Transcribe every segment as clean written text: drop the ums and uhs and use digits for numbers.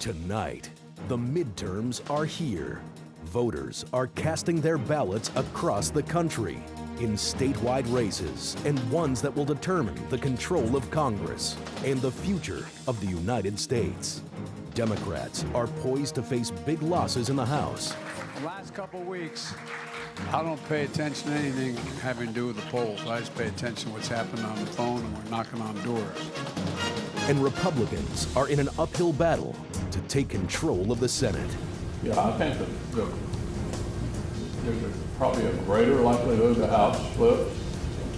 Tonight, the midterms are here. Voters are casting their ballots across the country in statewide races and ones that will determine the control of Congress and the future of the United States. Democrats are poised to face big losses in the House. The last couple of weeks, I don't pay attention to anything having to do with the polls. I just pay attention to what's happening on the phone and we're knocking on doors. And Republicans are in an uphill battle to take control of the Senate. Yeah, I think that there's probably a greater likelihood the House flips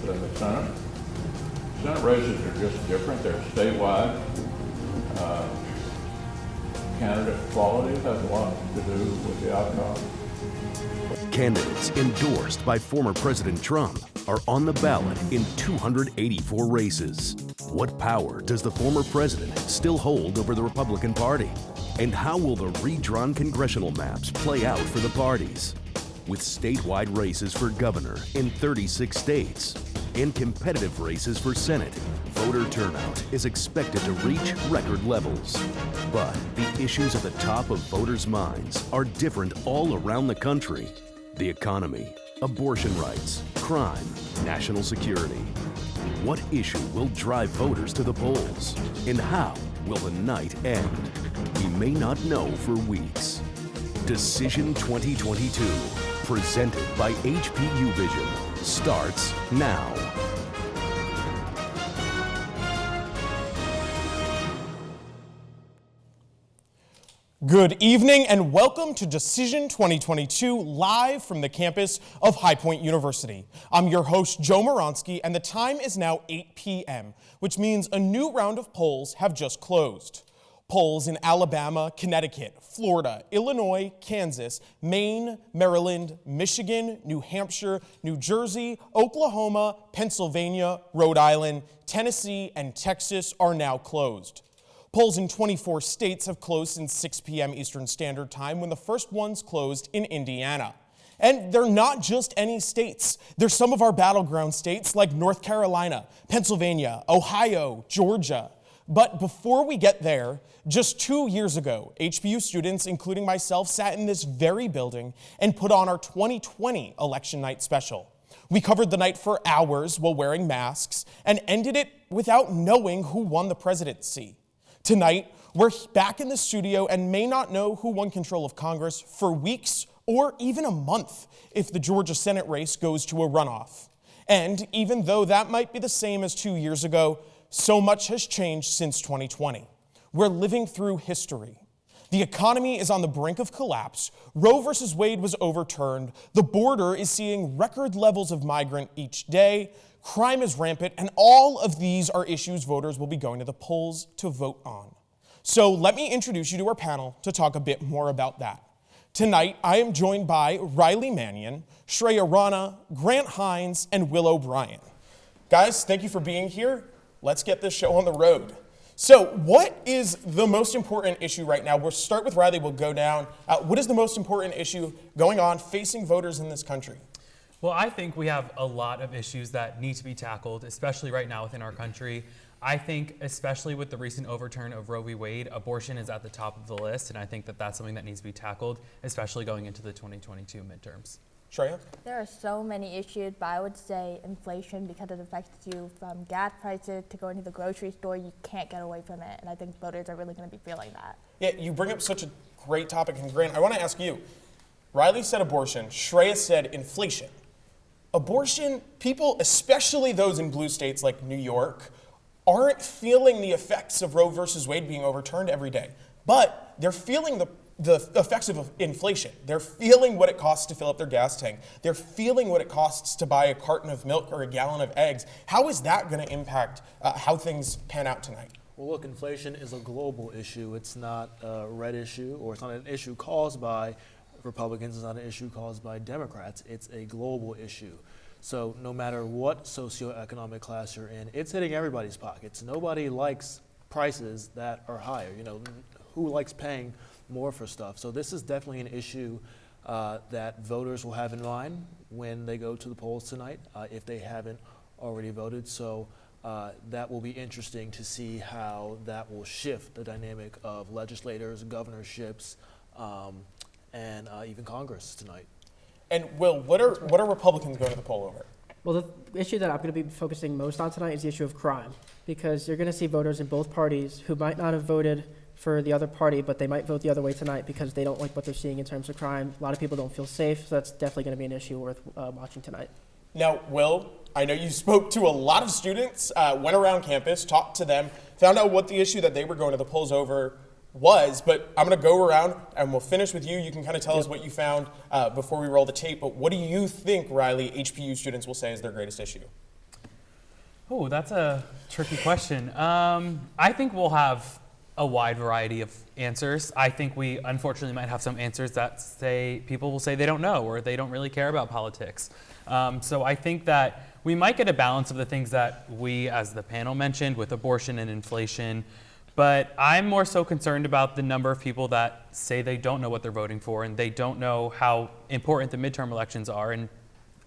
than the Senate. Senate races are just different. They're statewide. Candidate quality has a lot to do with the outcome. Candidates endorsed by former President Trump are on the ballot in 284 races. What power does the former president still hold over the Republican Party? And how will the redrawn congressional maps play out for the parties? With statewide races for governor in 36 states and competitive races for Senate, voter turnout is expected to reach record levels. But the issues at the top of voters' minds are different all around the country. The economy, abortion rights, crime, national security. What issue will drive voters to the polls? And how will the night end? We may not know for weeks. Decision 2022, presented by HPU Vision, starts now. Good evening and welcome to Decision 2022, live from the campus of High Point University. I'm your host, Joe Maronski, and the time is now 8 p.m., which means a new round of polls have just closed. Polls in Alabama, Connecticut, Florida, Illinois, Kansas, Maine, Maryland, Michigan, New Hampshire, New Jersey, Oklahoma, Pennsylvania, Rhode Island, Tennessee, and Texas are now closed. Polls in 24 states have closed since 6 p.m. Eastern Standard Time, when the first ones closed in Indiana. And they're not just any states. They're some of our battleground states like North Carolina, Pennsylvania, Ohio, Georgia. But before we get there, just 2 years ago, HBU students, including myself, sat in this very building and put on our 2020 election night special. We covered the night for hours while wearing masks and ended it without knowing who won the presidency. Tonight, we're back in the studio and may not know who won control of Congress for weeks or even a month if the Georgia Senate race goes to a runoff. And even though that might be the same as 2 years ago, so much has changed since 2020. We're living through history. The economy is on the brink of collapse. Roe versus Wade was overturned. The border is seeing record levels of migrant each day. Crime is rampant, and all of these are issues voters will be going to the polls to vote on. So let me introduce you to our panel to talk a bit more about that. Tonight, I am joined by Riley Manion, Shreya Rana, Grant Hines, and Will O'Brien. Guys, thank you for being here. Let's get this show on the road. So what is the most important issue right now? We'll start with Riley, we'll go down. What is the most important issue going on facing voters in this country? Well, I think we have a lot of issues that need to be tackled, especially right now within our country. I think, especially with the recent overturn of Roe v. Wade, abortion is at the top of the list, and I think that that's something that needs to be tackled, especially going into the 2022 midterms. Shreya? There are so many issues, but I would say inflation, because it affects you from gas prices to going to the grocery store. You can't get away from it, and I think voters are really going to be feeling that. Yeah, you bring up such a great topic, and Grant, I want to ask you. Riley said abortion, Shreya said inflation. Abortion, people, especially those in blue states like New York, aren't feeling the effects of Roe versus Wade being overturned every day, but they're feeling the effects of inflation. They're feeling what it costs to fill up their gas tank. They're feeling what it costs to buy a carton of milk or a gallon of eggs. How is that going to impact how things pan out tonight? Well, look, inflation is a global issue. It's not a red issue, or it's not an issue caused by Republicans. It's not an issue caused by Democrats. It's a global issue. So no matter what socioeconomic class you're in, it's hitting everybody's pockets. Nobody likes prices that are higher. You know, who likes paying more for stuff? So this is definitely an issue that voters will have in mind when they go to the polls tonight, if they haven't already voted. So that will be interesting to see how that will shift the dynamic of legislators, governorships, and even Congress tonight. And Will, what are Republicans going to the poll over? Well, the issue that I'm going to be focusing most on tonight is the issue of crime, because you're going to see voters in both parties who might not have voted for the other party, but they might vote the other way tonight because they don't like what they're seeing in terms of crime. A lot of people don't feel safe, so that's definitely going to be an issue worth watching tonight. Now, Will, I know you spoke to a lot of students, went around campus, talked to them, found out what the issue that they were going to the polls over was, but I'm going to go around and we'll finish with you. You can kind of tell us what you found before we roll the tape, but what do you think, Riley, HPU students will say is their greatest issue? Oh, that's a tricky question. I think we'll have a wide variety of answers. I think we unfortunately might have some answers that say people will say they don't know or they don't really care about politics. So I think that we might get a balance of the things that we as the panel mentioned with abortion and inflation, but I'm more so concerned about the number of people that say they don't know what they're voting for and they don't know how important the midterm elections are, and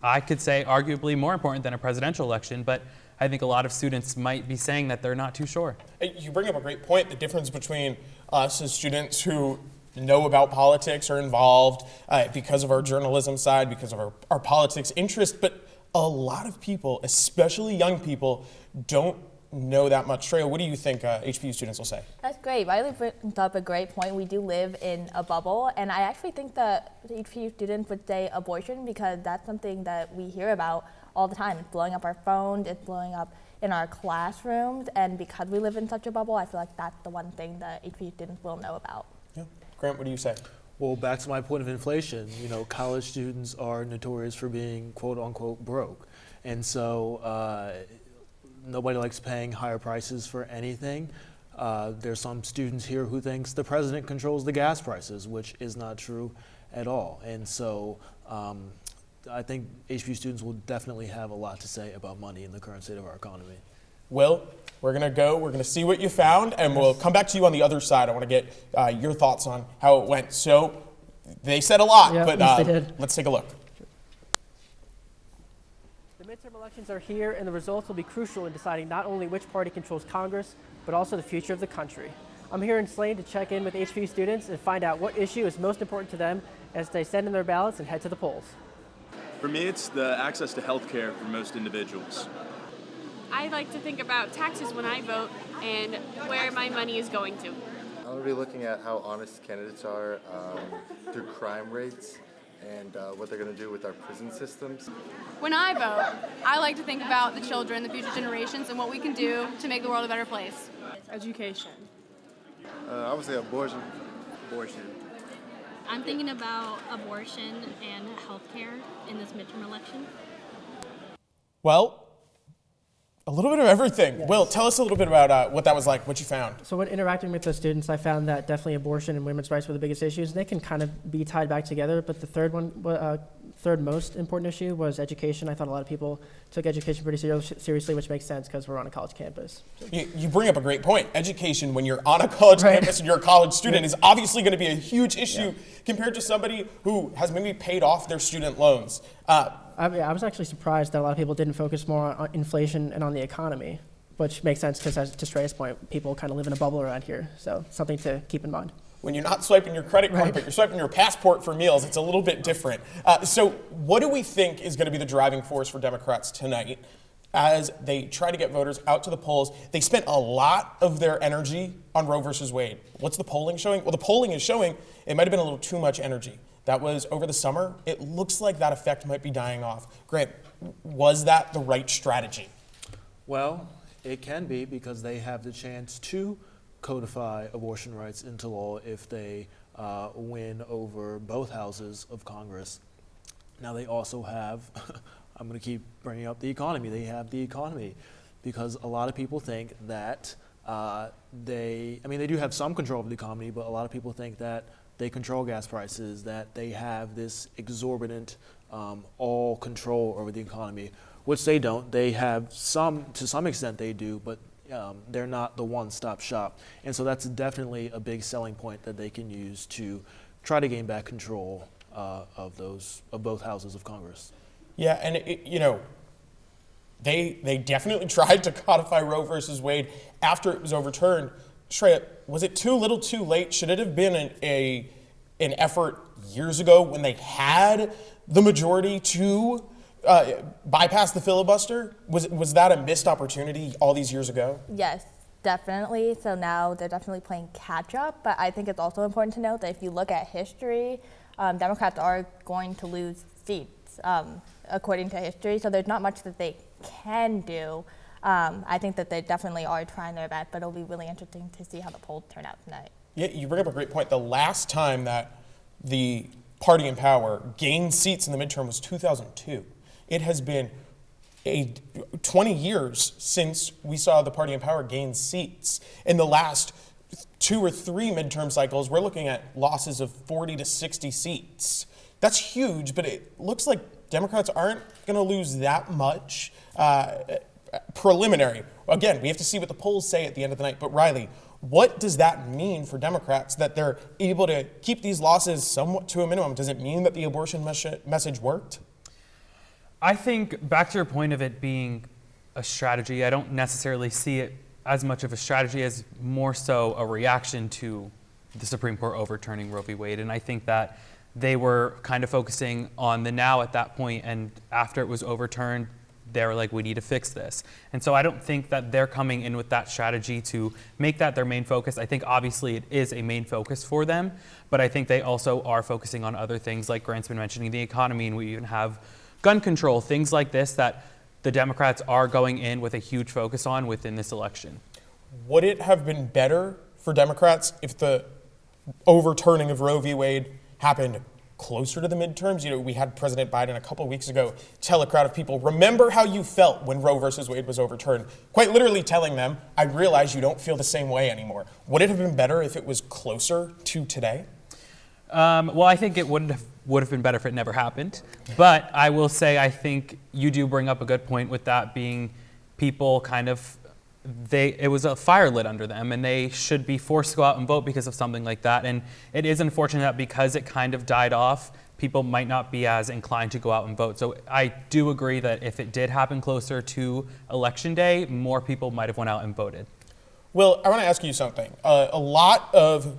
I could say arguably more important than a presidential election, but I think a lot of students might be saying that they're not too sure. You bring up a great point, the difference between us as students who know about politics, are involved because of our journalism side, because of our politics interest, but a lot of people, especially young people, don't know that much. Shreya, what do you think HPU students will say? That's great. Riley brings up a great point. We do live in a bubble, and I actually think that HPU students would say abortion because that's something that we hear about all the time. It's blowing up our phones, it's blowing up in our classrooms, and because we live in such a bubble, I feel like that's the one thing that HPU students will know about. Yeah. Grant, what do you say? Well, back to my point of inflation, college students are notorious for being quote unquote broke. And so nobody likes paying higher prices for anything. There's some students here who thinks the president controls the gas prices, which is not true at all. And so I think HBU students will definitely have a lot to say about money in the current state of our economy. Will, we're going to see what you found, and we'll come back to you on the other side. I want to get your thoughts on how it went. So they said a lot, but yes, they did. Let's take a look. The midterm elections are here, and the results will be crucial in deciding not only which party controls Congress, but also the future of the country. I'm here in Slane to check in with HBU students and find out what issue is most important to them as they send in their ballots and head to the polls. For me, it's the access to health care for most individuals. I like to think about taxes when I vote and where my money is going to. I'm going to be looking at how honest candidates are through crime rates and what they're going to do with our prison systems. When I vote, I like to think about the children, the future generations, and what we can do to make the world a better place. Education. I would say abortion. Abortion. I'm thinking about abortion and healthcare in this midterm election. Well, a little bit of everything. Yes. Will, tell us a little bit about what that was like, what you found. So when interacting with the students, I found that definitely abortion and women's rights were the biggest issues. They can kind of be tied back together, but the third most important issue was education. I thought a lot of people took education pretty seriously, which makes sense because we're on a college campus. You bring up a great point. Education, when you're on a college campus and you're a college student, is obviously going to be a huge issue compared to somebody who has maybe paid off their student loans. I was actually surprised that a lot of people didn't focus more on inflation and on the economy, which makes sense because, as to Shreya's point, people kind of live in a bubble around here. So something to keep in mind. When you're not swiping your credit card, but you're swiping your passport for meals, it's a little bit different. So what do we think is going to be the driving force for Democrats tonight as they try to get voters out to the polls? They spent a lot of their energy on Roe versus Wade. What's the polling showing? Well, the polling is showing it might have been a little too much energy. That was over the summer. It looks like that effect might be dying off. Grant, was that the right strategy? Well, it can be because they have the chance to codify abortion rights into law if they win over both houses of Congress. Now they also have, I'm going to keep bringing up the economy. They have the economy because a lot of people think that they do have some control over the economy, but a lot of people think that they control gas prices, that they have this exorbitant all control over the economy, which they don't. They have to some extent they do, but they're not the one-stop shop. And so that's definitely a big selling point that they can use to try to gain back control of both houses of Congress. Yeah, and They definitely tried to codify Roe versus Wade after it was overturned. Shreya, was it too little too late? Should it have been an effort years ago when they had the majority to bypass the filibuster? Was that a missed opportunity all these years ago? Yes, definitely. So now they're definitely playing catch up. But I think it's also important to note that if you look at history, Democrats are going to lose seats according to history. So there's not much that they can do. I think that they definitely are trying their best, but it'll be really interesting to see how the polls turn out tonight. Yeah, you bring up a great point. The last time that the party in power gained seats in the midterm was 2002. It has been 20 years since we saw the party in power gain seats. In the last 2 or 3 midterm cycles, we're looking at losses of 40 to 60 seats. That's huge, but it looks like Democrats aren't going to lose that much. Preliminary. Again, we have to see what the polls say at the end of the night. But Riley, what does that mean for Democrats that they're able to keep these losses somewhat to a minimum? Does it mean that the abortion message worked? I think back to your point of it being a strategy, I don't necessarily see it as much of a strategy as more so a reaction to the Supreme Court overturning Roe v. Wade. And I think that they were kind of focusing on the now at that point, and after it was overturned, they were like, we need to fix this. And so I don't think that they're coming in with that strategy to make that their main focus. I think obviously it is a main focus for them, but I think they also are focusing on other things like Grant's been mentioning, the economy, and we even have gun control, things like this that the Democrats are going in with a huge focus on within this election. Would it have been better for Democrats if the overturning of Roe v. Wade happened closer to the midterms? You know, we had President Biden a couple of weeks ago tell a crowd of people, remember how you felt when Roe versus Wade was overturned, quite literally telling them, I realize you don't feel the same way anymore. Would it have been better if it was closer to today? Well, I think it would have been better if it never happened. But I will say I think you do bring up a good point with that being people kind of, it was a fire lit under them, and they should be forced to go out and vote because of something like that. And it is unfortunate that because it kind of died off, people might not be as inclined to go out and vote. So I do agree that if it did happen closer to Election Day, more people might have went out and voted. Will, I want to ask you something. A lot of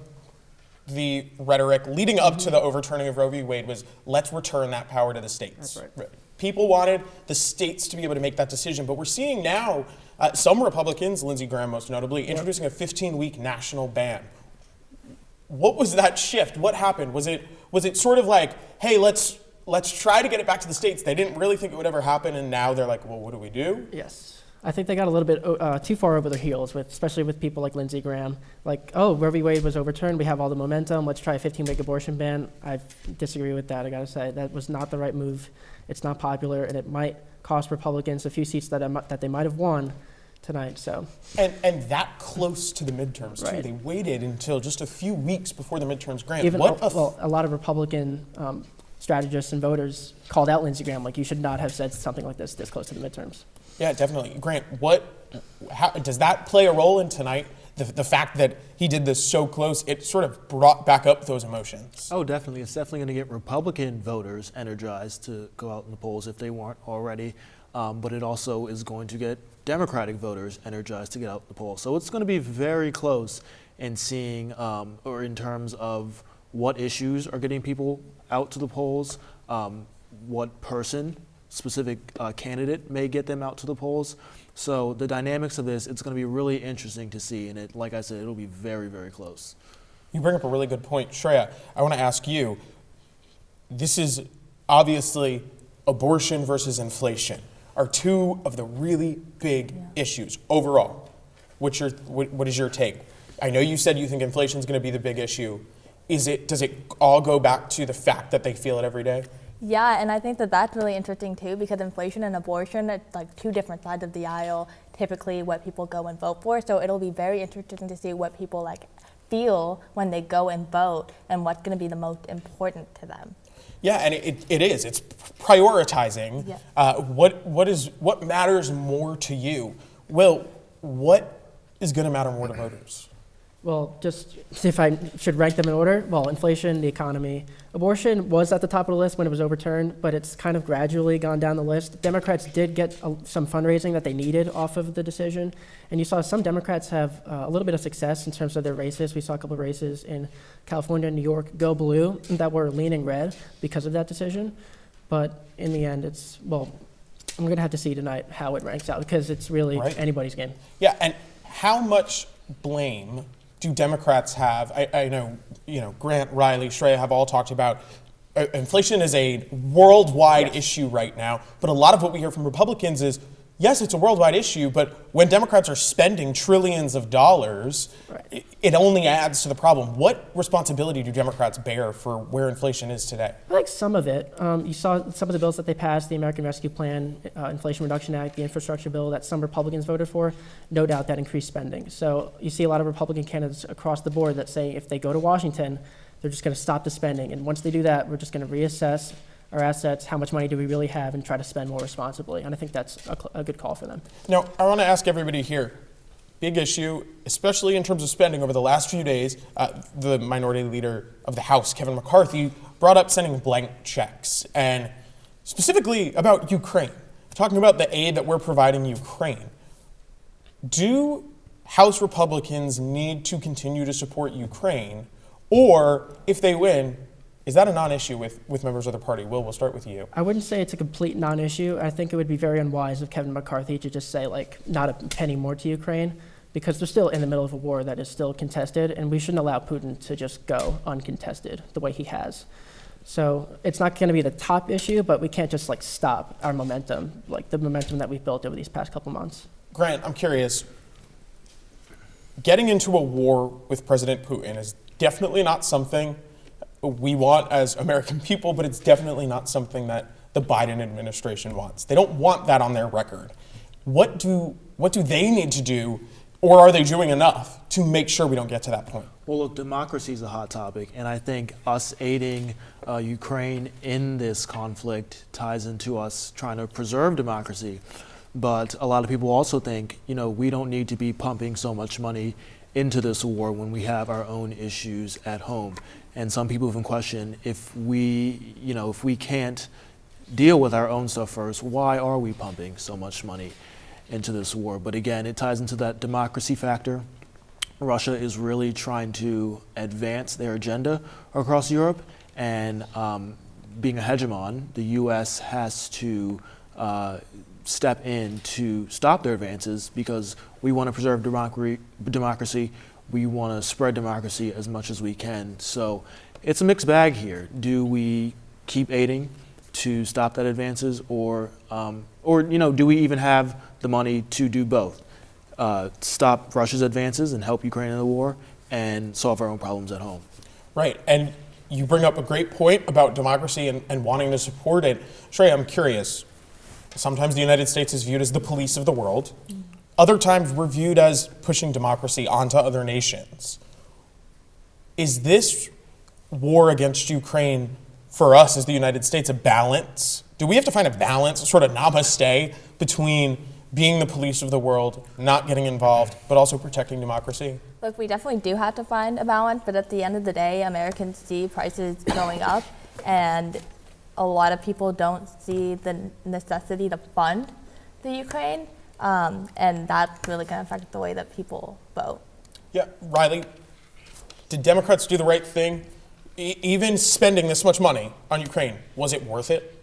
the rhetoric leading up to the overturning of Roe v. Wade was, let's return that power to the states. That's right. People wanted the states to be able to make that decision, but we're seeing now some Republicans, Lindsey Graham most notably, introducing a 15-week national ban. What was that shift? What happened? Was it sort of like, hey, let's try to get it back to the states? They didn't really think it would ever happen, and now they're like, well, what do we do? Yes. I think they got a little bit too far over their heels, especially with people like Lindsey Graham. Like, oh, Roe v. Wade was overturned. We have all the momentum. Let's try a 15-week abortion ban. I disagree with that. I got to say that was not the right move. It's not popular, and it might cost Republicans a few seats that they might have won tonight. So. And that close to the midterms, too. Right. They waited until just a few weeks before the midterms. Grant, Even a lot of Republican strategists and voters called out Lindsey Graham, like, you should not have said something like this close to the midterms. Yeah, definitely. Grant, how does that play a role in tonight? The fact that he did this so close, it sort of brought back up those emotions. Oh, definitely. It's definitely going to get Republican voters energized to go out in the polls if they weren't already. But it also is going to get Democratic voters energized to get out in the polls. So it's going to be very close in seeing, or in terms of what issues are getting people out to the polls, what specific candidate may get them out to the polls. So the dynamics of this, it's going to be really interesting to see. And like I said, it'll be very, very close. You bring up a really good point. Shreya, I want to ask you, this is obviously abortion versus inflation are two of the really big issues overall. What is your take? I know you said you think inflation is going to be the big issue. Does it all go back to the fact that they feel it every day? Yeah, and I think that that's really interesting too, because inflation and abortion are like two different sides of the aisle, typically what people go and vote for. So it'll be very interesting to see what people feel when they go and vote and what's going to be the most important to them. Yeah, and it is. It's prioritizing. Yeah. What matters more to you? Will, what is going to matter more to voters? Well, just if I should rank them in order, well, inflation, the economy. Abortion was at the top of the list when it was overturned, but it's kind of gradually gone down the list. Democrats did get some fundraising that they needed off of the decision, and you saw some Democrats have a little bit of success in terms of their races. We saw a couple of races in California and New York go blue that were leaning red because of that decision. But in the end, it's, well, I'm going to have to see tonight how it ranks out because it's really anybody's game. Yeah, and how much blame do Democrats have? I know, Grant, Riley, Shreya have all talked about inflation is a worldwide issue right now, but a lot of what we hear from Republicans is, yes, it's a worldwide issue, but when Democrats are spending trillions of dollars, it only adds to the problem. What responsibility do Democrats bear for where inflation is today? I like some of it. You saw some of the bills that they passed, the American Rescue Plan, Inflation Reduction Act, the infrastructure bill that some Republicans voted for. No doubt that increased spending. So you see a lot of Republican candidates across the board that say if they go to Washington, they're just going to stop the spending. And once they do that, we're just going to reassess our assets, how much money do we really have, and try to spend more responsibly. And I think that's a good call for them. Now, I want to ask everybody here, big issue, especially in terms of spending over the last few days, the minority leader of the House, Kevin McCarthy, brought up sending blank checks, and specifically about Ukraine, talking about the aid that we're providing Ukraine. Do House Republicans need to continue to support Ukraine, or if they win, is that a non-issue with members of the party? Will, we'll start with you. I wouldn't say it's a complete non-issue. I think it would be very unwise of Kevin McCarthy to just say, like, not a penny more to Ukraine, because they're still in the middle of a war that is still contested, and we shouldn't allow Putin to just go uncontested the way he has. So it's not going to be the top issue, but we can't just, like, stop our momentum, like the momentum that we've built over these past couple months. Grant, I'm curious. Getting into a war with President Putin is definitely not something we want as American people, but it's definitely not something that the Biden administration wants. They don't want that on their record. What do they need to do, or are they doing enough to make sure we don't get to that point? Well, look, democracy is a hot topic, and I think us aiding Ukraine in this conflict ties into us trying to preserve democracy. But a lot of people also think, we don't need to be pumping so much money into this war when we have our own issues at home. And some people even question if we can't deal with our own stuff first, why are we pumping so much money into this war? But again, it ties into that democracy factor. Russia is really trying to advance their agenda across Europe, and being a hegemon, the U.S. has to step in to stop their advances because we want to preserve democracy. We want to spread democracy as much as we can. So it's a mixed bag here. Do we keep aiding to stop that advances, or do we even have the money to do both? Stop Russia's advances and help Ukraine in the war, and solve our own problems at home. Right, and you bring up a great point about democracy and wanting to support it. Shreya, I'm curious. Sometimes the United States is viewed as the police of the world. Other times we're viewed as pushing democracy onto other nations. Is this war against Ukraine, for us as the United States, a balance? Do we have to find a balance, a sort of namaste, between being the police of the world, not getting involved, but also protecting democracy? Look, we definitely do have to find a balance, but at the end of the day, Americans see prices going up, and a lot of people don't see the necessity to fund the Ukraine. And that's really going to affect the way that people vote. Yeah, Riley, did Democrats do the right thing? Even spending this much money on Ukraine, was it worth it?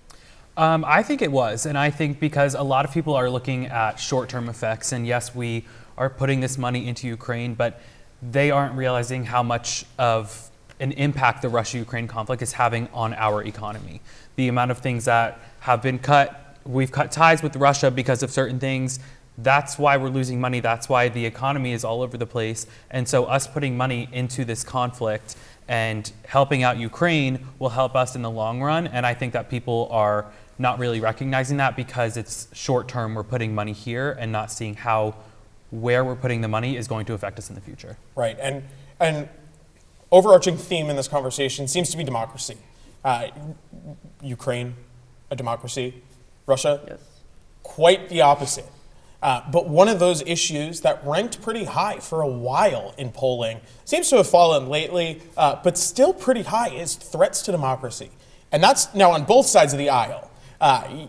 I think it was, and I think because a lot of people are looking at short-term effects, and yes, we are putting this money into Ukraine, but they aren't realizing how much of an impact the Russia-Ukraine conflict is having on our economy. The amount of things that have been cut, we've cut ties with Russia because of certain things. That's why we're losing money. That's why the economy is all over the place. And so us putting money into this conflict and helping out Ukraine will help us in the long run. And I think that people are not really recognizing that because it's short term. We're putting money here and not seeing how where we're putting the money is going to affect us in the future. Right. And overarching theme in this conversation seems to be democracy. Ukraine, a democracy. Russia, yes. Quite the opposite. But one of those issues that ranked pretty high for a while in polling, seems to have fallen lately, but still pretty high, is threats to democracy. And that's now on both sides of the aisle.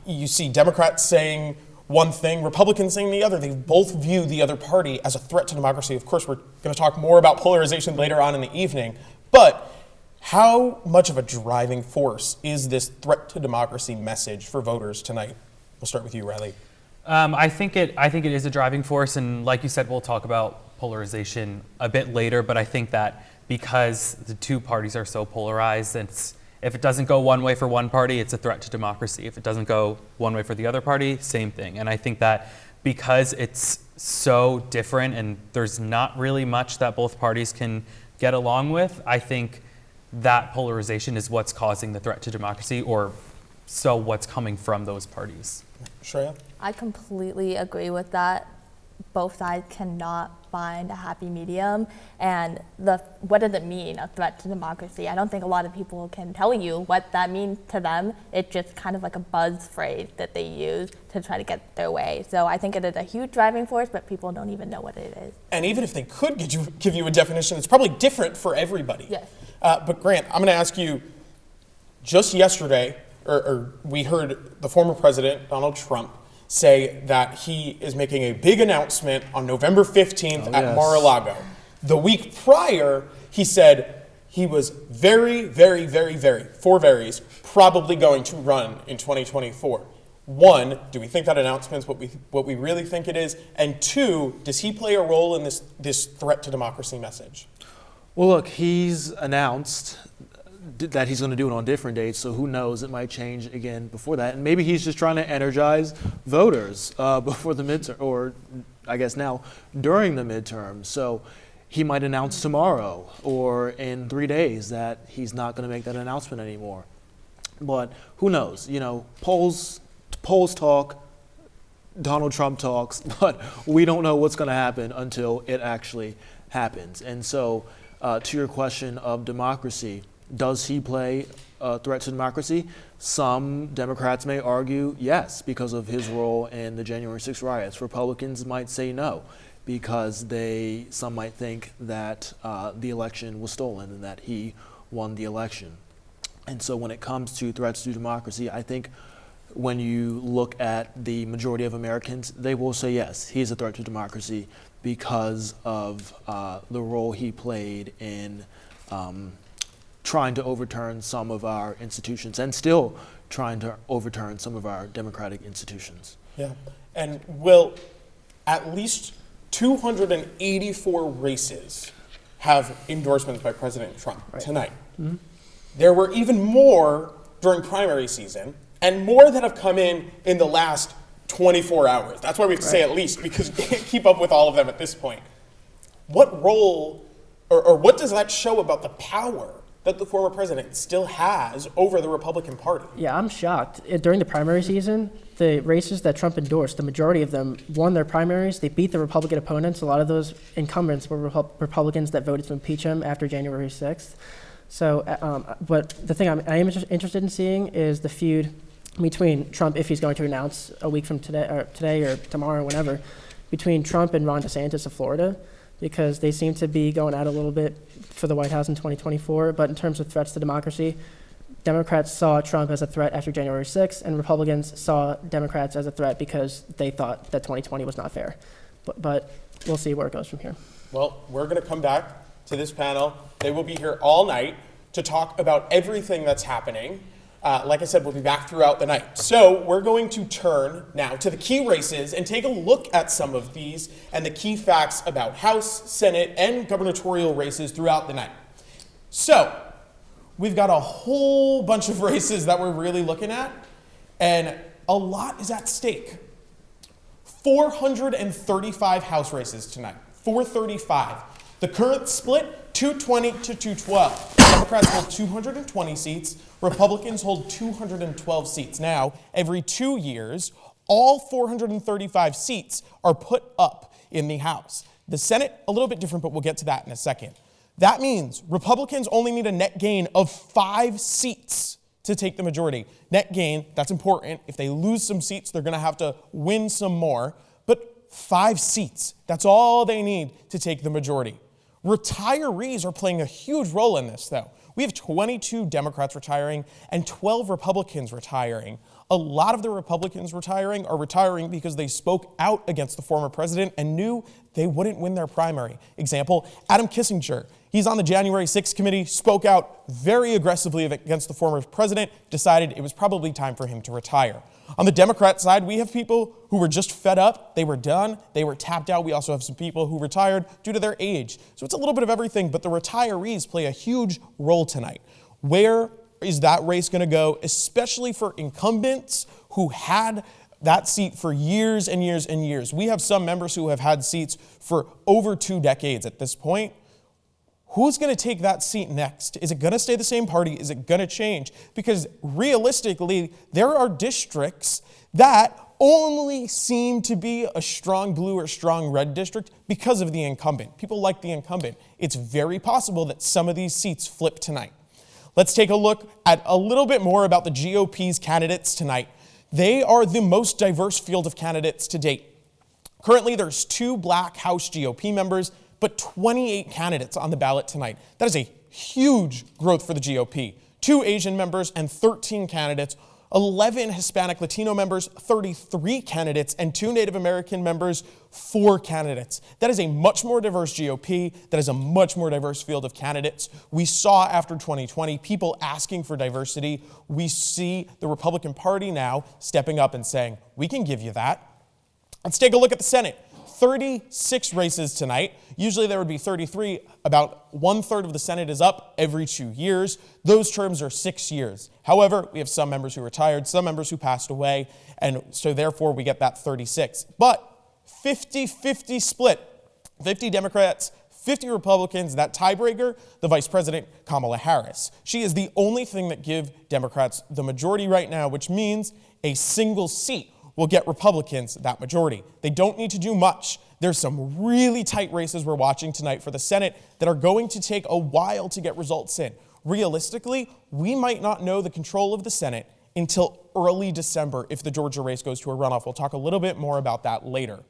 You see Democrats saying one thing, Republicans saying the other. They both view the other party as a threat to democracy. Of course, we're going to talk more about polarization later on in the evening. But how much of a driving force is this threat to democracy message for voters tonight? We'll start with you, Riley. I think it is a driving force, and like you said, we'll talk about polarization a bit later. But I think that because the two parties are so polarized, if it doesn't go one way for one party, it's a threat to democracy. If it doesn't go one way for the other party, same thing. And I think that because it's so different and there's not really much that both parties can get along with, I think that polarization is what's causing the threat to democracy, or so what's coming from those parties. Shreya? I completely agree with that. Both sides cannot find a happy medium. And what does it mean, a threat to democracy? I don't think a lot of people can tell you what that means to them. It's just kind of like a buzz phrase that they use to try to get their way. So I think it is a huge driving force, but people don't even know what it is. And even if they could give you a definition, it's probably different for everybody. Yes. But Grant, I'm going to ask you, just yesterday, or we heard the former president, Donald Trump, say that he is making a big announcement on November 15th at Mar-a-Lago. The week prior, he said he was very, very, very, very, four verys, probably going to run in 2024. One, do we think that announcement's what we really think it is? And two, does he play a role in this threat to democracy message? Well, look, he's announced that he's going to do it on different dates, so who knows, it might change again before that. And maybe he's just trying to energize voters before the midterm, or I guess now during the midterm. So he might announce tomorrow or in 3 days that he's not going to make that announcement anymore. But who knows? You know, polls talk, Donald Trump talks, but we don't know what's going to happen until it actually happens. And so to your question of democracy, does he play a threat to democracy? Some Democrats may argue yes, because of his role in the January 6th riots. Republicans might say no, because some might think that the election was stolen and that he won the election. And so when it comes to threats to democracy, I think when you look at the majority of Americans, they will say yes, he is a threat to democracy because of the role he played in trying to overturn some of our institutions and still trying to overturn some of our democratic institutions. Yeah, and will at least 284 races have endorsements by President Trump tonight. Mm-hmm. There were even more during primary season, and more that have come in the last 24 hours. That's why we have to say at least, because you can't keep up with all of them at this point. What role, or what does that show about the power that the former president still has over the Republican Party? Yeah, I'm shocked. During the primary season, the races that Trump endorsed, the majority of them won their primaries. They beat the Republican opponents. A lot of those incumbents were Republicans that voted to impeach him after January 6th. So, but the thing I am interested in seeing is the feud between Trump, if he's going to announce a week from today or tomorrow, whenever, between Trump and Ron DeSantis of Florida, because they seem to be going out a little bit for the White House in 2024. But in terms of threats to democracy, Democrats saw Trump as a threat after January 6th, and Republicans saw Democrats as a threat because they thought that 2020 was not fair. But we'll see where it goes from here. Well, we're going to come back to this panel. They will be here all night to talk about everything that's happening. Like I said, we'll be back throughout the night. So we're going to turn now to the key races and take a look at some of these and the key facts about House, Senate, and gubernatorial races throughout the night. So we've got a whole bunch of races that we're really looking at, and a lot is at stake. 435 House races tonight, 435. The current split, 220 to 212. Democrats hold 220 seats, Republicans hold 212 seats. Now, every 2 years, all 435 seats are put up in the House. The Senate, a little bit different, but we'll get to that in a second. That means Republicans only need a net gain of 5 seats to take the majority. Net gain, that's important. If they lose some seats, they're going to have to win some more. But 5 seats. That's all they need to take the majority. Retirees are playing a huge role in this, though. We have 22 Democrats retiring and 12 Republicans retiring. A lot of the Republicans retiring are retiring because they spoke out against the former president and knew they wouldn't win their primary. Example, Adam Kissinger. He's on the January 6th committee, spoke out very aggressively against the former president, decided it was probably time for him to retire. On the Democrat side, we have people who were just fed up, they were done, they were tapped out. We also have some people who retired due to their age. So it's a little bit of everything, but the retirees play a huge role tonight. Where is that race going to go, especially for incumbents who had that seat for years and years and years? We have some members who have had seats for over 2 decades at this point. Who's going to take that seat next? Is it going to stay the same party? Is it going to change? Because realistically, there are districts that only seem to be a strong blue or strong red district because of the incumbent. People like the incumbent. It's very possible that some of these seats flip tonight. Let's take a look at a little bit more about the GOP's candidates tonight. They are the most diverse field of candidates to date. Currently, there's 2 black House GOP members, but 28 candidates on the ballot tonight. That is a huge growth for the GOP. 2 Asian members and 13 candidates, 11 Hispanic Latino members, 33 candidates, and 2 Native American members, 4 candidates. That is a much more diverse GOP. That is a much more diverse field of candidates. We saw after 2020 people asking for diversity. We see the Republican Party now stepping up and saying, we can give you that. Let's take a look at the Senate. 36 races tonight. Usually there would be 33. About 1/3 of the Senate is up every 2 years. Those terms are 6 years. However, we have some members who retired, some members who passed away, and so therefore we get that 36. But 50-50 split. 50 Democrats, 50 Republicans. That tiebreaker, the Vice President, Kamala Harris. She is the only thing that gives Democrats the majority right now, which means a single seat will get Republicans that majority. They don't need to do much. There's some really tight races we're watching tonight for the Senate that are going to take a while to get results in. Realistically, we might not know the control of the Senate until early December if the Georgia race goes to a runoff. We'll talk a little bit more about that later.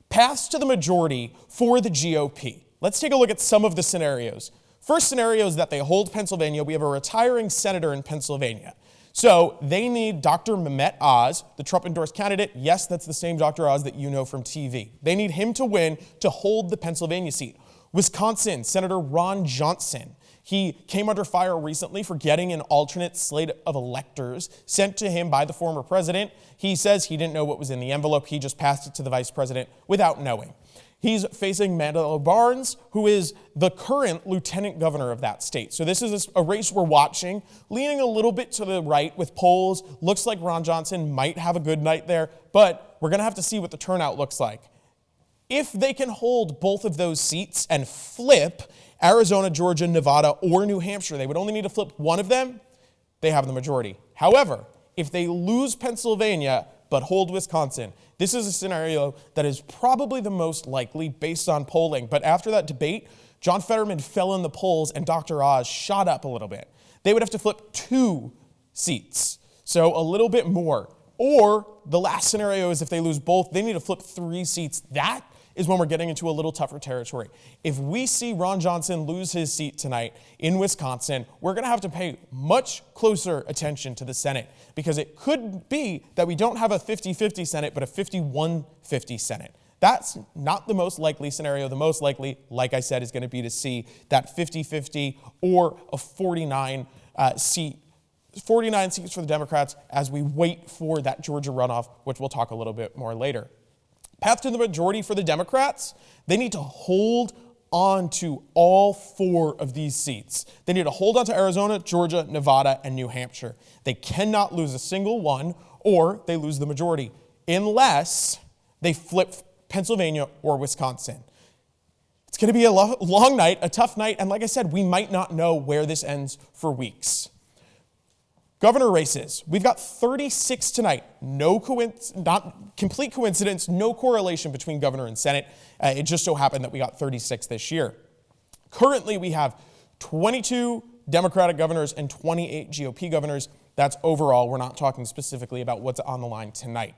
Paths to the majority for the GOP. Let's take a look at some of the scenarios. First scenario is that they hold Pennsylvania. We have a retiring senator in Pennsylvania. So they need Dr. Mehmet Oz, the Trump-endorsed candidate. Yes, that's the same Dr. Oz that you know from TV. They need him to win to hold the Pennsylvania seat. Wisconsin, Senator Ron Johnson. He came under fire recently for getting an alternate slate of electors sent to him by the former president. He says he didn't know what was in the envelope. He just passed it to the vice president without knowing. He's facing Mandela Barnes, who is the current lieutenant governor of that state. So this is a race we're watching, leaning a little bit to the right with polls. Looks like Ron Johnson might have a good night there, but we're going to have to see what the turnout looks like. If they can hold both of those seats and flip Arizona, Georgia, Nevada, or New Hampshire, they would only need to flip one of them, they have the majority. However, if they lose Pennsylvania but hold Wisconsin, this is a scenario that is probably the most likely based on polling. But after that debate, John Fetterman fell in the polls and Dr. Oz shot up a little bit. They would have to flip 2 seats, so a little bit more. Or the last scenario is if they lose both, they need to flip 3 seats. That is when we're getting into a little tougher territory. If we see Ron Johnson lose his seat tonight in Wisconsin, we're going to have to pay much closer attention to the Senate because it could be that we don't have a 50-50 Senate, but a 51-50 Senate. That's not the most likely scenario. The most likely, like I said, is going to be to see that 50-50 or a 49 seats for the Democrats as we wait for that Georgia runoff, which we'll talk a little bit more later. Path to the majority for the Democrats, they need to hold on to all 4 of these seats. They need to hold on to Arizona, Georgia, Nevada, and New Hampshire. They cannot lose a single one or they lose the majority unless they flip Pennsylvania or Wisconsin. It's going to be a long night, a tough night, and like I said, we might not know where this ends for weeks. Governor races, we've got 36 tonight. Not complete coincidence, no correlation between governor and Senate. It just so happened that we got 36 this year. Currently, we have 22 Democratic governors and 28 GOP governors. That's overall. We're not talking specifically about what's on the line tonight.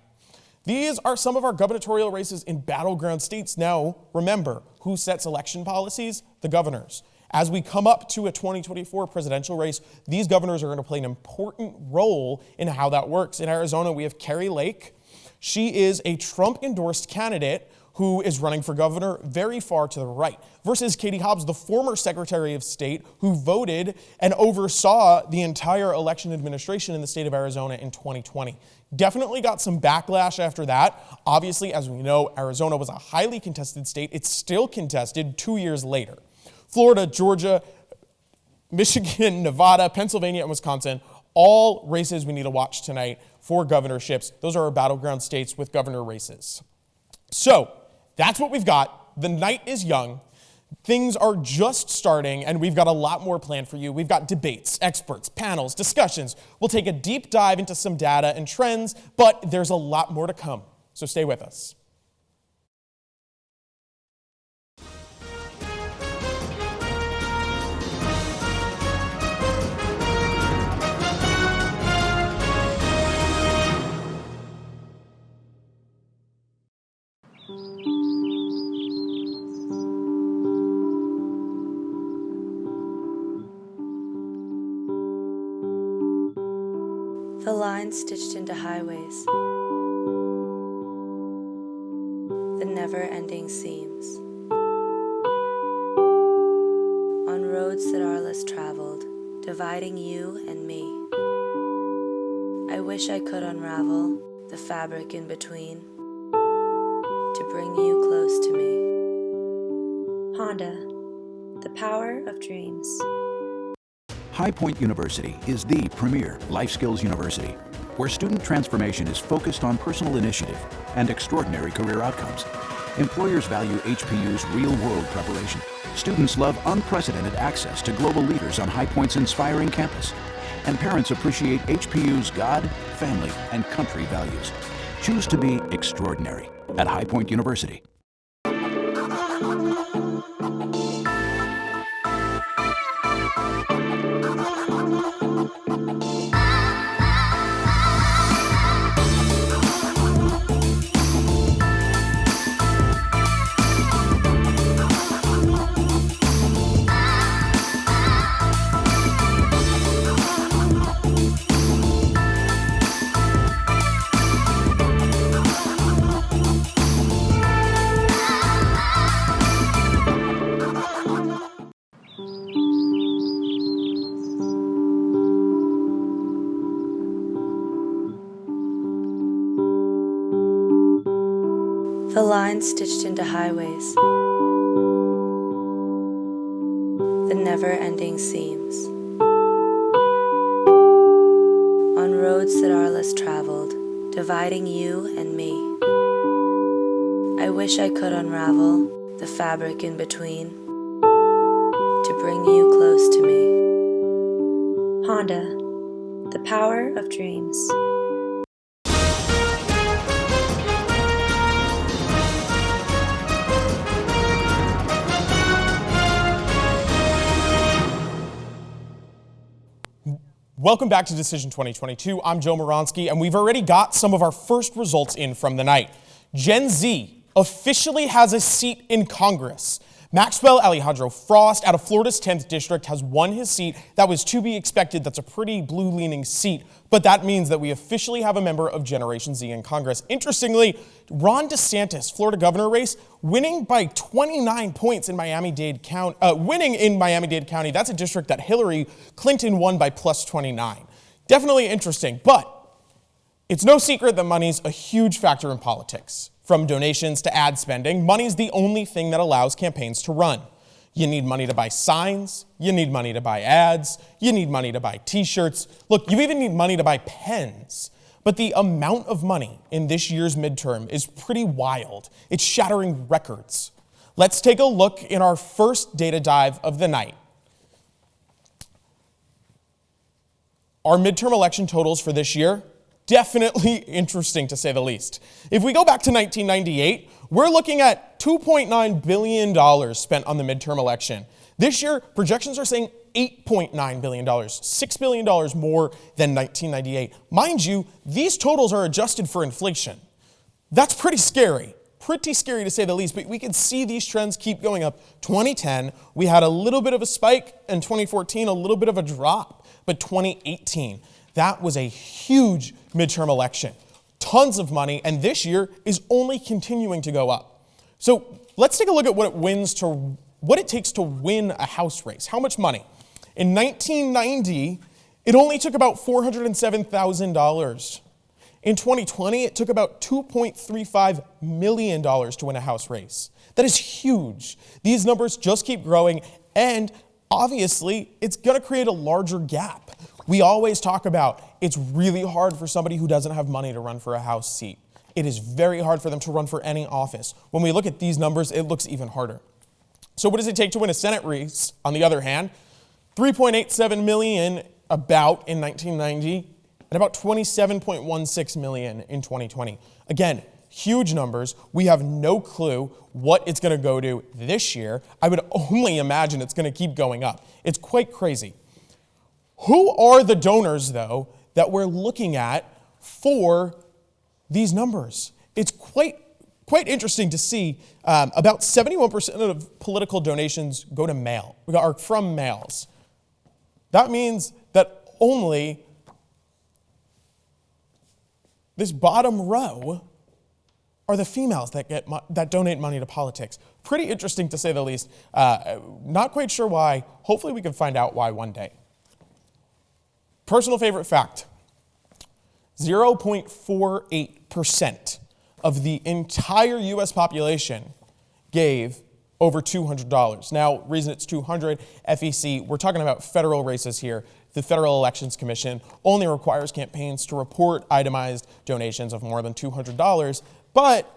These are some of our gubernatorial races in battleground states. Now, remember, who sets election policies? The governors. As we come up to a 2024 presidential race, these governors are going to play an important role in how that works. In Arizona, we have Kari Lake. She is a Trump-endorsed candidate who is running for governor very far to the right, versus Katie Hobbs, the former Secretary of State who voted and oversaw the entire election administration in the state of Arizona in 2020. Definitely got some backlash after that. Obviously, as we know, Arizona was a highly contested state. It's still contested 2 years later. Florida, Georgia, Michigan, Nevada, Pennsylvania, and Wisconsin, all races we need to watch tonight for governorships. Those are our battleground states with governor races. So that's what we've got. The night is young. Things are just starting, and we've got a lot more planned for you. We've got debates, experts, panels, discussions. We'll take a deep dive into some data and trends, but there's a lot more to come. So stay with us. The lines stitched into highways, the never-ending seams, on roads that are less traveled, dividing you and me. I wish I could unravel the fabric in between to bring you close to me. Honda, the power of dreams. High Point University is the premier life skills university, where student transformation is focused on personal initiative and extraordinary career outcomes. Employers value HPU's real-world preparation. Students love unprecedented access to global leaders on High Point's inspiring campus. And parents appreciate HPU's God, family, and country values. Choose to be extraordinary at High Point University. The lines stitched into highways, the never-ending seams, on roads that are less traveled, dividing you and me. I wish I could unravel the fabric in between to bring you close to me. Honda, the power of dreams. Welcome back to Decision 2022. I'm Joe Maronski, and we've already got some of our first results in from the night. Gen Z officially has a seat in Congress. Maxwell Alejandro Frost out of Florida's 10th district has won his seat. That was to be expected. That's a pretty blue-leaning seat, but that means that we officially have a member of Generation Z in Congress. Interestingly, Ron DeSantis, Florida governor race, winning by 29 points in Miami-Dade County. That's a district that Hillary Clinton won by plus 29. Definitely interesting, but it's no secret that money's a huge factor in politics. From donations to ad spending, money's the only thing that allows campaigns to run. You need money to buy signs, you need money to buy ads, you need money to buy t-shirts. Look, you even need money to buy pens. But the amount of money in this year's midterm is pretty wild. It's shattering records. Let's take a look in our first data dive of the night. Our midterm election totals for this year, definitely interesting to say the least. If we go back to 1998, we're looking at $2.9 billion spent on the midterm election. This year, projections are saying $8.9 billion, $6 billion more than 1998. Mind you, these totals are adjusted for inflation. That's pretty scary. Pretty scary to say the least, but we can see these trends keep going up. 2010, we had a little bit of a spike. In 2014, a little bit of a drop. But 2018, that was a huge midterm election. Tons of money, and this year is only continuing to go up. So let's take a look at what it takes to win a House race. How much money? In 1990, it only took about $407,000. In 2020, it took about $2.35 million to win a House race. That is huge. These numbers just keep growing, and obviously, it's going to create a larger gap. We always talk about it's really hard for somebody who doesn't have money to run for a House seat. It is very hard for them to run for any office. When we look at these numbers, it looks even harder. So what does it take to win a Senate race? On the other hand, $3.87 million about in 1990, and about $27.16 million in 2020. Again, huge numbers. We have no clue what it's going to go to this year. I would only imagine it's going to keep going up. It's quite crazy. Who are the donors, though, that we're looking at for these numbers? It's quite interesting to see. About 71% of political donations go to mail, are from mails. That means that only this bottom row are the females that donate money to politics. Pretty interesting to say the least. Not quite sure why. Hopefully we can find out why one day. Personal favorite fact, 0.48% of the entire US population gave over $200. Now, reason it's 200, FEC, we're talking about federal races here. The Federal Elections Commission only requires campaigns to report itemized donations of more than $200, but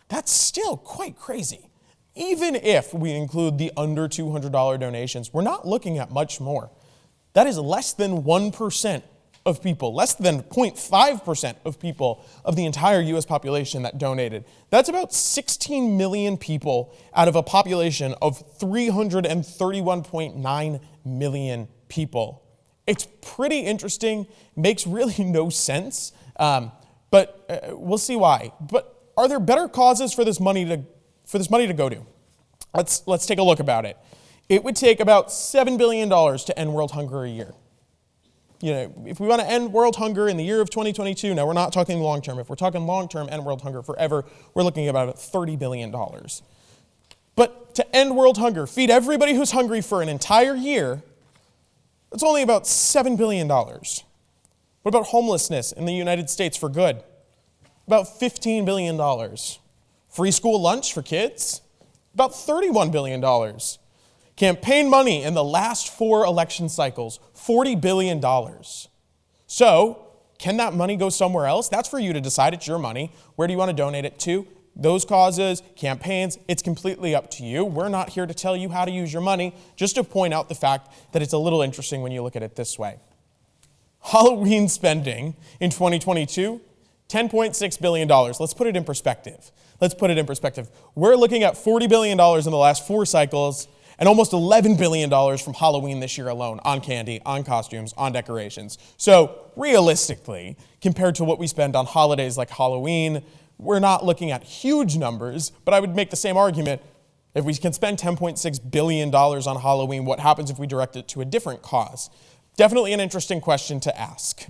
that's still quite crazy. Even if we include the under $200 donations, we're not looking at much more. That is less than 1% of people, less than 0.5% of people of the entire US population that donated. That's about 16 million people out of a population of 331.9 million people. It's pretty interesting, makes really no sense, but we'll see why. But are there better causes for this money to go to? Let's take a look about it. It would take about $7 billion to end world hunger a year. You know, if we want to end world hunger in the year of 2022, now we're not talking long term. If we're talking long term, end world hunger forever, we're looking at about $30 billion. But to end world hunger, feed everybody who's hungry for an entire year, it's only about $7 billion. What about homelessness in the United States for good? About $15 billion. Free school lunch for kids? About $31 billion. Campaign money in the last 4 election cycles, $40 billion. So, can that money go somewhere else? That's for you to decide. It's your money. Where do you want to donate it to? Those causes, campaigns, it's completely up to you. We're not here to tell you how to use your money, just to point out the fact that it's a little interesting when you look at it this way. Halloween spending in 2022, $10.6 billion. Let's put it in perspective. We're looking at $40 billion in the last 4 cycles, and almost $11 billion from Halloween this year alone, on candy, on costumes, on decorations. So realistically, compared to what we spend on holidays like Halloween, we're not looking at huge numbers, but I would make the same argument. If we can spend $10.6 billion on Halloween, what happens if we direct it to a different cause? Definitely an interesting question to ask.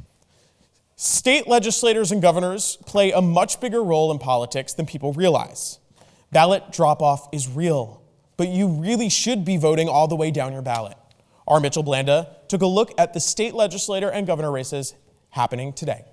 State legislators and governors play a much bigger role in politics than people realize. Ballot drop-off is real, but you really should be voting all the way down your ballot. Our Mitchell Blanda took a look at the state legislator and governor races happening today.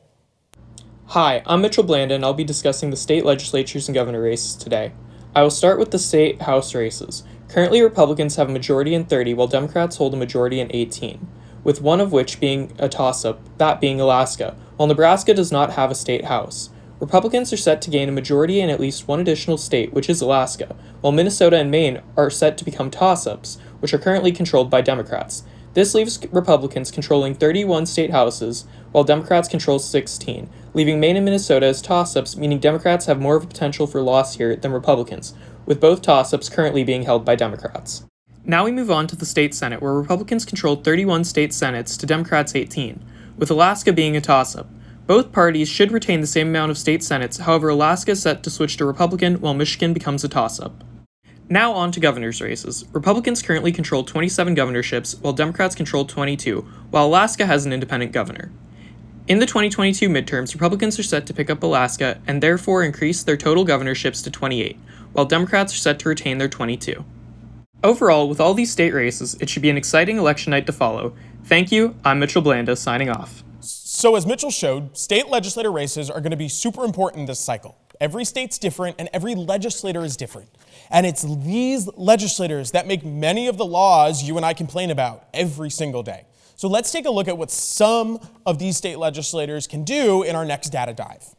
Hi, I'm Mitchell Blanda, and I'll be discussing the state legislatures and governor races today. I will start with the state House races. Currently, Republicans have a majority in 30, while Democrats hold a majority in 18, with one of which being a toss-up, that being Alaska, while Nebraska does not have a state House. Republicans are set to gain a majority in at least one additional state, which is Alaska, while Minnesota and Maine are set to become toss-ups, which are currently controlled by Democrats. This leaves Republicans controlling 31 state houses, while Democrats control 16, leaving Maine and Minnesota as toss-ups, meaning Democrats have more of a potential for loss here than Republicans, with both toss-ups currently being held by Democrats. Now we move on to the state Senate, where Republicans controlled 31 state Senates to Democrats 18, with Alaska being a toss-up. Both parties should retain the same amount of state senates, however Alaska is set to switch to Republican while Michigan becomes a toss-up. Now on to governor's races. Republicans currently control 27 governorships, while Democrats control 22, while Alaska has an independent governor. In the 2022 midterms, Republicans are set to pick up Alaska and therefore increase their total governorships to 28, while Democrats are set to retain their 22. Overall, with all these state races, it should be an exciting election night to follow. Thank you, I'm Mitchell Blanda, signing off. So as Mitchell showed, state legislator races are going to be super important this cycle. Every state's different and every legislator is different. And it's these legislators that make many of the laws you and I complain about every single day. So let's take a look at what some of these state legislators can do in our next data dive.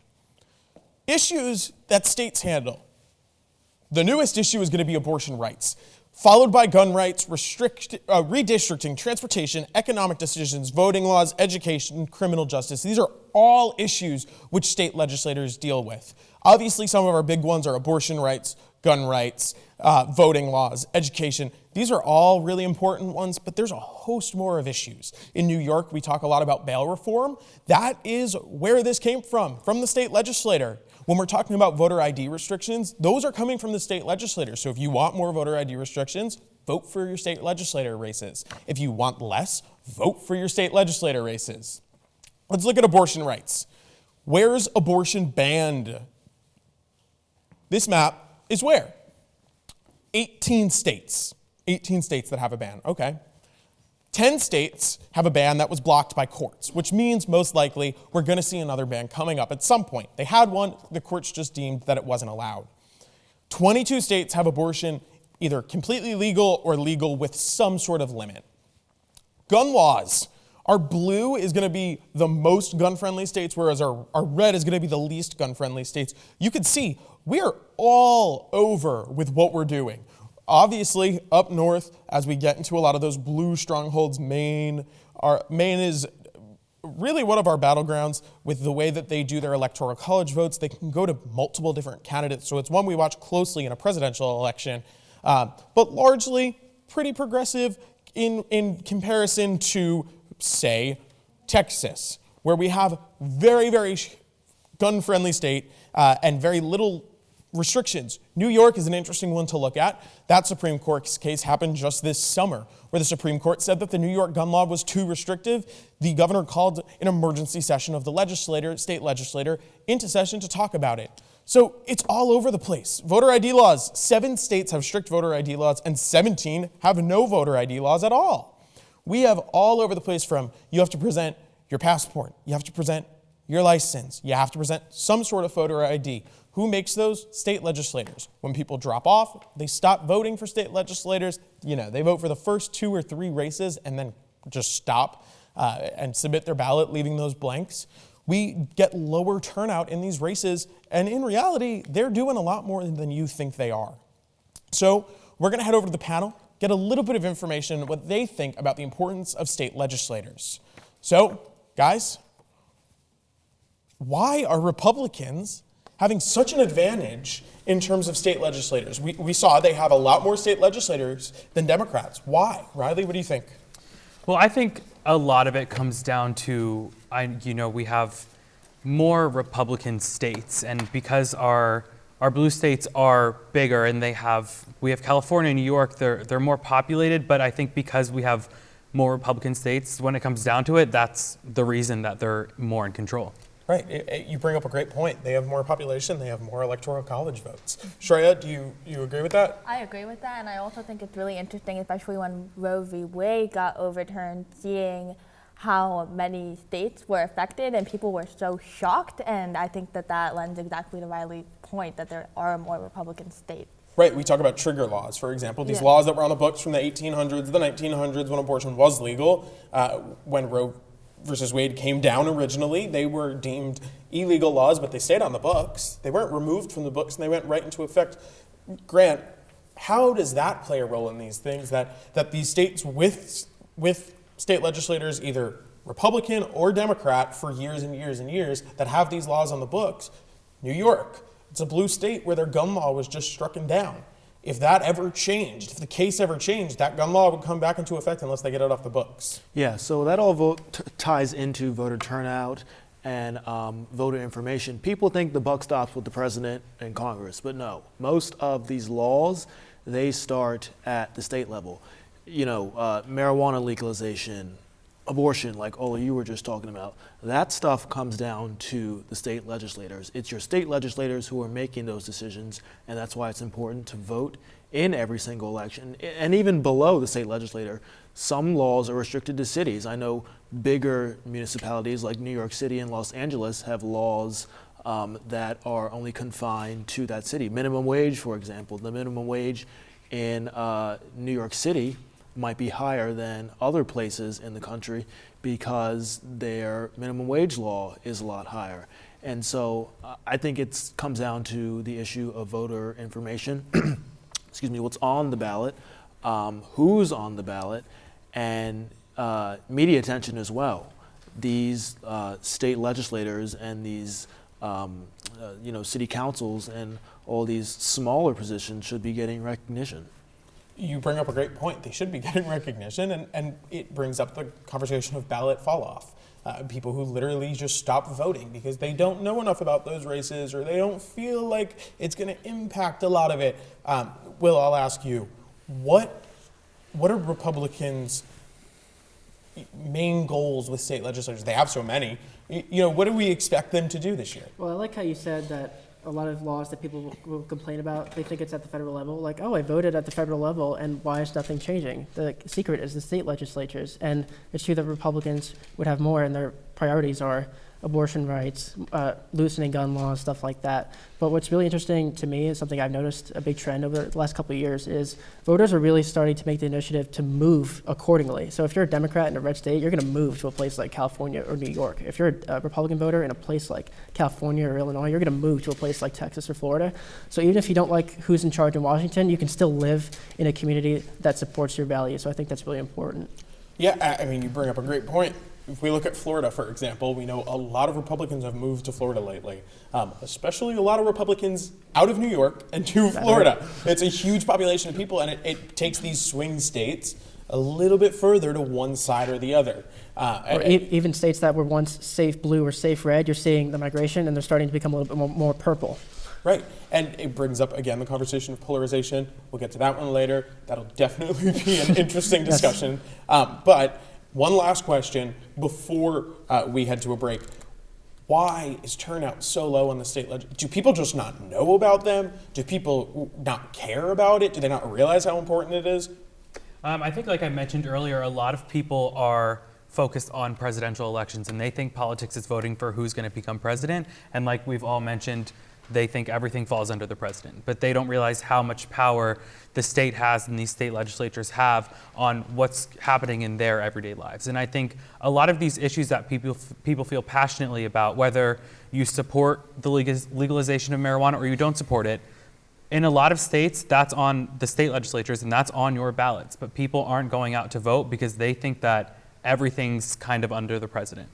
Issues that states handle. The newest issue is going to be abortion rights, followed by gun rights, redistricting, transportation, economic decisions, voting laws, education, criminal justice. These are all issues which state legislators deal with. Obviously, some of our big ones are abortion rights, gun rights, voting laws, education. These are all really important ones, but there's a host more of issues. In New York, we talk a lot about bail reform. That is where this came from the state legislator. When we're talking about voter ID restrictions, those are coming from the state legislature. So if you want more voter ID restrictions, vote for your state legislator races. If you want less, vote for your state legislator races. Let's look at abortion rights. Where's abortion banned? This map is where? 18 states. 18 states that have a ban, okay. 10 states have a ban that was blocked by courts, which means most likely we're going to see another ban coming up at some point. They had one, the courts just deemed that it wasn't allowed. 22 states have abortion either completely legal or legal with some sort of limit. Gun laws. Our blue is going to be the most gun-friendly states, whereas our red is going to be the least gun-friendly states. You can see we are all over with what we're doing. Obviously, up north, as we get into a lot of those blue strongholds, Maine is really one of our battlegrounds with the way that they do their electoral college votes. They can go to multiple different candidates, so it's one we watch closely in a presidential election, but largely pretty progressive in comparison to, say, Texas, where we have very, very gun-friendly state and very little restrictions. New York is an interesting one to look at. That Supreme Court case happened just this summer, where the Supreme Court said that the New York gun law was too restrictive. The governor called an emergency session of the state legislature into session to talk about it. So it's all over the place. Voter ID laws. 7 states have strict voter ID laws and 17 have no voter ID laws at all. We have all over the place from you have to present your passport, you have to present your license, you have to present some sort of voter ID. Who makes those? State legislators. When people drop off, they stop voting for state legislators. They vote for the first 2 or 3 races and then just stop and submit their ballot, leaving those blanks. We get lower turnout in these races, and in reality, they're doing a lot more than you think they are. So we're going to head over to the panel, get a little bit of information on what they think about the importance of state legislators. So, guys, why are Republicans having such an advantage in terms of state legislators? We saw they have a lot more state legislators than Democrats. Why? Riley, what do you think? Well, I think a lot of it comes down to, we have more Republican states, and because our blue states are bigger and we have California and New York, they're more populated, but I think because we have more Republican states, when it comes down to it, that's the reason that they're more in control. Right. You bring up a great point. They have more population. They have more electoral college votes. Shreya, do you agree with that? I agree with that, and I also think it's really interesting, especially when Roe v. Wade got overturned, seeing how many states were affected and people were so shocked, and I think that lends exactly to Riley's point that there are more Republican states. Right. We talk about trigger laws, for example. These laws that were on the books from the 1800s, the 1900s, when abortion was legal, when Roe versus Wade came down originally, they were deemed illegal laws, but they stayed on the books. They weren't removed from the books, and they went right into effect. Grant, how does that play a role in these things, that these states with state legislators, either Republican or Democrat, for years and years and years, that have these laws on the books? New York, it's a blue state where their gun law was just strucken down. If that ever changed, if the case ever changed, that gun law would come back into effect unless they get it off the books. Yeah, so that all ties into voter turnout and voter information, people think the buck stops with the president and Congress, but no. Most of these laws, they start at the state level. Marijuana legalization, abortion, like all of you were just talking about, that stuff comes down to the state legislators. It's your state legislators who are making those decisions, and that's why it's important to vote in every single election. And even below the state legislator, some laws are restricted to cities. I know bigger municipalities like New York City and Los Angeles have laws that are only confined to that city. Minimum wage, for example, the minimum wage in New York City might be higher than other places in the country because their minimum wage law is a lot higher. And so I think it comes down to the issue of voter information, what's on the ballot, who's on the ballot, and media attention as well. These state legislators and these city councils and all these smaller positions should be getting recognition. You bring up a great point. They should be getting recognition, and it brings up the conversation of ballot fall-off. People who literally just stop voting because they don't know enough about those races or they don't feel like it's going to impact a lot of it. Will, I'll ask you, what are Republicans' main goals with state legislators? They have so many. What do we expect them to do this year? Well, I like how you said that a lot of laws that people will complain about, they think it's at the federal level. Like, oh, I voted at the federal level, and why is nothing changing? The secret is the state legislatures. And it's true that Republicans would have more, and their priorities are abortion rights, loosening gun laws, stuff like that. But what's really interesting to me is something I've noticed a big trend over the last couple of years is voters are really starting to make the initiative to move accordingly. So if you're a Democrat in a red state, you're going to move to a place like California or New York. If you're a Republican voter in a place like California or Illinois, you're going to move to a place like Texas or Florida. So even if you don't like who's in charge in Washington, you can still live in a community that supports your values. So I think that's really important. Yeah, I mean, you bring up a great point. If we look at Florida, for example, we know a lot of Republicans have moved to Florida lately, especially a lot of Republicans out of New York and to Florida. It's a huge population of people, and it takes these swing states a little bit further to one side or the other. Or even states that were once safe blue or safe red, you're seeing the migration, and they're starting to become a little bit more purple. Right, and it brings up, again, the conversation of polarization. We'll get to that one later. That'll definitely be an interesting discussion. But one last question before we head to a break. Why is turnout so low on the state legislature? Do people just not know about them? Do people not care about it? Do they not realize how important it is? I think, like I mentioned earlier, a lot of people are focused on presidential elections, and they think politics is voting for who's going to become president. And like we've all mentioned, they think everything falls under the president, but they don't realize how much power the state has and these state legislatures have on what's happening in their everyday lives. And I think a lot of these issues that people feel passionately about, whether you support the legalization of marijuana or you don't support it, in a lot of states, that's on the state legislatures and that's on your ballots. But people aren't going out to vote because they think that everything's kind of under the president.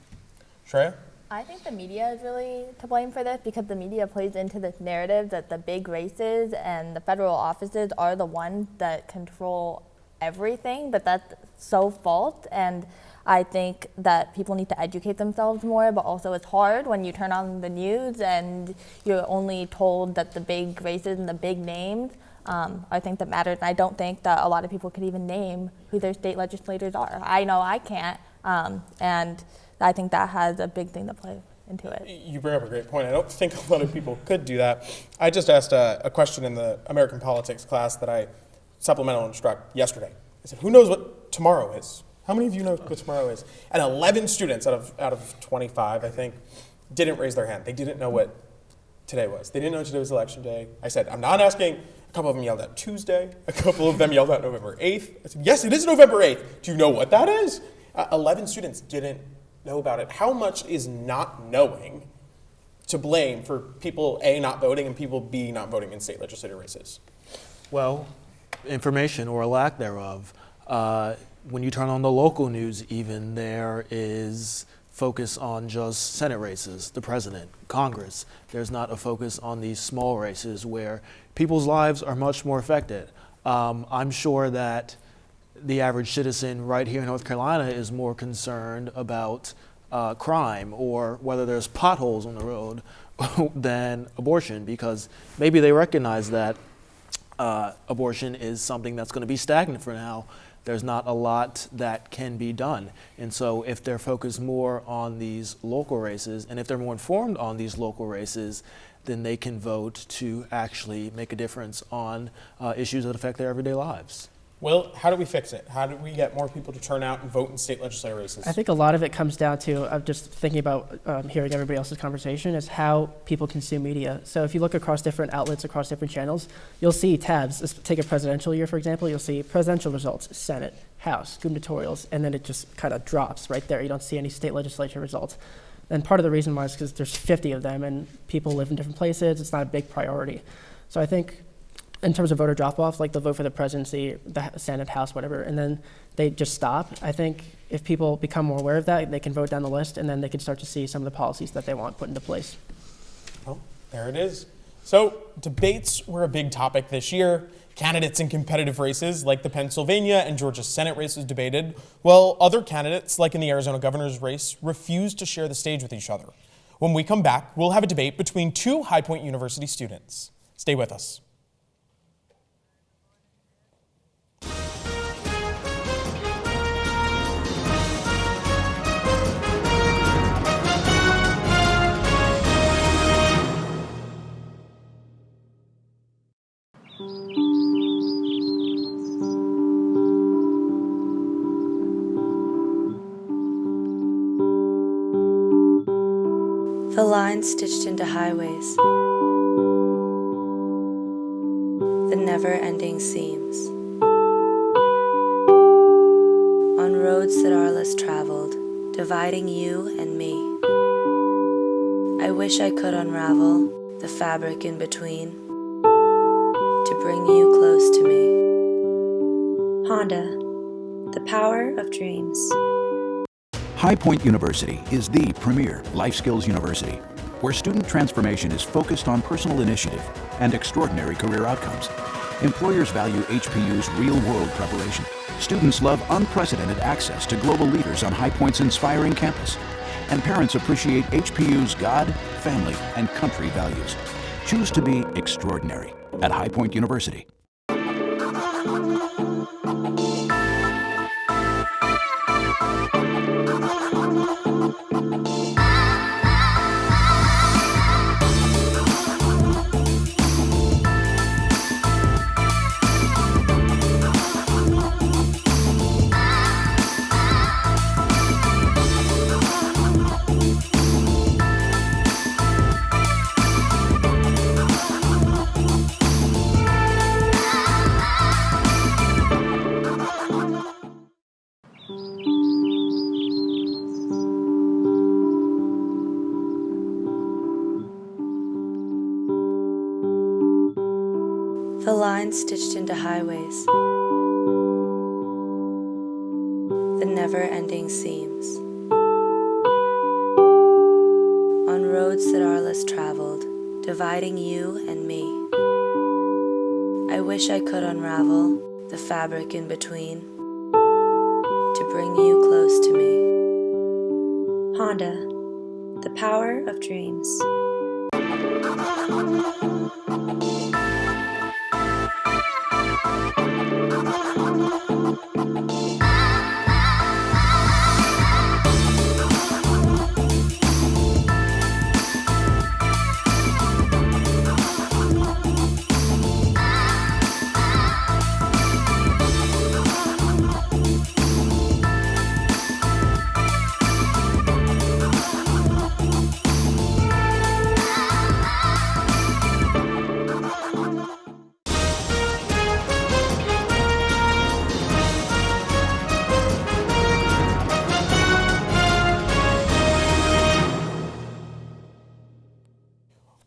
Shreya? I think the media is really to blame for this because the media plays into this narrative that the big races and the federal offices are the ones that control everything, but that's so false. And I think that people need to educate themselves more, but also it's hard when you turn on the news and you're only told that the big races and the big names are things that matter. And I don't think that a lot of people could even name who their state legislators are. I know I can't, and I think that has a big thing to play into it. You bring up a great point. I don't think a lot of people could do that. I just asked a question in the American politics class that I supplemental instruct yesterday. I said, who knows what tomorrow is? How many of you know what tomorrow is? And 11 students out of 25, I think, didn't raise their hand. They didn't know what today was. They didn't know today was election day. I said, I'm not asking. A couple of them yelled out Tuesday. A couple of them yelled out November 8th. I said, yes, it is November 8th. Do you know what that is? 11 students didn't know about it. How much is not knowing to blame for people A, not voting, and people B, not voting in state legislative races? Well, information or a lack thereof. When you turn on the local news even, there is focus on just Senate races, the president, Congress. There's not a focus on these small races where people's lives are much more affected. I'm sure that the average citizen right here in North Carolina is more concerned about crime or whether there's potholes on the road than abortion, because maybe they recognize that abortion is something that's going to be stagnant for now. There's not a lot that can be done. And so if they're focused more on these local races, and if they're more informed on these local races, then they can vote to actually make a difference on issues that affect their everyday lives. Will, how do we fix it? How do we get more people to turn out and vote in state legislative races? I think a lot of it comes down to, I'm just thinking about hearing everybody else's conversation, is how people consume media. So if you look across different outlets, across different channels, you'll see tabs. Let's take a presidential year, for example. You'll see presidential results, Senate, House, gubernatorials, and then it just kind of drops right there. You don't see any state legislature results. And part of the reason why is because there's 50 of them, and people live in different places. It's not a big priority. So I think in terms of voter drop-off, like they'll vote for the presidency, the Senate, House, whatever, and then they just stop. I think if people become more aware of that, they can vote down the list, and then they can start to see some of the policies that they want put into place. Oh, there it is. So debates were a big topic this year. Candidates in competitive races like the Pennsylvania and Georgia Senate races debated, while other candidates, like in the Arizona governor's race, refused to share the stage with each other. When we come back, we'll have a debate between two High Point University students. Stay with us. The lines stitched into highways, the never-ending seams, on roads that are less traveled, dividing you and me. I wish I could unravel the fabric in between to bring you close to me. Honda, the power of dreams. High Point University is the premier life skills university, where student transformation is focused on personal initiative and extraordinary career outcomes. Employers value HPU's real-world preparation. Students love unprecedented access to global leaders on High Point's inspiring campus. And parents appreciate HPU's God, family, and country values. Choose to be extraordinary at High Point University. The lines stitched into highways, the never-ending seams, on roads that are less traveled, dividing you and me. I wish I could unravel the fabric in between to bring you close to me. Honda, the power of dreams.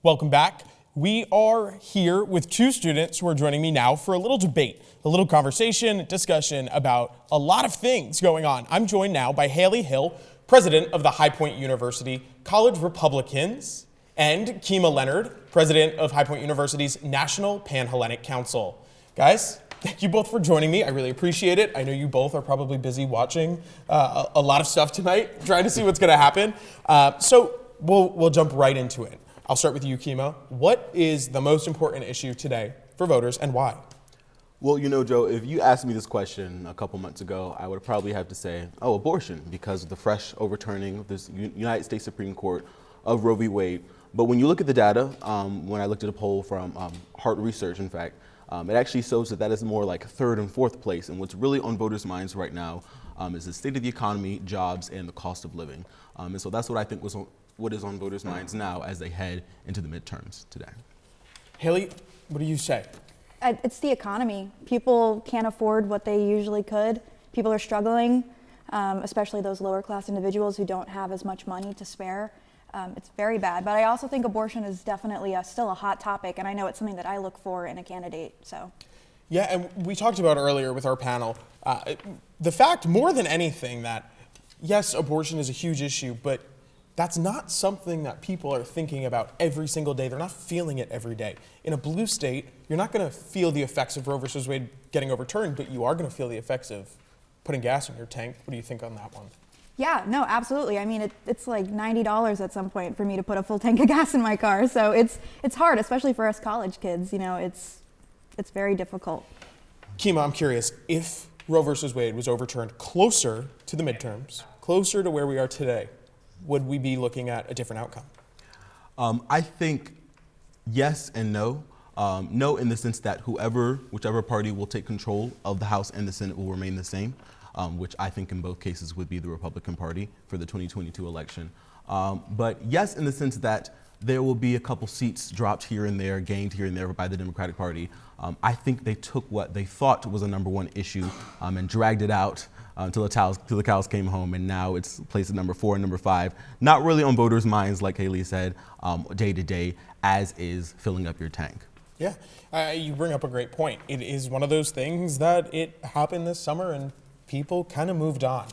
Welcome back. We are here with two students who are joining me now for a little debate, a little conversation, discussion about a lot of things going on. I'm joined now by Haley Hill, president of the High Point University College Republicans, and Kima Leonard, president of High Point University's National Pan-Hellenic Council. Guys, Thank you both for joining me. I really appreciate it. I know you both are probably busy watching a lot of stuff tonight, trying to see what's going to happen. So we'll jump right into it. I'll start with you, Kimo. What is the most important issue today for voters and why? Well, you know, Joe, if you asked me this question a couple months ago, I would probably have to say, oh, abortion, because of the fresh overturning of this United States Supreme Court of Roe v. Wade. But when you look at the data, when I looked at a poll from Hart Research, in fact, it actually shows that is more like third and fourth place. And what's really on voters' minds right now is the state of the economy, jobs, and the cost of living. And so that's what I think what is on voters' minds now as they head into the midterms today. Haley, what do you say? It's the economy. People can't afford what they usually could. People are struggling, especially those lower class individuals who don't have as much money to spare. It's very bad. But I also think abortion is definitely still a hot topic, and I know it's something that I look for in a candidate. So. Yeah, and we talked about earlier with our panel, the fact more than anything that, yes, abortion is a huge issue, but that's not something that people are thinking about every single day. They're not feeling it every day. In a blue state, you're not going to feel the effects of Roe versus Wade getting overturned, but you are going to feel the effects of putting gas in your tank. What do you think on that one? Yeah, no, absolutely. I mean, it's like $90 at some point for me to put a full tank of gas in my car. So it's hard, especially for us college kids. You know, it's very difficult. Kima, I'm curious, if Roe versus Wade was overturned closer to the midterms, closer to where we are today, would we be looking at a different outcome? I think yes and no. No, in the sense that whichever party will take control of the House and the Senate will remain the same, which I think in both cases would be the Republican Party for the 2022 election. But yes, in the sense that there will be a couple seats dropped here and there, gained here and there by the Democratic Party. I think they took what they thought was a number one issue and dragged it out till the cows came home, and now it's placed at number 4 and number 5. Not really on voters' minds, like Haley said, day to day, as is filling up your tank. Yeah, you bring up a great point. It is one of those things that it happened this summer and people kind of moved on.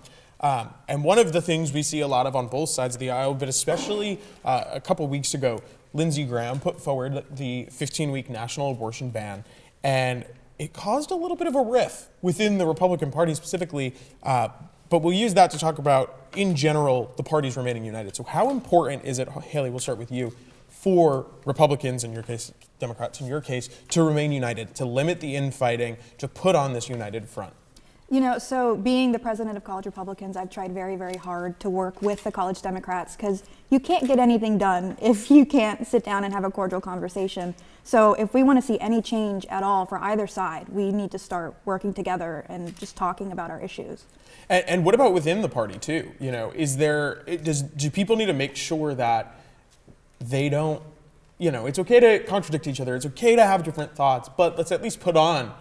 And one of the things we see a lot of on both sides of the aisle, but especially a couple weeks ago, Lindsey Graham put forward the 15-week national abortion ban, and it caused a little bit of a rift within the Republican Party specifically, but we'll use that to talk about, in general, the parties remaining united. So how important is it, Haley, we'll start with you, for Republicans, in your case, Democrats in your case, to remain united, to limit the infighting, to put on this united front? You know, so being the president of College Republicans, I've tried very, very hard to work with the College Democrats because you can't get anything done if you can't sit down and have a cordial conversation. So if we want to see any change at all for either side, we need to start working together and just talking about our issues. And what about within the party too? You know, do people need to make sure that they don't, it's okay to contradict each other, it's okay to have different thoughts, but let's at least put on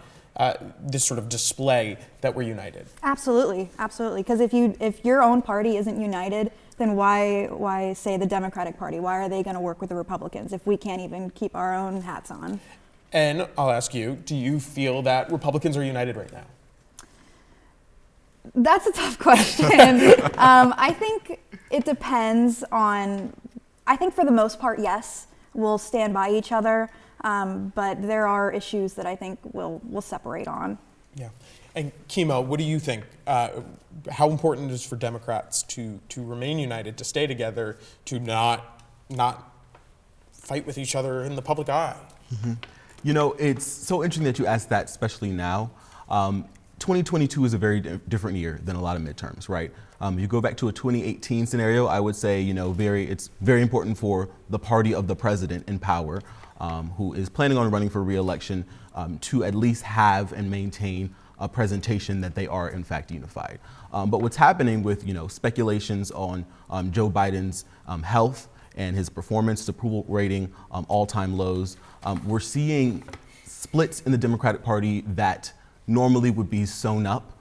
this sort of display that we're united. Absolutely, absolutely. Because if your own party isn't united, then why say the Democratic Party? Why are they going to work with the Republicans if we can't even keep our own hats on? And I'll ask you, do you feel that Republicans are united right now? That's a tough question. I think it depends on, I think for the most part, yes, we'll stand by each other. But there are issues that I think we'll separate on. Yeah. And Kimo, what do you think? How important it is for Democrats to remain united, to stay together, to not fight with each other in the public eye? Mm-hmm. You know, it's so interesting that you asked that, especially now. 2022 is a very different year than a lot of midterms, right? You go back to a 2018 scenario, I would say, it's very important for the party of the president in power, who is planning on running for re-election, to at least have and maintain a presentation that they are in fact unified. But what's happening with speculations on Joe Biden's health and his performance, his approval rating, all-time lows, we're seeing splits in the Democratic Party that normally would be sewn up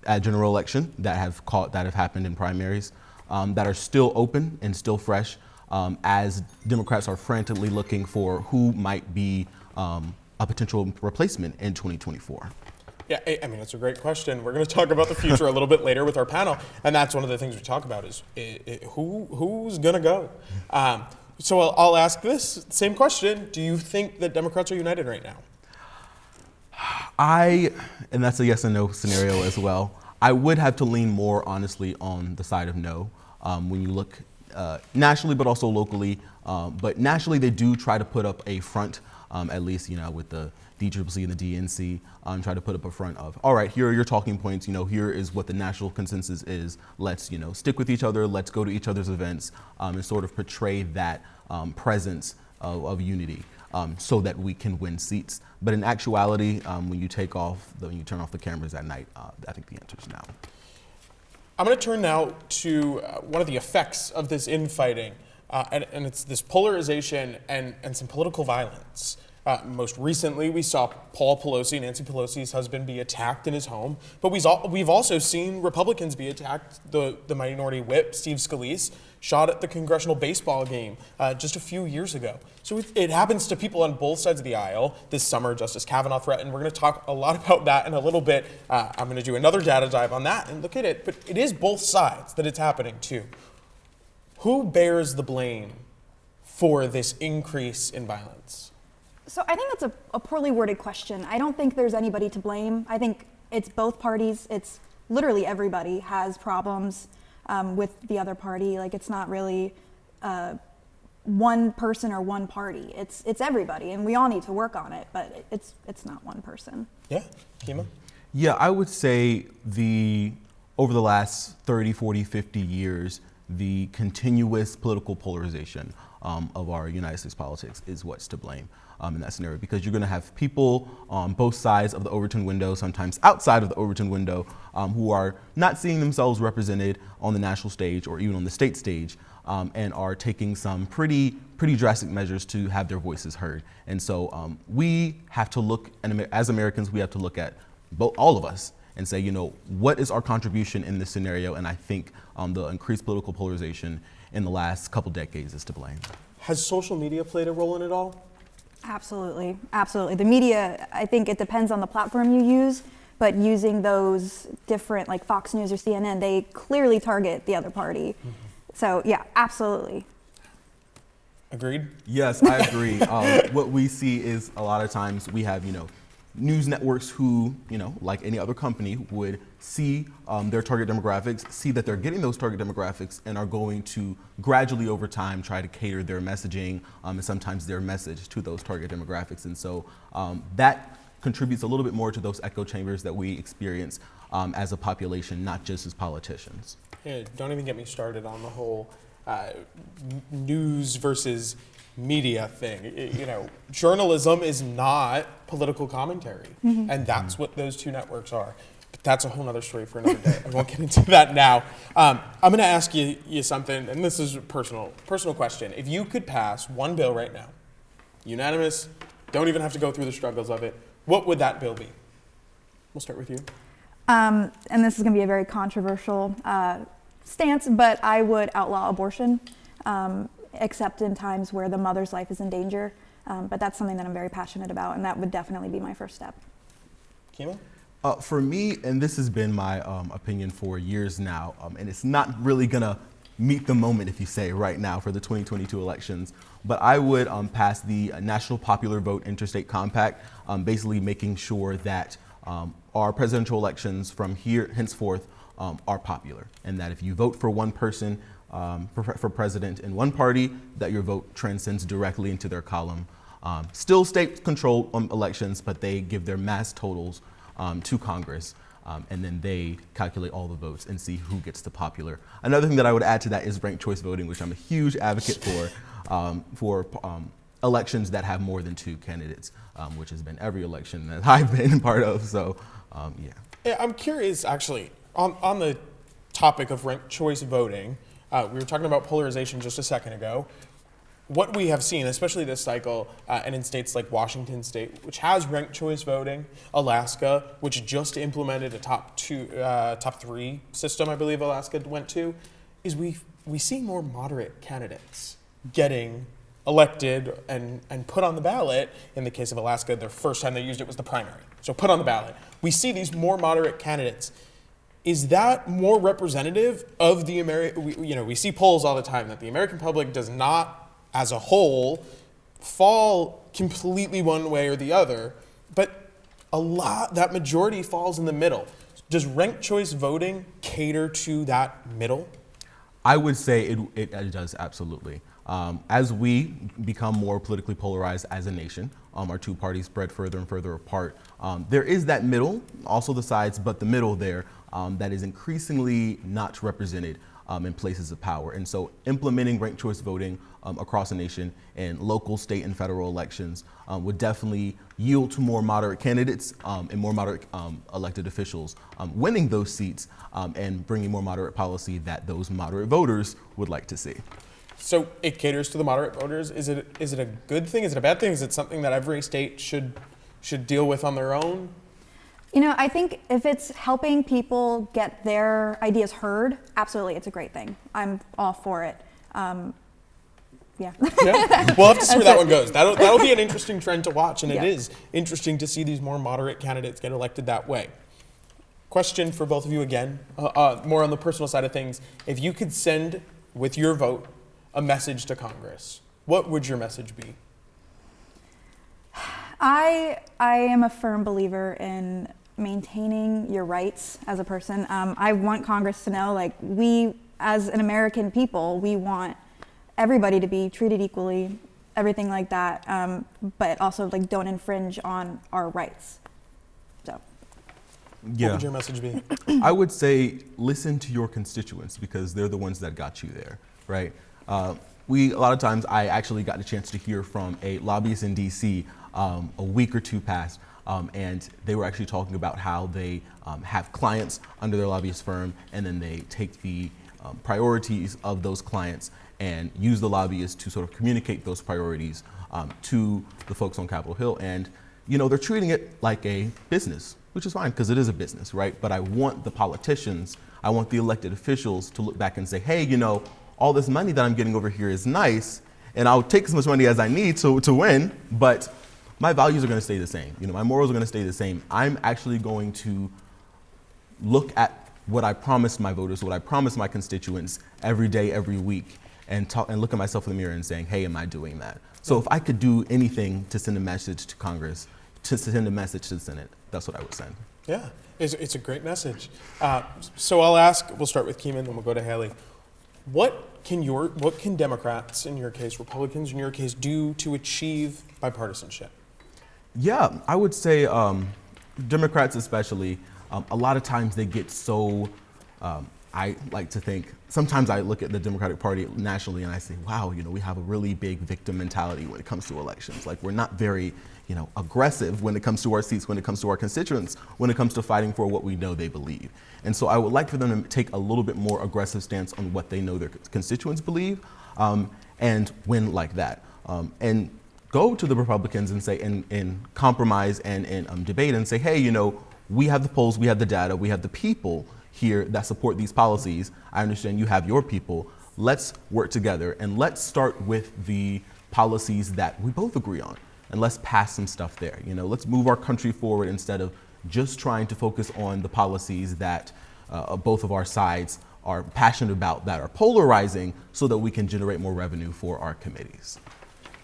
at general election that have happened in primaries, that are still open and still fresh, as Democrats are frantically looking for who might be a potential replacement in 2024. Yeah, I mean, it's a great question. We're going to talk about the future a little bit later with our panel, and that's one of the things we talk about is who's going to go. So I'll ask this same question. Do you think that Democrats are united right now? And that's a yes and no scenario as well. I would have to lean more honestly on the side of no when you look nationally, but also locally. But nationally, they do try to put up a front, at least, with the DCCC and the DNC, try to put up a front of, all right, here are your talking points, here is what the national consensus is. Let's, stick with each other, let's go to each other's events, and sort of portray that presence of unity so that we can win seats. But in actuality, when you turn off the cameras at night, I think the answer is no. I'm going to turn now to one of the effects of this infighting, and it's this polarization and some political violence. Most recently, we saw Paul Pelosi, Nancy Pelosi's husband, be attacked in his home. But we've also seen Republicans be attacked. The minority whip, Steve Scalise, shot at the congressional baseball game just a few years ago. So it happens to people on both sides of the aisle. This summer, Justice Kavanaugh threatened. We're going to talk a lot about that in a little bit. I'm going to do another data dive on that and look at it. But it is both sides that it's happening to. Who bears the blame for this increase in violence? So I think that's a poorly worded question. I don't think there's anybody to blame. I think it's both parties. It's literally everybody has problems with the other party. Like, it's not really one person or one party. It's everybody, and we all need to work on it, but it's not one person. Yeah, Kima? Yeah, I would say over the last 30, 40, 50 years, the continuous political polarization of our United States politics is what's to blame in that scenario, because you're going to have people on both sides of the Overton window, sometimes outside of the Overton window, who are not seeing themselves represented on the national stage or even on the state stage, and are taking some pretty drastic measures to have their voices heard. And so we have to look, and as Americans, we have to look at all of us and say, what is our contribution in this scenario? And I think the increased political polarization in the last couple decades is to blame. Has social media played a role in it all? Absolutely, absolutely. The media, I think it depends on the platform you use, but using those different, like Fox News or CNN, they clearly target the other party. Mm-hmm. So yeah, absolutely. Agreed? Yes, I agree. What we see is a lot of times we have, news networks who, like any other company, would see their target demographics, see that they're getting those target demographics, and are going to gradually over time try to cater their messaging and sometimes their message to those target demographics. And so that contributes a little bit more to those echo chambers that we experience as a population, not just as politicians. Yeah, don't even get me started on the whole news versus media thing. Journalism is not political commentary, and that's what those two networks are. But that's a whole other story for another day. I won't get into that now. I'm going to ask you something, and this is a personal question. If you could pass one bill right now, unanimous, don't even have to go through the struggles of it, what would that bill be? We'll start with you. And this is going to be a very controversial stance, but I would outlaw abortion. Except in times where the mother's life is in danger. But that's something that I'm very passionate about, and that would definitely be my first step. Kima? For me, and this has been my opinion for years now, and it's not really gonna meet the moment, if you say, right now for the 2022 elections, but I would pass the National Popular Vote Interstate Compact, basically making sure that our presidential elections from here henceforth are popular, and that if you vote for one person, for president in one party, that your vote transcends directly into their column. Still state-controlled elections, but they give their mass totals to Congress, and then they calculate all the votes and see who gets the popular. Another thing that I would add to that is ranked choice voting, which I'm a huge advocate for elections that have more than two candidates, which has been every election that I've been part of. So, yeah. I'm curious, actually, on the topic of ranked choice voting. We were talking about polarization just a second ago. What we have seen, especially this cycle, and in states like Washington State, which has ranked choice voting, Alaska, which just implemented a top three system, I believe Alaska went to, is we see more moderate candidates getting elected and put on the ballot. In the case of Alaska, the first time they used it was the primary, so put on the ballot. We see these more moderate candidates. Is that more representative of the we see polls all the time that the American public does not, as a whole, fall completely one way or the other. But that majority falls in the middle. Does ranked choice voting cater to that middle? I would say it does, absolutely. As we become more politically polarized as a nation, our two parties spread further and further apart. There is that middle, also the sides, but the middle there that is increasingly not represented in places of power. And so implementing ranked choice voting across the nation in local, state, and federal elections would definitely yield to more moderate candidates and more moderate elected officials winning those seats and bringing more moderate policy that those moderate voters would like to see. So it caters to the moderate voters. Is it a good thing? Is it a bad thing? Is it something that every state should deal with on their own? You know, I think if it's helping people get their ideas heard, absolutely, it's a great thing. I'm all for it. Yeah. We'll have to see where that one goes. That'll be an interesting trend to watch, and Yeah. it is interesting to see these more moderate candidates get elected that way. Question for both of you again, more on the personal side of things. If you could send, with your vote, a message to Congress, what would your message be? I am a firm believer in maintaining your rights as a person. I want Congress to know, like, we, as an American people, we want everybody to be treated equally, everything like that, but also, like, don't infringe on our rights. So. Yeah. What would your message be? I would say listen to your constituents because they're the ones that got you there, right? A lot of times I actually got a chance to hear from a lobbyist in DC a week or two past, and they were actually talking about how they have clients under their lobbyist firm, and then they take the priorities of those clients and use the lobbyists to sort of communicate those priorities to the folks on Capitol Hill. And, you know, they're treating it like a business, which is fine because it is a business, right? But I want the politicians, I want the elected officials to look back and say, hey, you know, all this money that I'm getting over here is nice, and I'll take as much money as I need to win, but my values are going to stay the same. You know, my morals are going to stay the same. I'm actually going to look at what I promised my voters, what I promised my constituents every day, every week, and look at myself in the mirror and saying, hey, am I doing that? So if I could do anything to send a message to Congress, to send a message to the Senate, that's what I would send. Yeah, it's a great message. So we'll start with Keeman, then we'll go to Haley. What can Democrats, in your case, Republicans, in your case, do to achieve bipartisanship? Yeah, I would say Democrats especially, a lot of times they get so, I like to think, sometimes I look at the Democratic Party nationally and I say, wow, you know, we have a really big victim mentality when it comes to elections. Like, we're not very, you know, aggressive when it comes to our seats, when it comes to our constituents, when it comes to fighting for what we know they believe. And so I would like for them to take a little bit more aggressive stance on what they know their constituents believe and win like that. And go to the Republicans and say, and compromise and debate and say, hey, you know, we have the polls, we have the data, we have the people here that support these policies. I understand you have your people. Let's work together and let's start with the policies that we both agree on. And let's pass some stuff there. You know, let's move our country forward instead of just trying to focus on the policies that both of our sides are passionate about, that are polarizing, so that we can generate more revenue for our committees.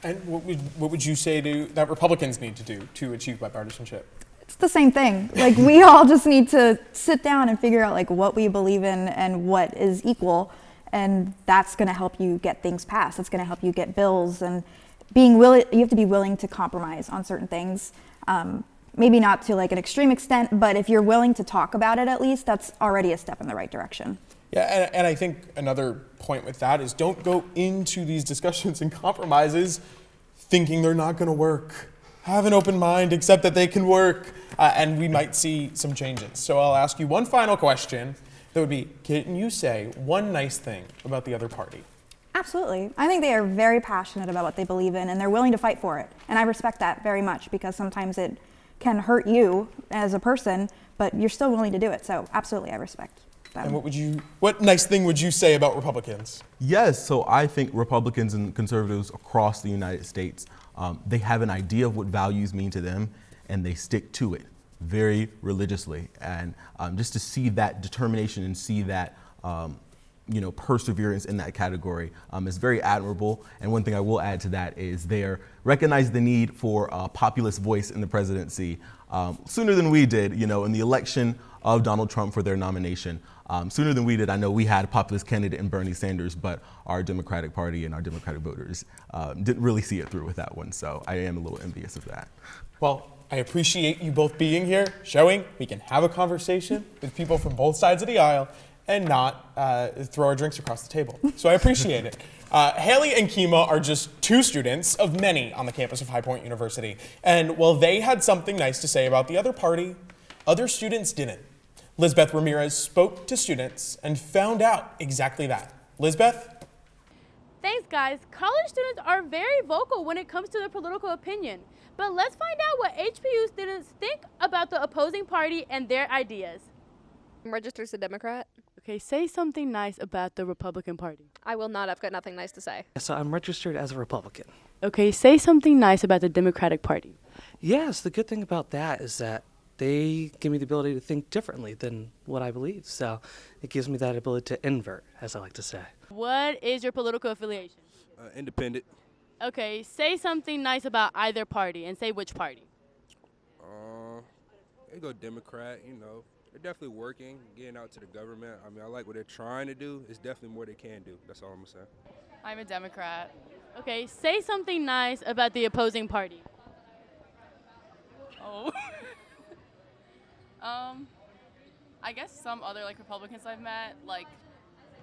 And what would you say that Republicans need to do to achieve bipartisanship? It's the same thing. Like, we all just need to sit down and figure out, like, what we believe in and what is equal, and that's going to help you get things passed. It's going to help you get bills, and you have to be willing to compromise on certain things. Maybe not to, like, an extreme extent, but if you're willing to talk about it, at least, that's already a step in the right direction. Yeah, and I think another point with that is don't go into these discussions and compromises thinking they're not going to work. Have an open mind, accept that they can work, and we might see some changes. So I'll ask you one final question that would be, can you say one nice thing about the other party? Absolutely. I think they are very passionate about what they believe in, and they're willing to fight for it. And I respect that very much, because sometimes it can hurt you as a person, but you're still willing to do it. So absolutely, I respect them. And what nice thing would you say about Republicans? Yes, so I think Republicans and conservatives across the United States, they have an idea of what values mean to them, and they stick to it very religiously. And just to see that determination and see that perseverance in that category is very admirable. And one thing I will add to that is they recognize the need for a populist voice in the presidency, sooner than we did, in the election of Donald Trump for their nomination. Sooner than we did. I know we had a populist candidate in Bernie Sanders, but our Democratic Party and our Democratic voters didn't really see it through with that one. So I am a little envious of that. Well, I appreciate you both being here, showing we can have a conversation with people from both sides of the aisle and not throw our drinks across the table. So I appreciate it. Haley and Kima are just two students of many on the campus of High Point University. And while they had something nice to say about the other party, other students didn't. Lisbeth Ramirez spoke to students and found out exactly that. Lisbeth? Thanks, guys. College students are very vocal when it comes to their political opinion. But let's find out what HPU students think about the opposing party and their ideas. I'm registered as a Democrat. Okay, say something nice about the Republican Party. I will not. I've got nothing nice to say. So I'm registered as a Republican. Okay, say something nice about the Democratic Party. Yes, the good thing about that is that they give me the ability to think differently than what I believe. So it gives me that ability to invert, as I like to say. What is your political affiliation? Independent. Okay, say something nice about either party and say which party. They go Democrat, They're definitely working, getting out to the government. I mean, I like what they're trying to do. It's definitely more they can do. That's all I'm going to say. I'm a Democrat. Okay, say something nice about the opposing party. Oh. I guess some other Republicans I've met,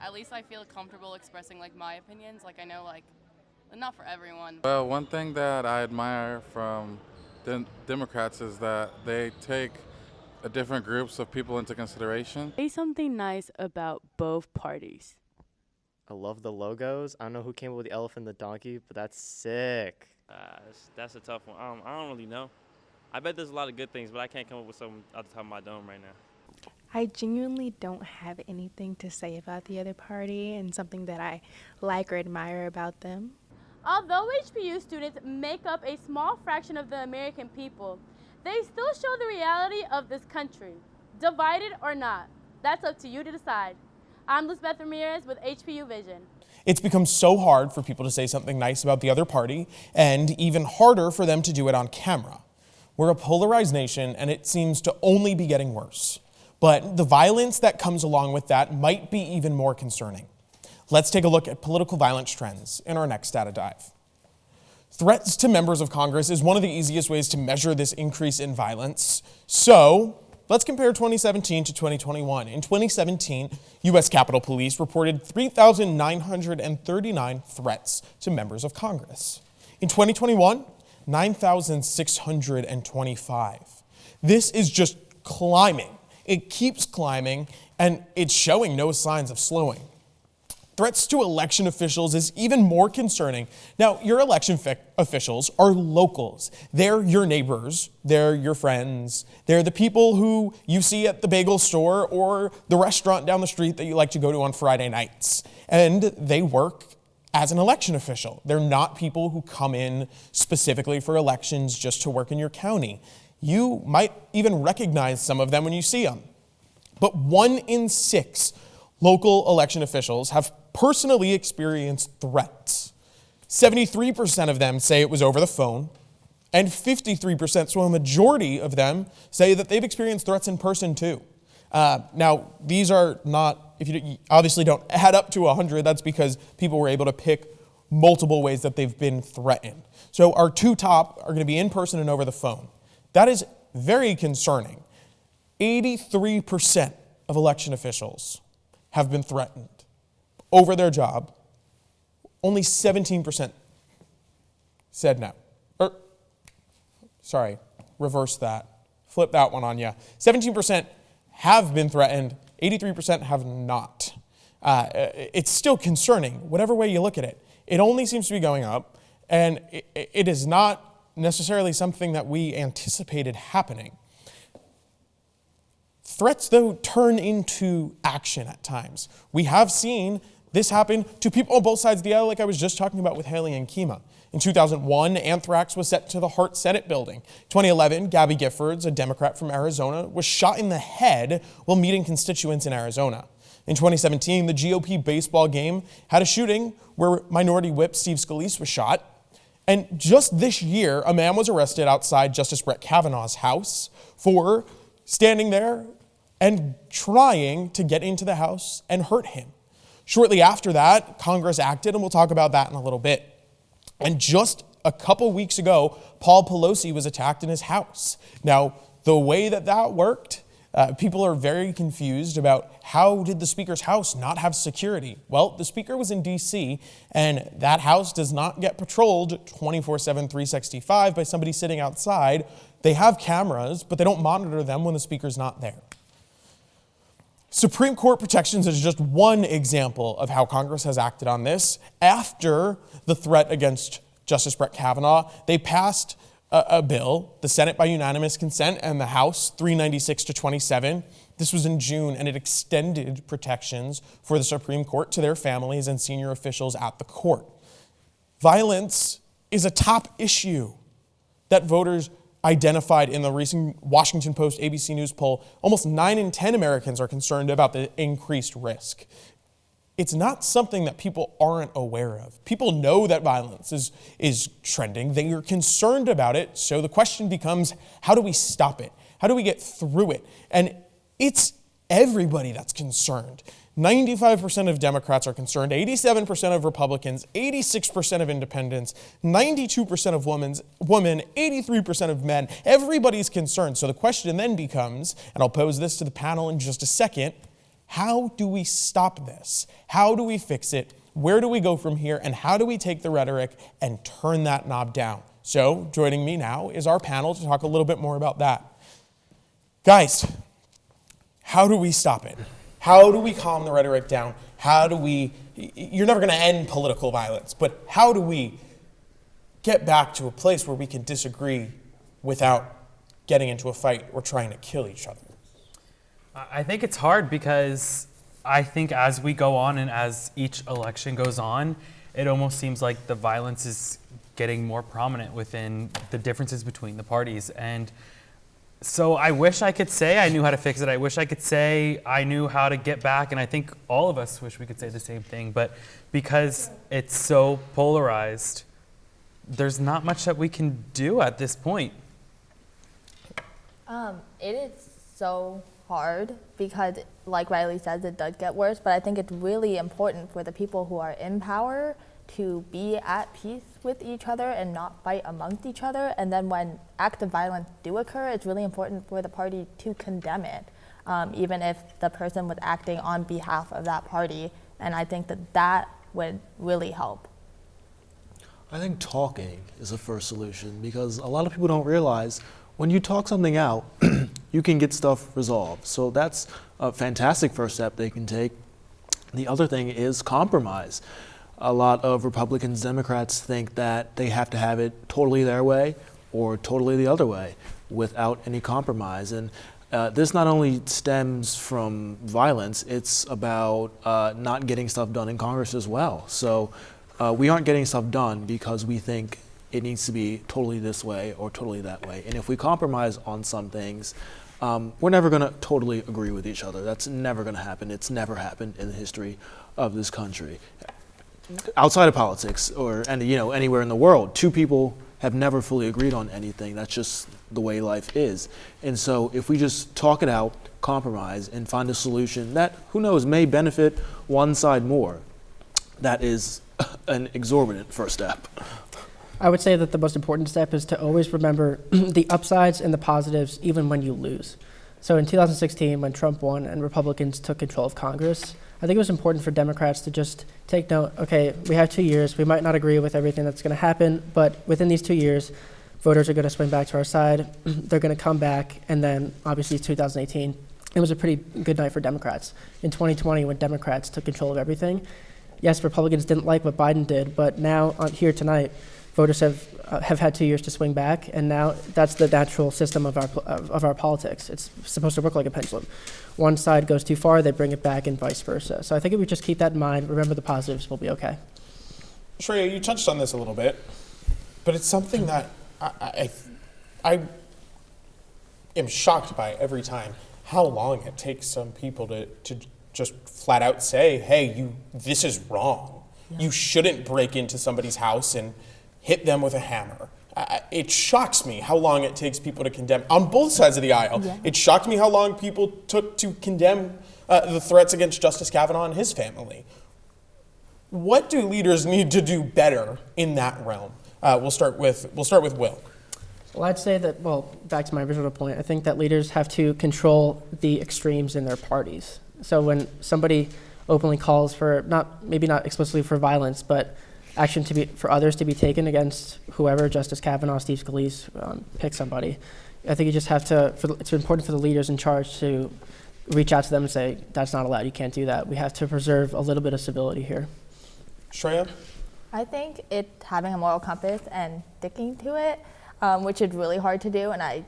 at least I feel comfortable expressing my opinions. I know not for everyone. Well, one thing that I admire from Democrats is that they take different groups of people into consideration. Say something nice about both parties. I love the logos. I don't know who came up with the elephant and the donkey, but that's sick. That's a tough one. I don't really know. I bet there's a lot of good things, but I can't come up with something off the top of my dome right now. I genuinely don't have anything to say about the other party and something that I like or admire about them. Although HBU students make up a small fraction of the American people, they still show the reality of this country, divided or not. That's up to you to decide. I'm Lisbeth Ramirez with HPU Vision. It's become so hard for people to say something nice about the other party, and even harder for them to do it on camera. We're a polarized nation, and it seems to only be getting worse. But the violence that comes along with that might be even more concerning. Let's take a look at political violence trends in our next data dive. Threats to members of Congress is one of the easiest ways to measure this increase in violence. So let's compare 2017 to 2021. In 2017, U.S. Capitol Police reported 3,939 threats to members of Congress. In 2021, 9,625. This is just climbing. It keeps climbing, and it's showing no signs of slowing. Threats to election officials is even more concerning. Now, your election officials are locals. They're your neighbors. They're your friends. They're the people who you see at the bagel store or the restaurant down the street that you like to go to on Friday nights. And they work as an election official. They're not people who come in specifically for elections just to work in your county. You might even recognize some of them when you see them. But 1 in 6 local election officials have personally experienced threats. 73% of them say it was over the phone, and 53%, so a majority of them, say that they've experienced threats in person too. Now, these are not, if you obviously don't add up to 100, that's because people were able to pick multiple ways that they've been threatened. So our two top are going to be in person and over the phone. That is very concerning. 83% of election officials have been threatened over their job. Only 17% said no. Reverse that. Flip that one on you. 17% have been threatened, 83% have not. It's still concerning, whatever way you look at it. It only seems to be going up, and it is not necessarily something that we anticipated happening. Threats, though, turn into action at times. We have seen this happen to people on both sides of the aisle, like I was just talking about with Haley and Kima. In 2001, anthrax was sent to the Hart Senate building. 2011, Gabby Giffords, a Democrat from Arizona, was shot in the head while meeting constituents in Arizona. In 2017, the GOP baseball game had a shooting where Minority Whip Steve Scalise was shot. And just this year, a man was arrested outside Justice Brett Kavanaugh's house for standing there and trying to get into the house and hurt him. Shortly after that, Congress acted, and we'll talk about that in a little bit. And just a couple weeks ago, Paul Pelosi was attacked in his house. Now, the way that worked, people are very confused about how did the Speaker's house not have security? Well, the Speaker was in D.C., and that house does not get patrolled 24/7, 365 by somebody sitting outside. They have cameras, but they don't monitor them when the Speaker's not there. Supreme Court protections is just one example of how Congress has acted on this. After the threat against Justice Brett Kavanaugh, they passed a bill, the Senate by unanimous consent, and the House 396-27. This was in June, and it extended protections for the Supreme Court to their families and senior officials at the court. Violence is a top issue that voters identified in the recent Washington Post ABC News poll. Almost 9 in 10 Americans are concerned about the increased risk. It's not something that people aren't aware of. People know that violence is trending. They are concerned about it. So the question becomes, how do we stop it? How do we get through it? And it's everybody that's concerned. 95% of Democrats are concerned, 87% of Republicans, 86% of independents, 92% of women, 83% of men. Everybody's concerned. So the question then becomes, and I'll pose this to the panel in just a second, how do we stop this? How do we fix it? Where do we go from here? And how do we take the rhetoric and turn that knob down? So joining me now is our panel to talk a little bit more about that. Guys, how do we stop it? How do we calm the rhetoric down? You're never going to end political violence, but how do we get back to a place where we can disagree without getting into a fight or trying to kill each other? I think it's hard because I think as we go on and as each election goes on, it almost seems like the violence is getting more prominent within the differences between the parties. And so I wish I could say I knew how to fix it. I wish I could say I knew how to get back. And I think all of us wish we could say the same thing. But because it's so polarized, there's not much that we can do at this point. It is so hard because, like Riley says, it does get worse. But I think it's really important for the people who are in power to be at peace with each other and not fight amongst each other. And then when acts of violence do occur, it's really important for the party to condemn it, even if the person was acting on behalf of that party. And I think that would really help. I think talking is the first solution because a lot of people don't realize when you talk something out, you can get stuff resolved. So that's a fantastic first step they can take. The other thing is compromise. A lot of Republicans, Democrats think that they have to have it totally their way or totally the other way without any compromise. And this not only stems from violence, it's about not getting stuff done in Congress as well. So we aren't getting stuff done because we think it needs to be totally this way or totally that way. And if we compromise on some things, we're never going to totally agree with each other. That's never going to happen. It's never happened in the history of this country. Outside of politics or anywhere in the world, two people have never fully agreed on anything. That's just the way life is. And so if we just talk it out, compromise, and find a solution that, who knows, may benefit one side more, that is an exorbitant first step. I would say that the most important step is to always remember the upsides and the positives even when you lose. So in 2016, when Trump won and Republicans took control of Congress, I think it was important for Democrats to just take note, okay, we have 2 years, we might not agree with everything that's going to happen, but within these 2 years, voters are going to swing back to our side, they're going to come back, and then obviously 2018, it was a pretty good night for Democrats. In 2020, when Democrats took control of everything, yes, Republicans didn't like what Biden did, but now here tonight, voters have had 2 years to swing back, and now that's the natural system of our politics. It's supposed to work like a pendulum. One side goes too far, they bring it back, and vice versa. So I think if we just keep that in mind, remember the positives, we'll be okay. Shreya, you touched on this a little bit, but it's something that I am shocked by every time, how long it takes some people to just flat out say, hey, this is wrong. Yeah. You shouldn't break into somebody's house and hit them with a hammer. It shocks me how long it takes people to condemn, on both sides of the aisle. Yeah. It shocked me how long people took to condemn the threats against Justice Kavanaugh and his family. What do leaders need to do better in that realm? We'll start with Will. Well, I'd say that, back to my original point, I think that leaders have to control the extremes in their parties. So when somebody openly calls for, maybe not explicitly for violence, but action for others to be taken against whoever, Justice Kavanaugh, Steve Scalise, pick somebody, I think you just have to, it's important for the leaders in charge to reach out to them and say, that's not allowed, you can't do that. We have to preserve a little bit of civility here. Shreya? I think it's having a moral compass and sticking to it, which is really hard to do. And I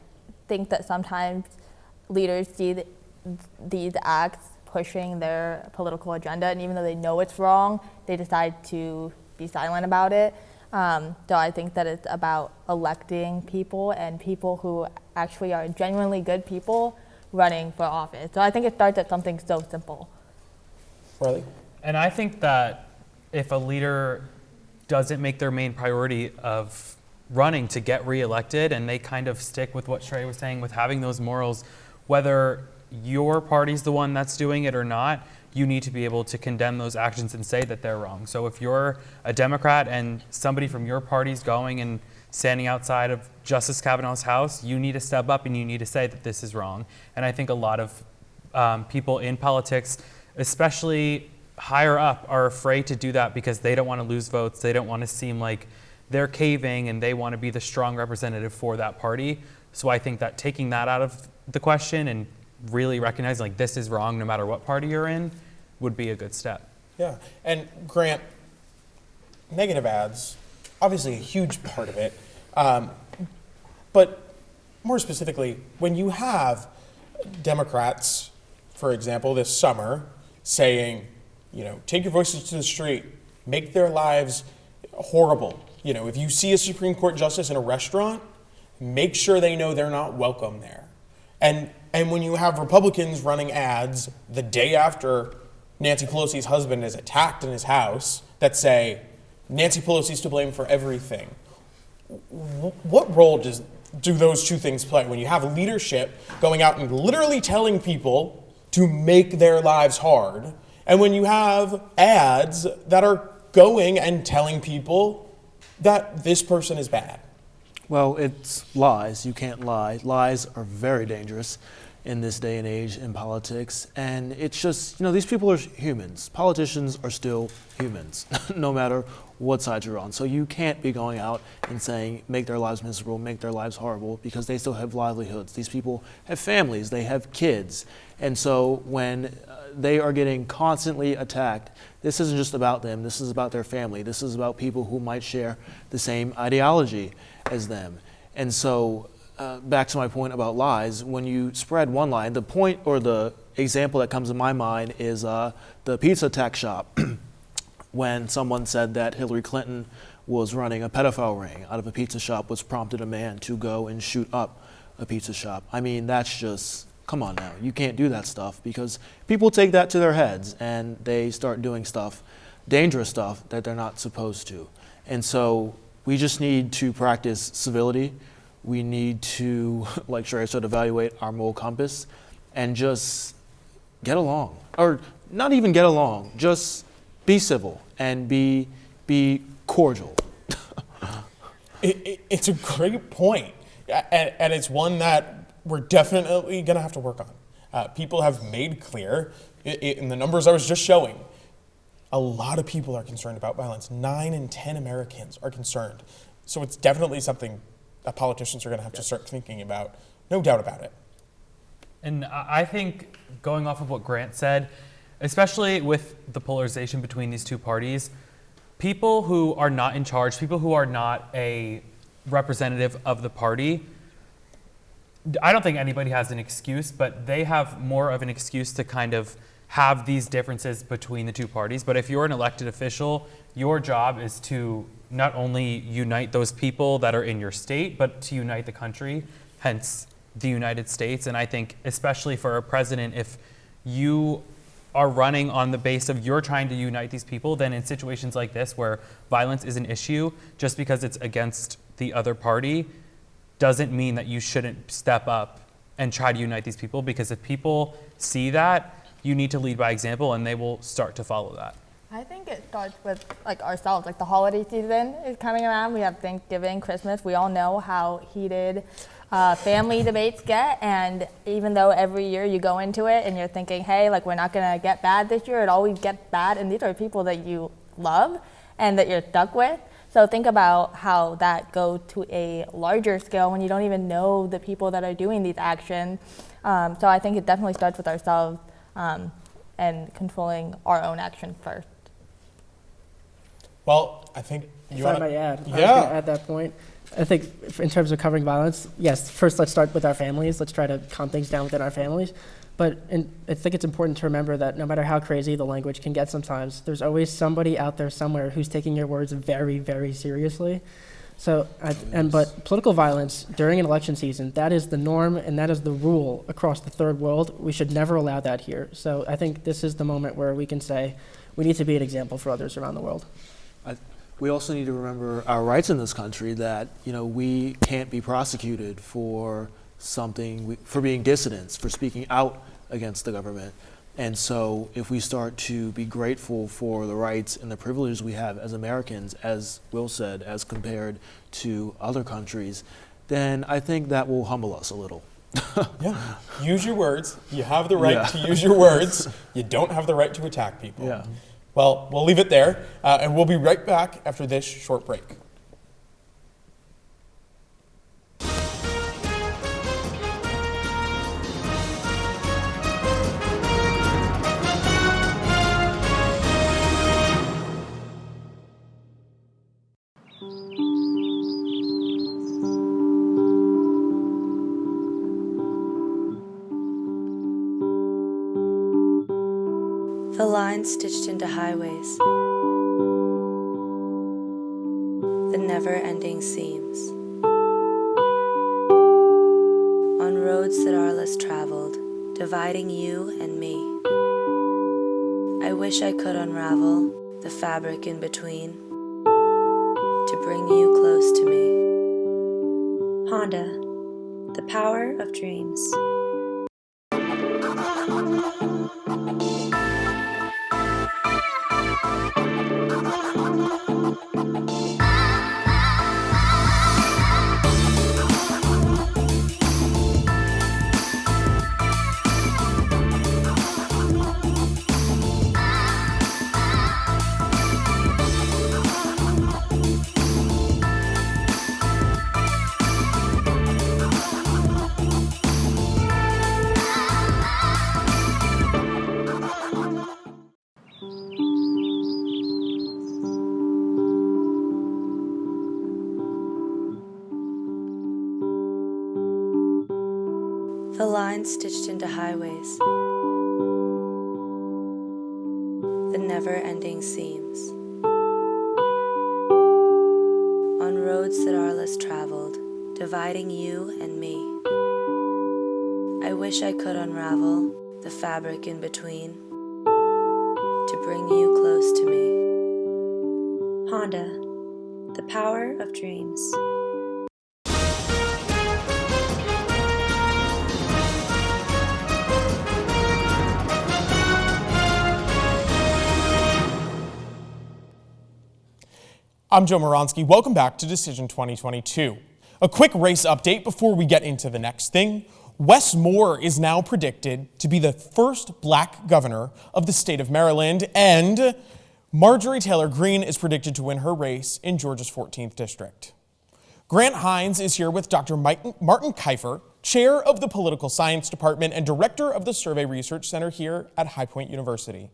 think that sometimes leaders see these acts pushing their political agenda, and even though they know it's wrong, they decide to be silent about it. So I think that it's about electing people and people who actually are genuinely good people running for office. So I think it starts at something so simple. Riley? And I think that if a leader doesn't make their main priority of running to get reelected, and they kind of stick with what Shreya was saying with having those morals, whether your party's the one that's doing it or not, you need to be able to condemn those actions and say that they're wrong. So if you're a Democrat and somebody from your party's going and standing outside of Justice Kavanaugh's house, you need to step up and you need to say that this is wrong. And I think a lot of people in politics, especially higher up, are afraid to do that because they don't want to lose votes. They don't want to seem like they're caving, and they want to be the strong representative for that party. So I think that taking that out of the question and really recognizing like this is wrong no matter what party you're in would be a good step. Yeah, and Grant, negative ads, obviously a huge part of it, but more specifically, when you have Democrats, for example, this summer saying, take your voices to the street, make their lives horrible. If you see a Supreme Court justice in a restaurant, make sure they know they're not welcome there. And when you have Republicans running ads the day after Nancy Pelosi's husband is attacked in his house that say, Nancy Pelosi's to blame for everything, what role do those two things play when you have leadership going out and literally telling people to make their lives hard, and when you have ads that are going and telling people that this person is bad? Well, it's lies. You can't lie. Lies are very dangerous in this day and age in politics. And it's just, these people are humans. Politicians are still humans, no matter what side you're on. So you can't be going out and saying, make their lives miserable, make their lives horrible, because they still have livelihoods. These people have families, they have kids. And so when they are getting constantly attacked, this isn't just about them, this is about their family. This is about people who might share the same ideology as them. And so back to my point about lies, when you spread one lie, the point or the example that comes to my mind is the pizza tech shop when someone said that Hillary Clinton was running a pedophile ring out of a pizza shop, which prompted a man to go and shoot up a pizza shop. I mean, that's just, come on now. You can't do that stuff because people take that to their heads and they start doing stuff, dangerous stuff that they're not supposed to. And so we just need to practice civility. We need to, like Shreya said, evaluate our moral compass and just get along. Or not even get along, just be civil and be cordial. It's a great point, and it's one that we're definitely going to have to work on. People have made clear, in the numbers I was just showing, a lot of people are concerned about violence. 9 in 10 Americans are concerned. So it's definitely something that politicians are going to have to start thinking about, no doubt about it. And I think, going off of what Grant said, especially with the polarization between these two parties, people who are not in charge, people who are not a representative of the party, I don't think anybody has an excuse, but they have more of an excuse to kind of have these differences between the two parties. But if you're an elected official, your job is to not only unite those people that are in your state, but to unite the country, hence the United States. And I think especially for a president, if you are running on the base of you're trying to unite these people, then in situations like this where violence is an issue, just because it's against the other party doesn't mean that you shouldn't step up and try to unite these people, because if people see that, you need to lead by example and they will start to follow that. I think it starts with like ourselves. Like the holiday season is coming around. We have Thanksgiving, Christmas. We all know how heated family debates get, and even though every year you go into it and you're thinking, hey, like we're not gonna get bad this year, it always gets bad, and these are people that you love and that you're stuck with. So think about how that goes to a larger scale when you don't even know the people that are doing these actions. So I think it definitely starts with ourselves and controlling our own actions first. Well, I think If I might add, Yeah. I was going to add that point. I think in terms of covering violence, yes, first let's start with our families. Let's try to calm things down within our families. But I think it's important to remember that no matter how crazy the language can get sometimes, there's always somebody out there somewhere who's taking your words very, very seriously. So, but political violence during an election season, that is the norm and that is the rule across the third world. We should never allow that here. So I think this is the moment where we can say we need to be an example for others around the world. We also need to remember our rights in this country, that we can't be prosecuted for something, for being dissidents, for speaking out against the government. And so if we start to be grateful for the rights and the privileges we have as Americans, as Will said, as compared to other countries, then I think that will humble us a little. Yeah. Use your words. You have the right to use your words. You don't have the right to attack people. Yeah. Well, we'll leave it there, and we'll be right back after this short break. The lines stitched into highways, the never-ending seams, on roads that are less traveled, dividing you and me. I wish I could unravel the fabric in between to bring you close to me. Honda, the power of dreams. The lines stitched into highways, the never-ending seams, on roads that are less traveled, dividing you and me. I wish I could unravel the fabric in between to bring you close to me. Honda, the power of dreams. I'm Joe Maronski. Welcome back to Decision 2022. A quick race update before we get into the next thing. Wes Moore is now predicted to be the first black governor of the state of Maryland, and Marjorie Taylor Greene is predicted to win her race in Georgia's 14th district. Grant Hines is here with Dr. Martin Keifer, chair of the Political Science Department and director of the Survey Research Center here at High Point University.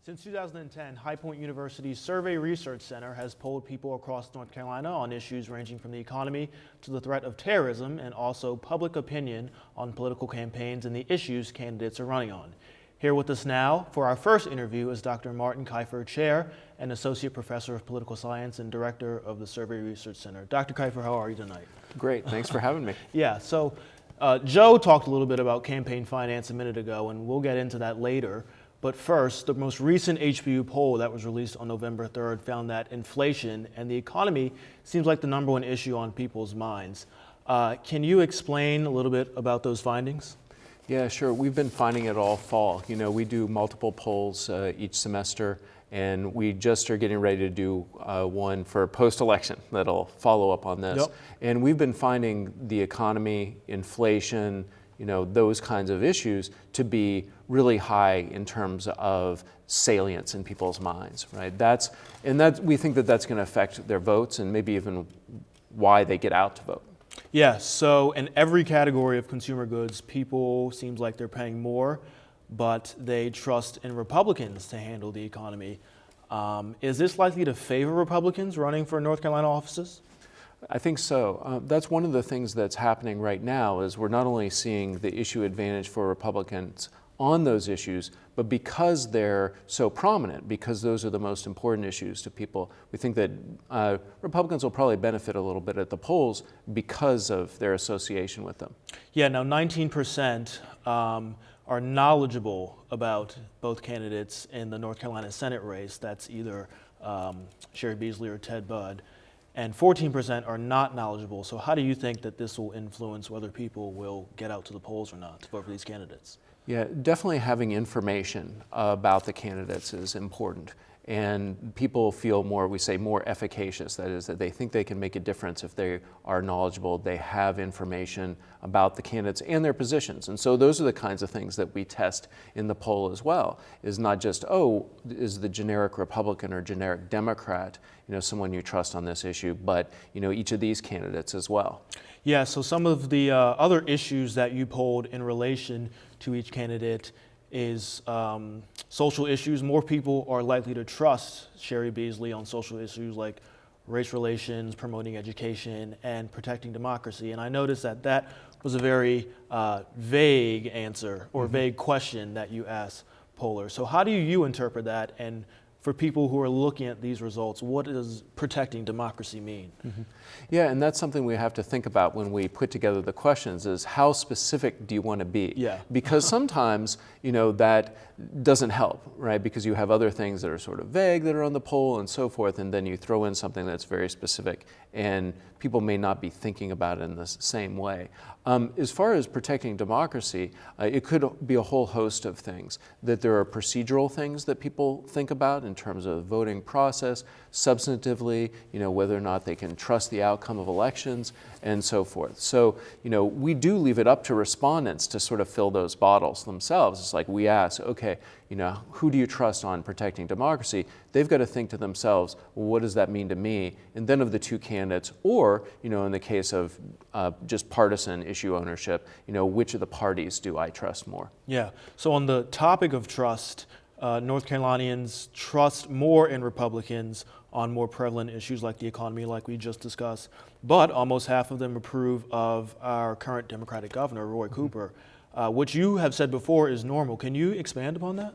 Since 2010, High Point University's Survey Research Center has polled people across North Carolina on issues ranging from the economy to the threat of terrorism, and also public opinion on political campaigns and the issues candidates are running on. Here with us now for our first interview is Dr. Martin Keifer, chair and associate professor of political science and director of the Survey Research Center. Dr. Keifer, how are you tonight? Great, thanks for having me. Yeah, so Joe talked a little bit about campaign finance a minute ago, and we'll get into that later. But first, the most recent HBU poll that was released on November 3rd found that inflation and the economy seems like the number one issue on people's minds. Can you explain a little bit about those findings? Yeah, sure. We've been finding it all fall. You know, we do multiple polls each semester, and we just are getting ready to do one for post-election that'll follow up on this. Yep. And we've been finding the economy, inflation, you know, those kinds of issues to be really high in terms of salience in people's minds, right? We think that that's going to affect their votes and maybe even why they get out to vote. Yeah, so in every category of consumer goods, people seems like they're paying more, but they trust in Republicans to handle the economy. Is this likely to favor Republicans running for North Carolina offices? I think so. That's one of the things that's happening right now is we're not only seeing the issue advantage for Republicans on those issues, but because they're so prominent, because those are the most important issues to people, we think that Republicans will probably benefit a little bit at the polls because of their association with them. Yeah, now 19% are knowledgeable about both candidates in the North Carolina Senate race. That's either Sherry Beasley or Ted Budd. And 14% are not knowledgeable. So how do you think that this will influence whether people will get out to the polls or not to vote for these candidates? Yeah, definitely having information about the candidates is important. And people feel more, we say, more efficacious. That is, that they think they can make a difference if they are knowledgeable, they have information about the candidates and their positions. And so those are the kinds of things that we test in the poll as well, is not just, oh, is the generic Republican or generic Democrat, you know, someone you trust on this issue, but, you know, each of these candidates as well. Yeah, so some of the other issues that you polled in relation to each candidate is social issues. More people are likely to trust Sherry Beasley on social issues like race relations, promoting education, and protecting democracy. And I noticed that that was a very vague answer or vague question that you asked pollers. So how do you interpret that? And for people who are looking at these results, what does protecting democracy mean? Yeah, and that's something we have to think about when we put together the questions is how specific do you want to be? Yeah. Because sometimes, you know, that doesn't help, right? Because you have other things that are sort of vague that are on the poll and so forth, and then you throw in something that's very specific, and people may not be thinking about it in the same way. As far as protecting democracy, it could be a whole host of things. That there are procedural things that people think about in terms of the voting process, substantively, you know, whether or not they can trust the outcome of elections, and so forth. So, you know, we do leave it up to respondents to sort of fill those bottles themselves. It's like we ask, okay, you know, who do you trust on protecting democracy? They've got to think to themselves, well, what does that mean to me? And then of the two candidates, or, you know, in the case of just partisan issue ownership, you know, which of the parties do I trust more? Yeah, so on the topic of trust, North Carolinians trust more in Republicans on more prevalent issues like the economy, like we just discussed, but almost half of them approve of our current Democratic governor, Roy Cooper, which you have said before is normal. Can you expand upon that?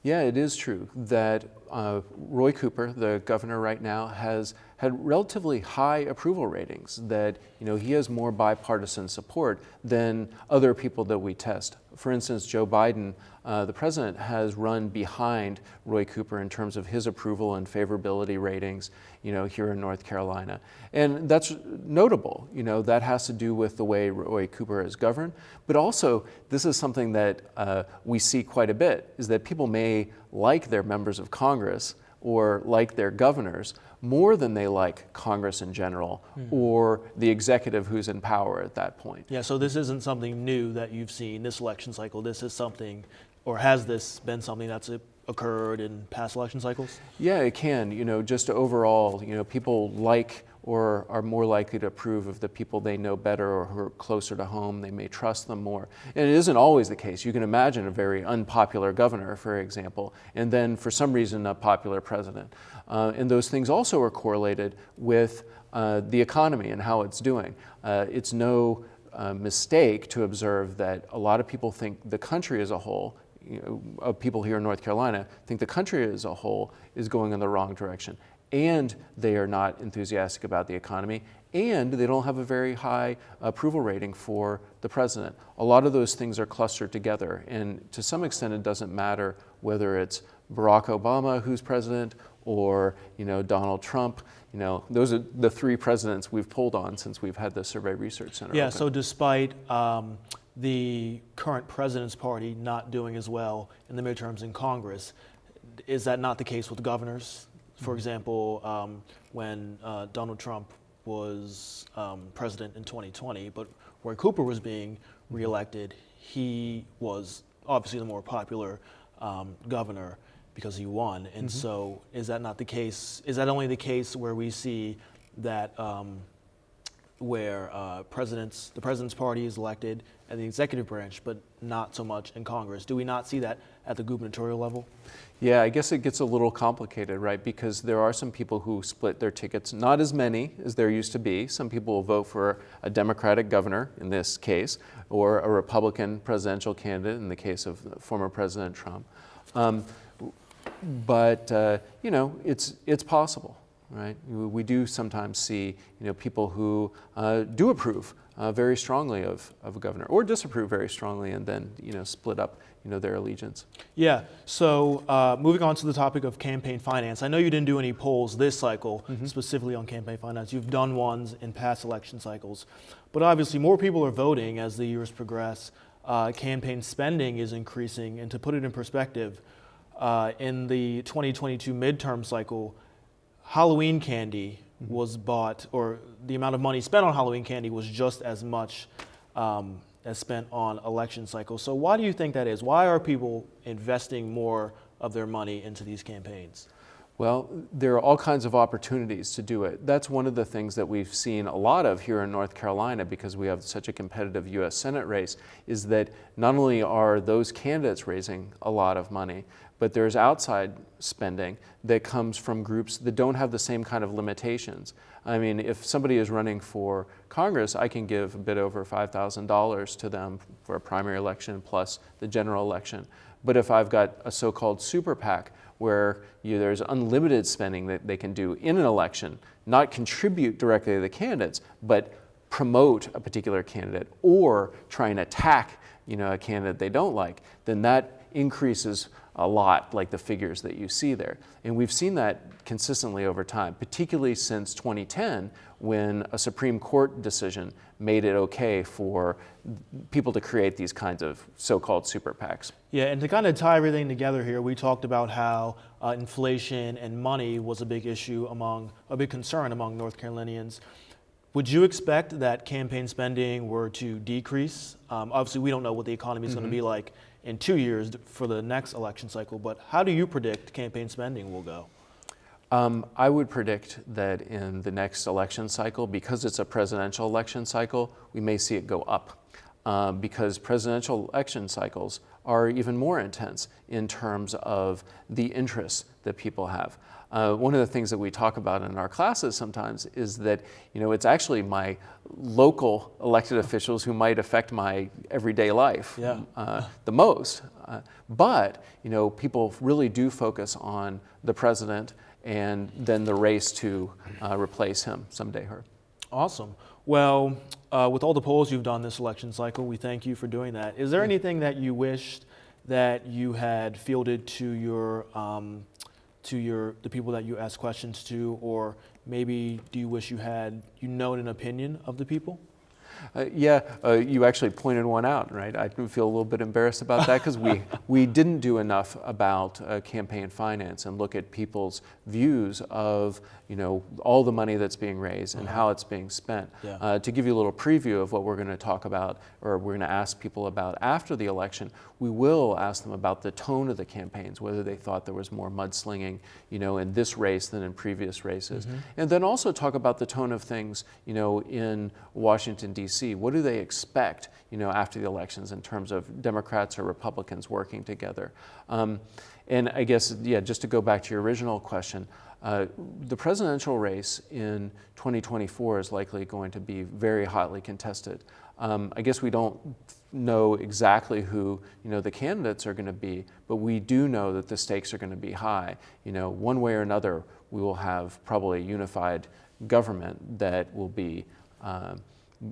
Yeah, it is true that Roy Cooper, the governor right now, has had relatively high approval ratings, that, you know, he has more bipartisan support than other people that we test. For instance, Joe Biden, the president, has run behind Roy Cooper in terms of his approval and favorability ratings, you know, here in North Carolina. And that's notable. You know, that has to do with the way Roy Cooper is governed. But also, this is something that we see quite a bit, is that people may like their members of Congress or like their governors more than they like Congress in general or the executive who's in power at that point. Yeah, so this isn't something new that you've seen this election cycle. This is something, or has this been something that's occurred in past election cycles? Yeah, it can. You know, just overall, you know, people like or are more likely to approve of the people they know better or who are closer to home. They may trust them more. And it isn't always the case. You can imagine a very unpopular governor, for example, and then for some reason a popular president. And those things also are correlated with the economy and how it's doing. It's no mistake to observe that a lot of people think the country as a whole, you know, people here in North Carolina think the country as a whole is going in the wrong direction. and they are not enthusiastic about the economy, and they don't have a very high approval rating for the president. A lot of those things are clustered together, and to some extent it doesn't matter whether it's Barack Obama who's president or Donald Trump. Those are the three presidents we've polled on since we've had the Survey Research Center Yeah, open. so despite the current president's party not doing as well in the midterms in Congress, is that not the case with governors? For example, when Donald Trump was president in 2020, but Roy Cooper was being reelected, he was obviously the more popular governor because he won. And so is that not the case? Is that only the case where we see that where the president's party is elected at the executive branch, but not so much in Congress? Do we not see that at the gubernatorial level? Yeah, I guess it gets a little complicated, right? Because there are some people who split their tickets, not as many as there used to be. Some people will vote for a Democratic governor in this case, or a Republican presidential candidate in the case of former President Trump. It's possible, right? We do sometimes see, people who do approve very strongly of a governor, or disapprove very strongly, and then, split up, their allegiance. Yeah. So moving on to the topic of campaign finance, I know you didn't do any polls this cycle specifically on campaign finance. You've done ones in past election cycles, but obviously more people are voting as the years progress. Campaign spending is increasing, and to put it in perspective, in the 2022 midterm cycle, Halloween candy was bought, or the amount of money spent on Halloween candy was just as much as spent on election cycles. So why do you think that is? Why are people investing more of their money into these campaigns? Well, there are all kinds of opportunities to do it. That's one of the things that we've seen a lot of here in North Carolina, because we have such a competitive U.S. Senate race, is that not only are those candidates raising a lot of money, but there's outside spending that comes from groups that don't have the same kind of limitations. I mean, if somebody is running for Congress, I can give a bit over $5,000 to them for a primary election plus the general election. But if I've got a so-called super PAC where there's unlimited spending that they can do in an election, not contribute directly to the candidates, but promote a particular candidate or try and attack a candidate they don't like, then that increases a lot, like the figures that you see there. And we've seen that consistently over time, particularly since 2010, when a Supreme Court decision made it okay for people to create these kinds of so-called super PACs. Yeah, and to kind of tie everything together here, we talked about how inflation and money was a big issue a big concern among North Carolinians. Would you expect that campaign spending were to decrease? Obviously, we don't know what the economy is going to be like in 2 years for the next election cycle, but how do you predict campaign spending will go? I would predict that in the next election cycle, because it's a presidential election cycle, we may see it go up. Because presidential election cycles are even more intense in terms of the interests that people have. One of the things that we talk about in our classes sometimes is that it's actually my local elected officials who might affect my everyday life the most. But people really do focus on the president and then the race to replace him someday. Awesome. Well, with all the polls you've done this election cycle, we thank you for doing that. Is there anything that you wished that you had fielded to the people that you asked questions to, or maybe do you wish you had known an opinion of the people? You actually pointed one out, right? I feel a little bit embarrassed about that because we didn't do enough about campaign finance and look at people's views of all the money that's being raised and how it's being spent. To give you a little preview of what we're going to talk about, or we're going to ask people about after the election, we will ask them about the tone of the campaigns, whether they thought there was more mudslinging, in this race than in previous races, and then also talk about the tone of things, in Washington, D.C. D.C.? What do they expect, after the elections in terms of Democrats or Republicans working together? And I guess, just to go back to your original question, the presidential race in 2024 is likely going to be very hotly contested. I guess we don't know exactly who the candidates are going to be, but we do know that the stakes are going to be high. One way or another, we will have probably a unified government that will be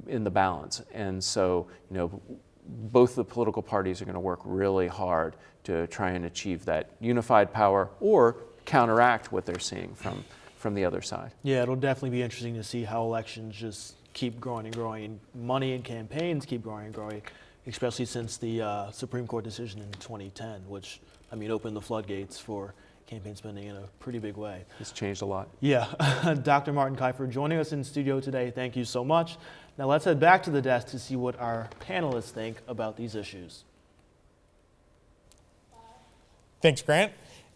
in the balance. And so, both the political parties are going to work really hard to try and achieve that unified power or counteract what they're seeing from the other side. Yeah, it'll definitely be interesting to see how elections just keep growing and growing, and money in campaigns keep growing and growing, especially since the Supreme Court decision in 2010, which, opened the floodgates for campaign spending in a pretty big way. It's changed a lot. Yeah. Dr. Martin Kiefer joining us in studio today. Thank you so much. Now let's head back to the desk to see what our panelists think about these issues. Thanks, Grant.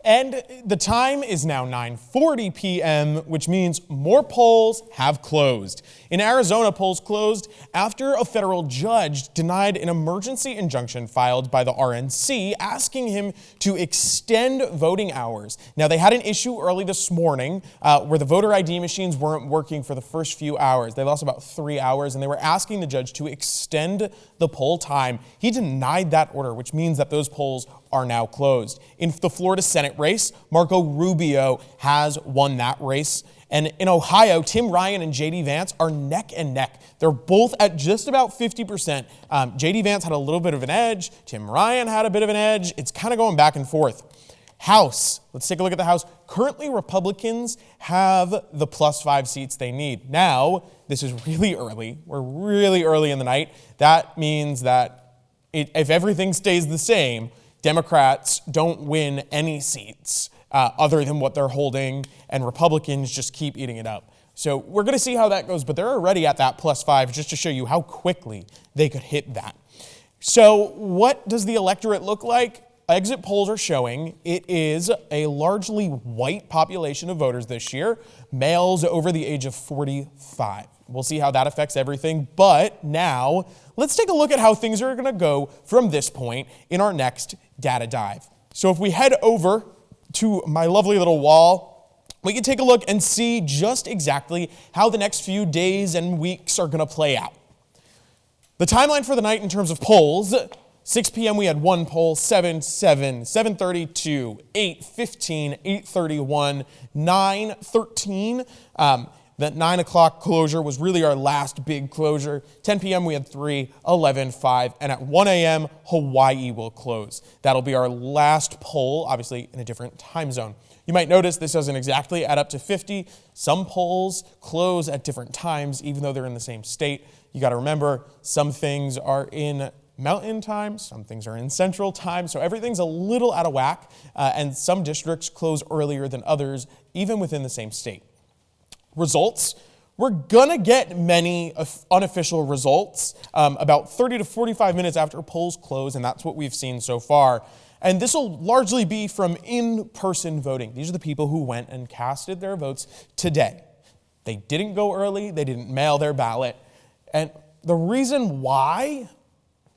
And the time is now 9:40 p.m., which means more polls have closed. In Arizona, polls closed after a federal judge denied an emergency injunction filed by the RNC asking him to extend voting hours. Now, they had an issue early this morning where the voter ID machines weren't working for the first few hours. They lost about 3 hours, and they were asking the judge to extend the poll time. He denied that order, which means that those polls are now closed. In the Florida Senate race, Marco Rubio has won that race. And in Ohio, Tim Ryan and J.D. Vance are neck and neck. They're both at just about 50%. J.D. Vance had a little bit of an edge. Tim Ryan had a bit of an edge. It's kind of going back and forth. House, let's take a look at the House. Currently, Republicans have the +5 seats they need. Now, this is really early. We're really early in the night. That means that if everything stays the same, Democrats don't win any seats other than what they're holding, and Republicans just keep eating it up. So we're going to see how that goes, but they're already at that +5 just to show you how quickly they could hit that. So what does the electorate look like? Exit polls are showing it is a largely white population of voters this year, males over the age of 45. We'll see how that affects everything, but now let's take a look at how things are going to go from this point in our next data dive. So if we head over to my lovely little wall, we can take a look and see just exactly how the next few days and weeks are going to play out. The timeline for the night in terms of polls: 6 p.m. we had one poll, 7:32, 8:15, 8:31, 9:13. That 9 o'clock closure was really our last big closure. 10 p.m. we had 3, 11, 5, and at 1 a.m. Hawaii will close. That'll be our last poll, obviously in a different time zone. You might notice this doesn't exactly add up to 50. Some polls close at different times, even though they're in the same state. You got to remember, some things are in Mountain Time, some things are in Central Time, so everything's a little out of whack, and some districts close earlier than others, even within the same state. Results: we're gonna get many unofficial results about 30 to 45 minutes after polls close, and that's what we've seen so far. And this will largely be from in-person voting. These are the people who went and casted their votes today. They didn't go early, they didn't mail their ballot. And the reason why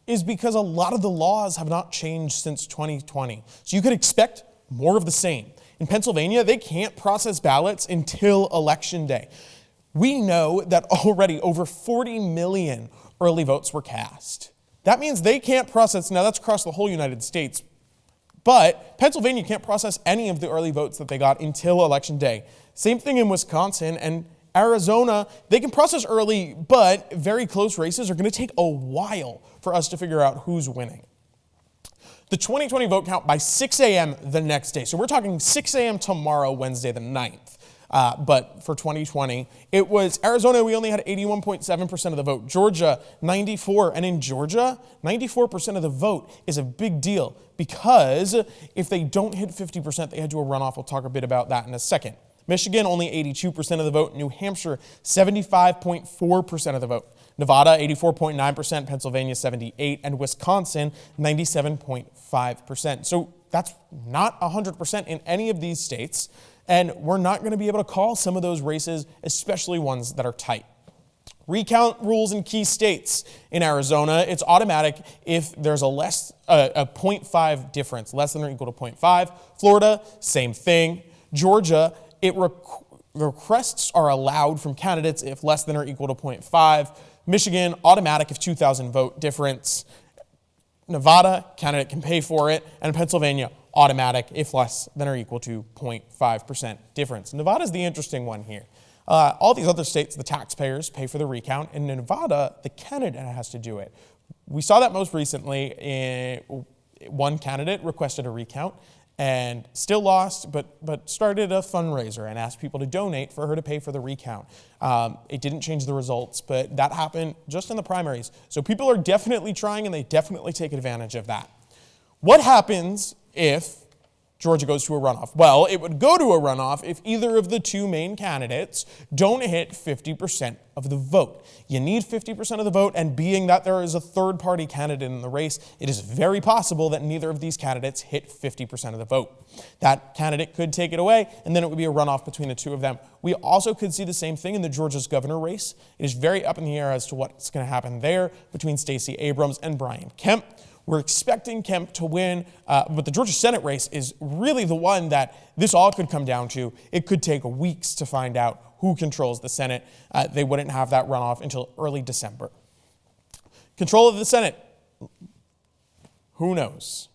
is because a lot of the laws have not changed since 2020. So you could expect more of the same. In Pennsylvania, they can't process ballots until Election Day. We know that already over 40 million early votes were cast. That means they can't process, now that's across the whole United States, but Pennsylvania can't process any of the early votes that they got until Election Day. Same thing in Wisconsin and Arizona. They can process early, but very close races are going to take a while for us to figure out who's winning. The 2020 vote count by 6 a.m. the next day. So we're talking 6 a.m. tomorrow, Wednesday the 9th. But for 2020, it was Arizona, we only had 81.7% of the vote. Georgia, 94%. And in Georgia, 94% of the vote is a big deal because if they don't hit 50%, they head to a runoff. We'll talk a bit about that in a second. Michigan, only 82% of the vote. New Hampshire, 75.4% of the vote. Nevada, 84.9%, Pennsylvania, 78%, and Wisconsin, 97.5%. So that's not 100% in any of these states, and we're not going to be able to call some of those races, especially ones that are tight. Recount rules in key states. In Arizona, it's automatic if there's a 0.5 difference, less than or equal to 0.5. Florida, same thing. Georgia, requests are allowed from candidates if less than or equal to 0.5. Michigan, automatic if 2,000 vote difference. Nevada, candidate can pay for it. And Pennsylvania, automatic if less than or equal to 0.5% difference. Nevada's the interesting one here. All these other states, the taxpayers pay for the recount. In Nevada, the candidate has to do it. We saw that most recently. One candidate requested a recount and still lost, but started a fundraiser and asked people to donate for her to pay for the recount. It didn't change the results, but that happened just in the primaries. So people are definitely trying, and they definitely take advantage of that. What happens if Georgia goes to a runoff? Well, it would go to a runoff if either of the two main candidates don't hit 50% of the vote. You need 50% of the vote, and being that there is a third-party candidate in the race, it is very possible that neither of these candidates hit 50% of the vote. That candidate could take it away, and then it would be a runoff between the two of them. We also could see the same thing in the Georgia's governor race. It is very up in the air as to what's going to happen there between Stacey Abrams and Brian Kemp. We're expecting Kemp to win, but the Georgia Senate race is really the one that this all could come down to. It could take weeks to find out who controls the Senate. They wouldn't have that runoff until early December. Control of the Senate, who knows?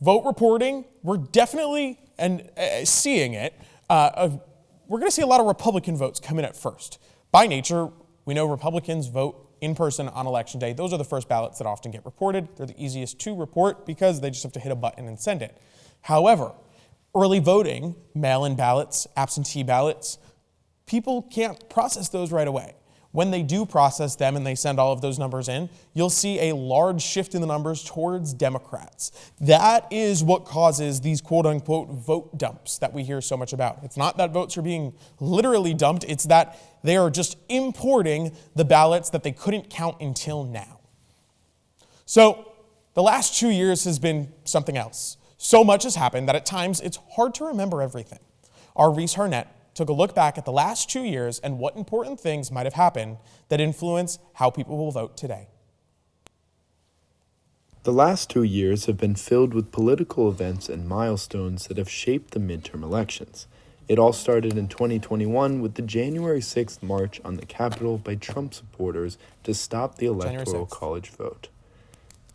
Vote reporting, we're definitely seeing it. We're going to see a lot of Republican votes come in at first. By nature, we know Republicans vote in person on Election Day. Those are the first ballots that often get reported. They're the easiest to report because they just have to hit a button and send it. However, early voting, mail-in ballots, absentee ballots, people can't process those right away. When they do process them and they send all of those numbers in, you'll see a large shift in the numbers towards Democrats. That is what causes these quote-unquote vote dumps that we hear so much about. It's not that votes are being literally dumped, it's that they are just importing the ballots that they couldn't count until now. So the last 2 years has been something else. So much has happened that at times it's hard to remember everything. Our Reese Harnett took a look back at the last 2 years and what important things might have happened that influence how people will vote today. The last 2 years have been filled with political events and milestones that have shaped the midterm elections. It all started in 2021 with the January 6th march on the Capitol by Trump supporters to stop the Electoral College vote.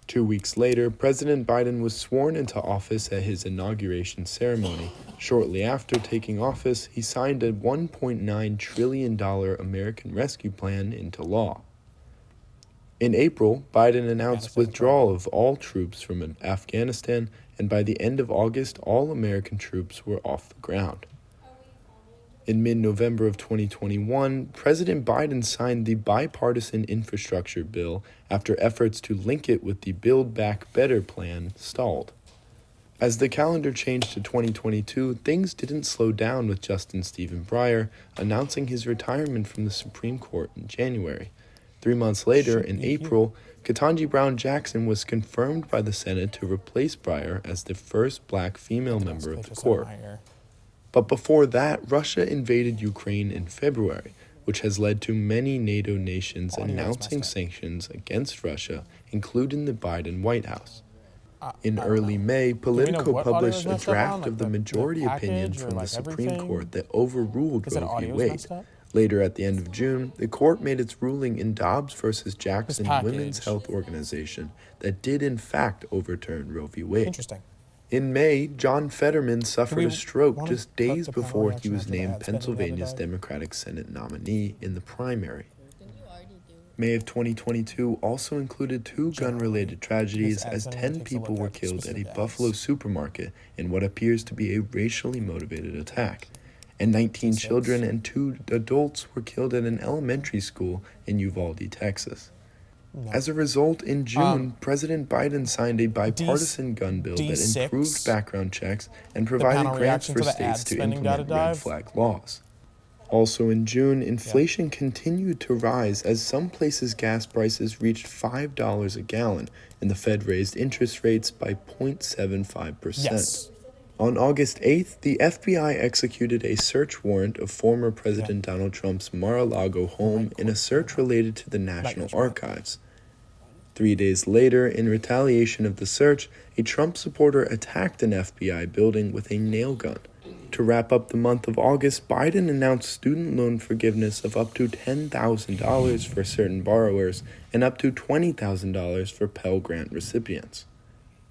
2 weeks later, President Biden was sworn into office at his inauguration ceremony. Shortly after taking office, he signed a $1.9 trillion American Rescue Plan into law. In April, Biden announced withdrawal of all troops from Afghanistan, and by the end of August, all American troops were off the ground. In mid-November of 2021, President Biden signed the bipartisan infrastructure bill after efforts to link it with the Build Back Better plan stalled. As the calendar changed to 2022, things didn't slow down with Justice Stephen Breyer announcing his retirement from the Supreme Court in January. 3 months later, in April, Ketanji Brown Jackson was confirmed by the Senate to replace Breyer as the first black female member of the court. But before that, Russia invaded Ukraine in February, which has led to many NATO nations announcing sanctions against Russia, including the Biden White House. In early May, Politico published a draft of the majority opinion from the Supreme Court that overruled Roe v. Wade. Later, at the end of June, the court made its ruling in Dobbs v. Jackson Women's Health Organization that did in fact overturn Roe v. Wade. Interesting. In May, John Fetterman suffered a stroke just days before he was named Pennsylvania's Democratic Senate nominee in the primary. May of 2022 also included 2 gun-related tragedies as 10 people were killed at a Buffalo supermarket in what appears to be a racially motivated attack, and 19 children and 2 adults were killed at an elementary school in Uvalde, Texas. As a result, in June, President Biden signed a bipartisan gun bill that improved background checks and provided grants for states to implement red flag laws. Also in June, inflation continued to rise as some places gas prices reached $5 a gallon, and the Fed raised interest rates by 0.75%. Yes. On August 8th, the FBI executed a search warrant of former President Donald Trump's Mar-a-Lago home in a search related to the National Archives. 3 days later, in retaliation of the search, a Trump supporter attacked an FBI building with a nail gun. To wrap up the month of August, Biden announced student loan forgiveness of up to $10,000 for certain borrowers and up to $20,000 for Pell Grant recipients.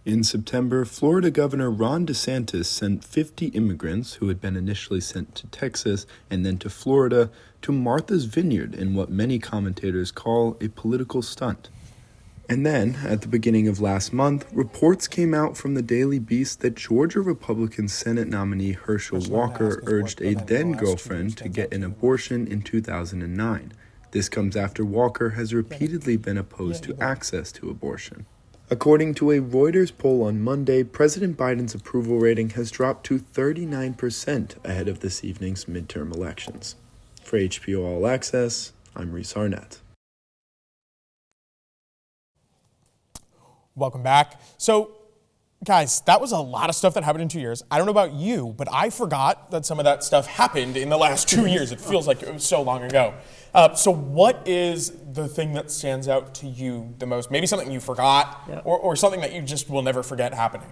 In September, Florida Governor Ron DeSantis sent 50 immigrants who had been initially sent to Texas and then to Florida to Martha's Vineyard in what many commentators call a political stunt. And then, at the beginning of last month, reports came out from the Daily Beast that Georgia Republican Senate nominee Herschel Walker urged a then-girlfriend to get an abortion in 2009. This comes after Walker has repeatedly been opposed to access to abortion. According to a Reuters poll on Monday, President Biden's approval rating has dropped to 39% ahead of this evening's midterm elections. For HBO All Access, I'm Reese Arnett. Welcome back. So, guys, that was a lot of stuff that happened in 2 years. I don't know about you, but I forgot that some of that stuff happened in the last 2 years. It feels like it was so long ago. So what is the thing that stands out to you the most? Maybe something you forgot or something that you just will never forget happening.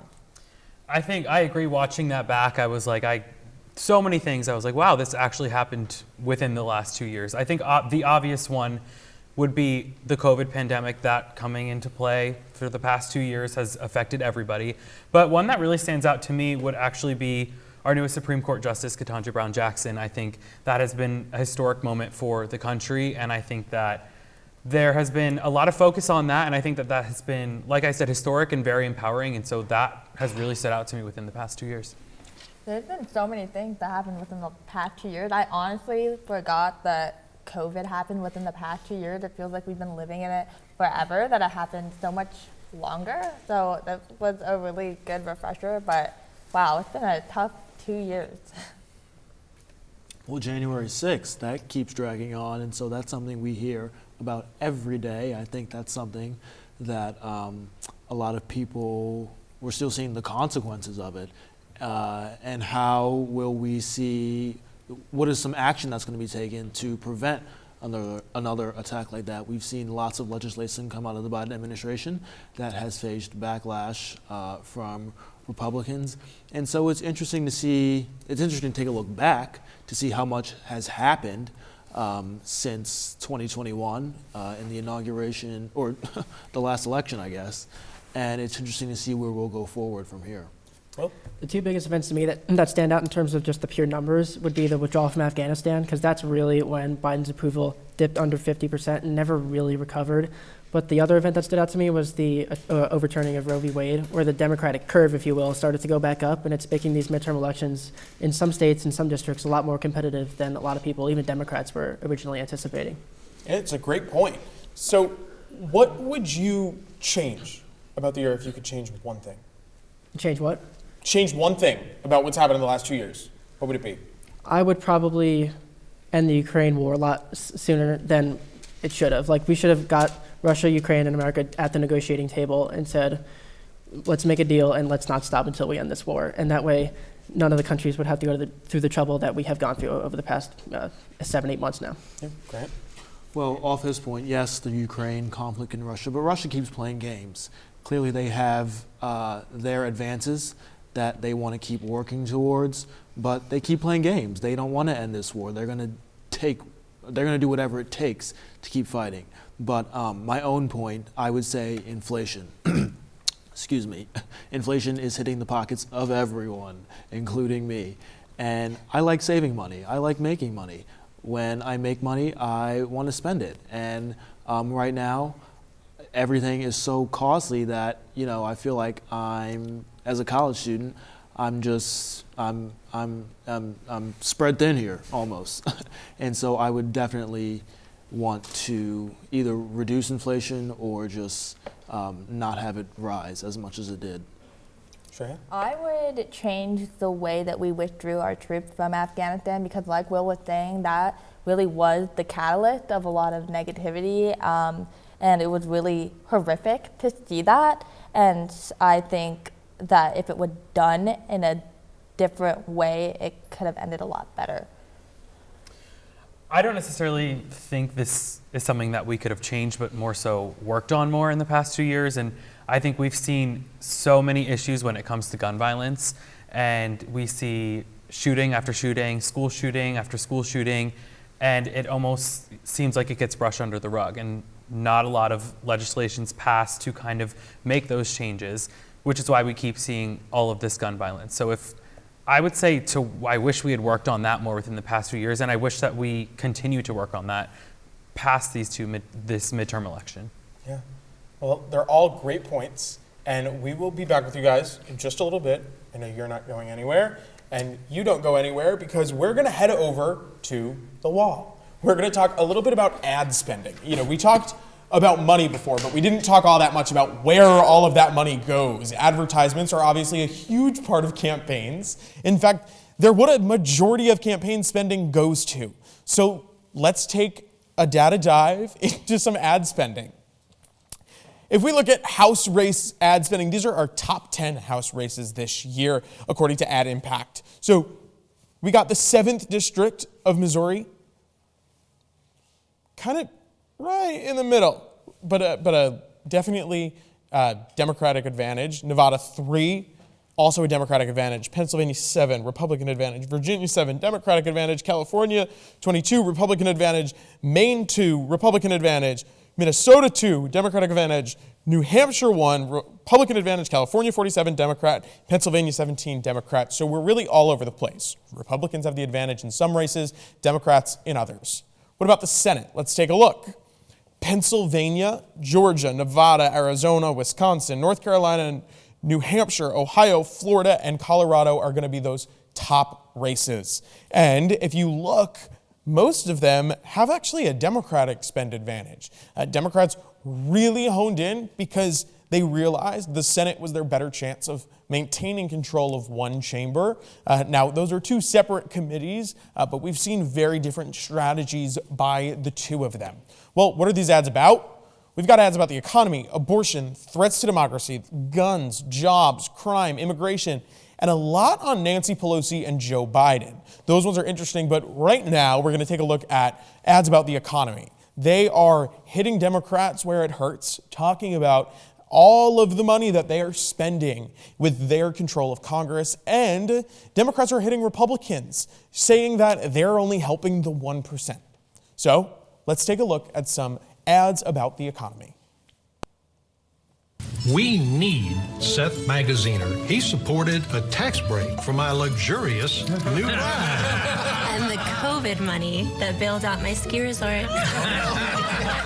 I think I agree. Watching that back, I was like, so many things. I was like, wow, this actually happened within the last 2 years. I think the obvious one would be the COVID pandemic that coming into play for the past 2 years has affected everybody. But one that really stands out to me would actually be our newest Supreme Court Justice, Ketanji Brown Jackson. I think that has been a historic moment for the country, and I think that there has been a lot of focus on that, and I think that that has been, like I said, historic and very empowering, and so that has really stood out to me within the past 2 years. There's been so many things that happened within the past 2 years. I honestly forgot that COVID happened within the past 2 years. It feels like we've been living in it forever, that it happened so much longer. So that was a really good refresher, but wow, it's been a tough 2 years. Well, January 6th, that keeps dragging on, and so that's something we hear about every day. I think that's something that a lot of people, we're still seeing the consequences of it. And how will we see, what is some action that's going to be taken to prevent another attack like that? We've seen lots of legislation come out of the Biden administration that has faced backlash from Republicans. And so it's interesting to take a look back to see how much has happened since 2021 in the inauguration, or the last election, I guess. And it's interesting to see where we'll go forward from here. Well, the two biggest events to me that stand out in terms of just the pure numbers would be the withdrawal from Afghanistan, because that's really when Biden's approval dipped under 50% and never really recovered. But the other event that stood out to me was the overturning of Roe v. Wade, where the Democratic curve, if you will, started to go back up, and it's making these midterm elections in some states, in some districts, a lot more competitive than a lot of people, even Democrats, were originally anticipating. It's a great point. So what would you change about the year if you could change one thing? Change what? Change one thing about what's happened in the last 2 years. What would it be? I would probably end the Ukraine war a lot sooner than it should have. Like, we should have got Russia, Ukraine, and America at the negotiating table and said, let's make a deal and let's not stop until we end this war. And that way, none of the countries would have to go through the trouble that we have gone through over the past 7-8 months now. Yeah, Grant? Well, off his point, yes, the Ukraine conflict in Russia, but Russia keeps playing games. Clearly, they have their advances that they want to keep working towards, but they keep playing games. They don't want to end this war. They're going to do whatever it takes to keep fighting. But my own point, I would say inflation. Excuse me. Inflation is hitting the pockets of everyone, including me. And I like saving money. I like making money. When I make money, I want to spend it. And right now, everything is so costly that, I feel like as a college student, I'm spread thin here almost. And so I would definitely want to either reduce inflation or just not have it rise as much as it did. Shreya? I would change the way that we withdrew our troops from Afghanistan, because like Will was saying, that really was the catalyst of a lot of negativity. And it was really horrific to see that. And I think that if it was done in a different way, it could have ended a lot better. I don't necessarily think this is something that we could have changed, but more so worked on more in the past 2 years. And I think we've seen so many issues when it comes to gun violence, and we see shooting after shooting, school shooting after school shooting, and it almost seems like it gets brushed under the rug, and not a lot of legislation's passed to kind of make those changes, which is why we keep seeing all of this gun violence. So I would say I wish we had worked on that more within the past few years, and I wish that we continue to work on that past this midterm election. Yeah. Well, they're all great points, and we will be back with you guys in just a little bit. I know you're not going anywhere, and you don't go anywhere, because we're going to head over to the wall. We're going to talk a little bit about ad spending. We talked about money before, but we didn't talk all that much about where all of that money goes. Advertisements are obviously a huge part of campaigns. In fact, they're what a majority of campaign spending goes to. So let's take a data dive into some ad spending. If we look at House race ad spending, these are our top 10 House races this year, according to Ad Impact. So we got the 7th District of Missouri, kind of right in the middle, but a definitely Democratic advantage. Nevada 3, also a Democratic advantage. Pennsylvania 7, Republican advantage. Virginia 7, Democratic advantage. California 22, Republican advantage. Maine 2, Republican advantage. Minnesota 2, Democratic advantage. New Hampshire 1, Republican advantage. California 47, Democrat. Pennsylvania 17, Democrat. So we're really all over the place. Republicans have the advantage in some races, Democrats in others. What about the Senate? Let's take a look. Pennsylvania, Georgia, Nevada, Arizona, Wisconsin, North Carolina, New Hampshire, Ohio, Florida, and Colorado are going to be those top races. And if you look, most of them have actually a Democratic spend advantage. Democrats really honed in because they realized the Senate was their better chance of maintaining control of one chamber. Now, those are two separate committees, but we've seen very different strategies by the two of them. Well, what are these ads about? We've got ads about the economy, abortion, threats to democracy, guns, jobs, crime, immigration, and a lot on Nancy Pelosi and Joe Biden. Those ones are interesting, but right now we're going to take a look at ads about the economy. They are hitting Democrats where it hurts, talking about all of the money that they are spending with their control of Congress, and Democrats are hitting Republicans, saying that they're only helping the 1%. So let's take a look at some ads about the economy. We need Seth Magaziner. He supported a tax break for my luxurious new ride. And the COVID money that bailed out my ski resort.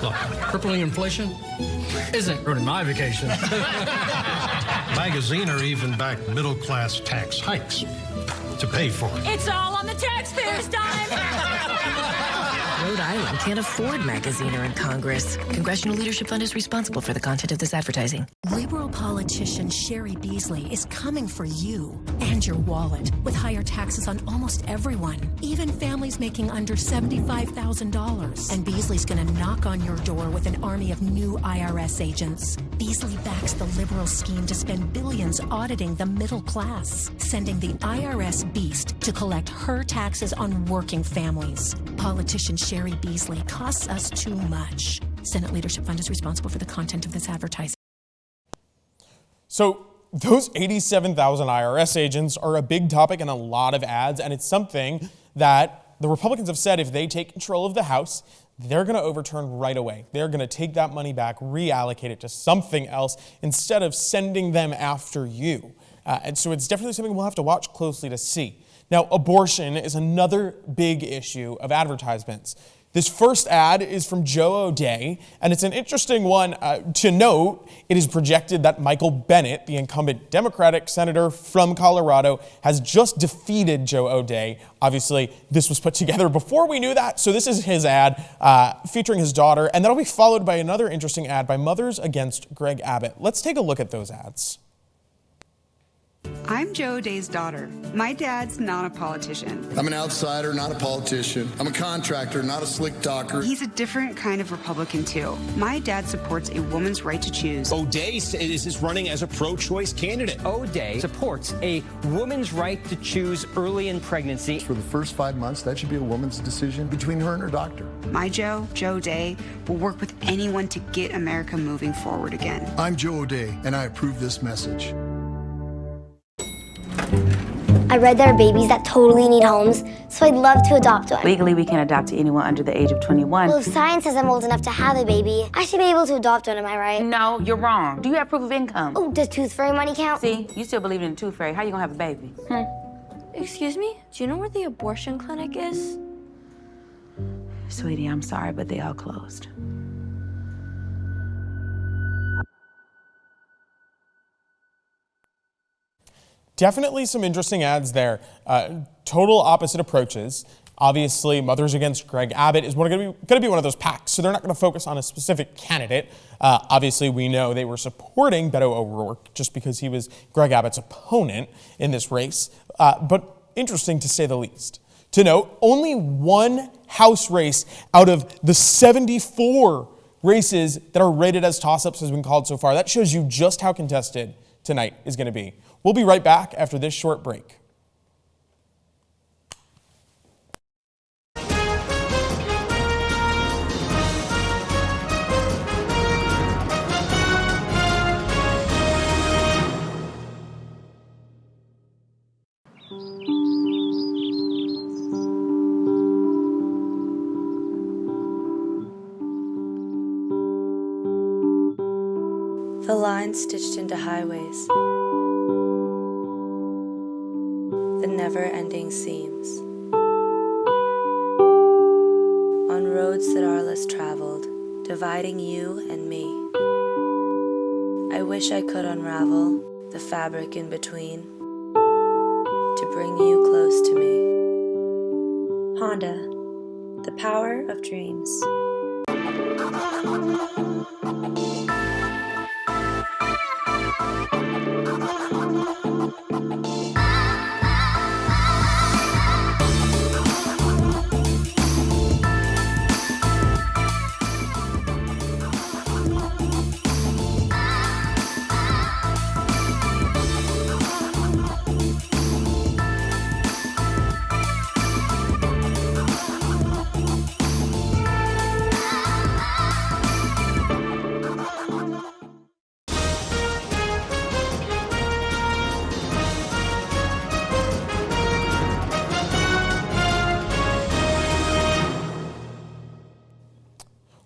Look, crippling inflation isn't ruining my vacation. Magaziner even backed middle-class tax hikes to pay for it. It's all on the taxpayers' dime. Rhode Island can't afford Magaziner in Congress. Congressional Leadership Fund is responsible for the content of this advertising. Liberal politician Sherry Beasley is coming for you and your wallet with higher taxes on almost everyone, even families making under $75,000. And Beasley's going to knock on your door with an army of new IRS agents. Beasley backs the liberal scheme to spend billions auditing the middle class, sending the IRS beast to collect her taxes on working families. Politician Sherry Beasley costs us too much. Senate Leadership Fund is responsible for the content of this advertising. So those 87,000 IRS agents are a big topic in a lot of ads, and it's something that the Republicans have said if they take control of the House, they're going to overturn right away. They're going to take that money back, reallocate it to something else instead of sending them after you. And so it's definitely something we'll have to watch closely to see. Now, abortion is another big issue of advertisements. This first ad is from Joe O'Dea, and it's an interesting one to note. It is projected that Michael Bennet, the incumbent Democratic senator from Colorado, has just defeated Joe O'Dea. Obviously, this was put together before we knew that, so this is his ad featuring his daughter, and that'll be followed by another interesting ad by Mothers Against Greg Abbott. Let's take a look at those ads. I'm Joe O'Day's daughter. My dad's not a politician. I'm an outsider, not a politician. I'm a contractor, not a slick talker. He's a different kind of Republican, too. My dad supports a woman's right to choose. O'Day is running as a pro-choice candidate. O'Day supports a woman's right to choose early in pregnancy. For the first 5 months, that should be a woman's decision between her and her doctor. My Joe O'Day, will work with anyone to get America moving forward again. I'm Joe O'Day, and I approve this message. I read there are babies that totally need homes, so I'd love to adopt one. Legally, we can't adopt anyone under the age of 21. Well, if science says I'm old enough to have a baby, I should be able to adopt one, am I right? No, you're wrong. Do you have proof of income? Oh, does Tooth Fairy money count? See, you still believe in the Tooth Fairy. How you gonna have a baby? Excuse me? Do you know where the abortion clinic is? Sweetie, I'm sorry, but they all closed. Definitely some interesting ads there. Total opposite approaches. Obviously, Mothers Against Greg Abbott is going to be one of those PACs, so they're not going to focus on a specific candidate. Obviously, we know they were supporting Beto O'Rourke just because he was Greg Abbott's opponent in this race, but interesting to say the least. To note, only one House race out of the 74 races that are rated as toss-ups has been called so far. That shows you just how contested tonight is going to be. We'll be right back after this short break. The lines stitched into highways, the never-ending seams, on roads that are less traveled, dividing you and me. I wish I could unravel the fabric in between to bring you close to me. Honda, the power of dreams.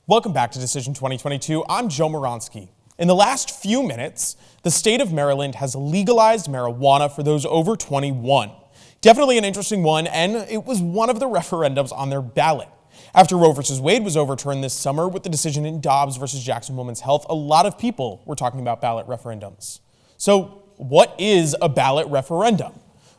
Welcome back to Decision 2022. I'm Joe Maronski. In the last few minutes, the state of Maryland has legalized marijuana for those over 21. Definitely an interesting one, and it was one of the referendums on their ballot. After Roe v. Wade was overturned this summer with the decision in Dobbs v. Jackson Women's Health, a lot of people were talking about ballot referendums. So what is a ballot referendum?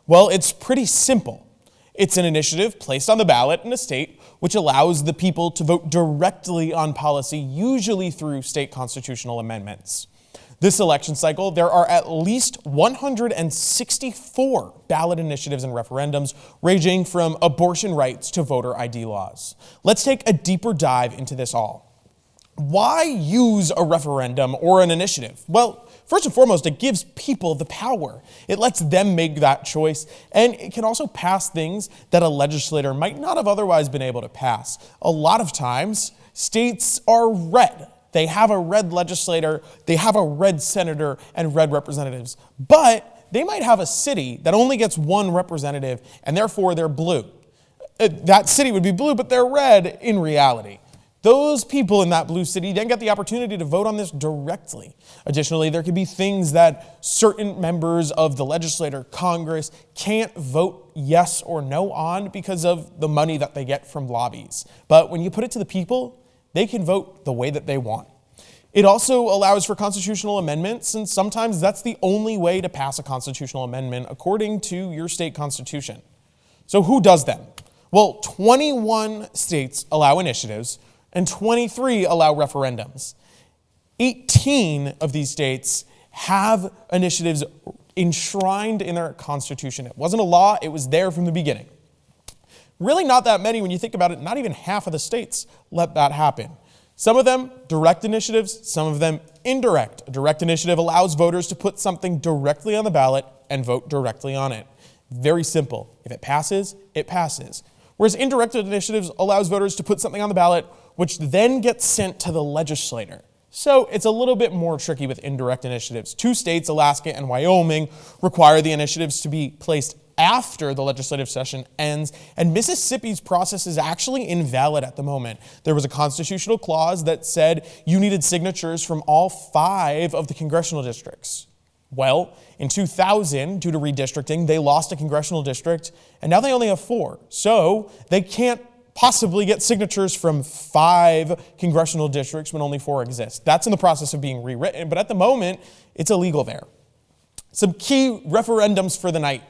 Well, it's pretty simple. It's an initiative placed on the ballot in a state which allows the people to vote directly on policy, usually through state constitutional amendments. This election cycle, there are at least 164 ballot initiatives and referendums, ranging from abortion rights to voter ID laws. Let's take a deeper dive into this all. Why use a referendum or an initiative? Well, first and foremost, it gives people the power. It lets them make that choice, and it can also pass things that a legislator might not have otherwise been able to pass. A lot of times, states are red. They have a red legislator, they have a red senator and red representatives, but they might have a city that only gets one representative, and therefore they're blue. That city would be blue, but they're red in reality. Those people in that blue city then get the opportunity to vote on this directly. Additionally, there could be things that certain members of the legislature, Congress, can't vote yes or no on because of the money that they get from lobbies. But when you put it to the people, they can vote the way that they want. It also allows for constitutional amendments, and sometimes that's the only way to pass a constitutional amendment according to your state constitution. So who does them? Well, 21 states allow initiatives, and 23 allow referendums. 18 of these states have initiatives enshrined in their constitution. It wasn't a law, it was there from the beginning. Really not that many when you think about it, not even half of the states let that happen. Some of them direct initiatives, some of them indirect. A direct initiative allows voters to put something directly on the ballot and vote directly on it. Very simple. If it passes, it passes. Whereas indirect initiatives allows voters to put something on the ballot which then gets sent to the legislator. So it's a little bit more tricky with indirect initiatives. 2 states, Alaska and Wyoming, require the initiatives to be placed after the legislative session ends, and Mississippi's process is actually invalid at the moment. There was a constitutional clause that said you needed signatures from all 5 of the congressional districts. Well, in 2000, due to redistricting, they lost a congressional district, and now they only have 4. So they can't possibly get signatures from 5 congressional districts when only 4 exist. That's in the process of being rewritten, but at the moment, it's illegal there. Some key referendums for the night.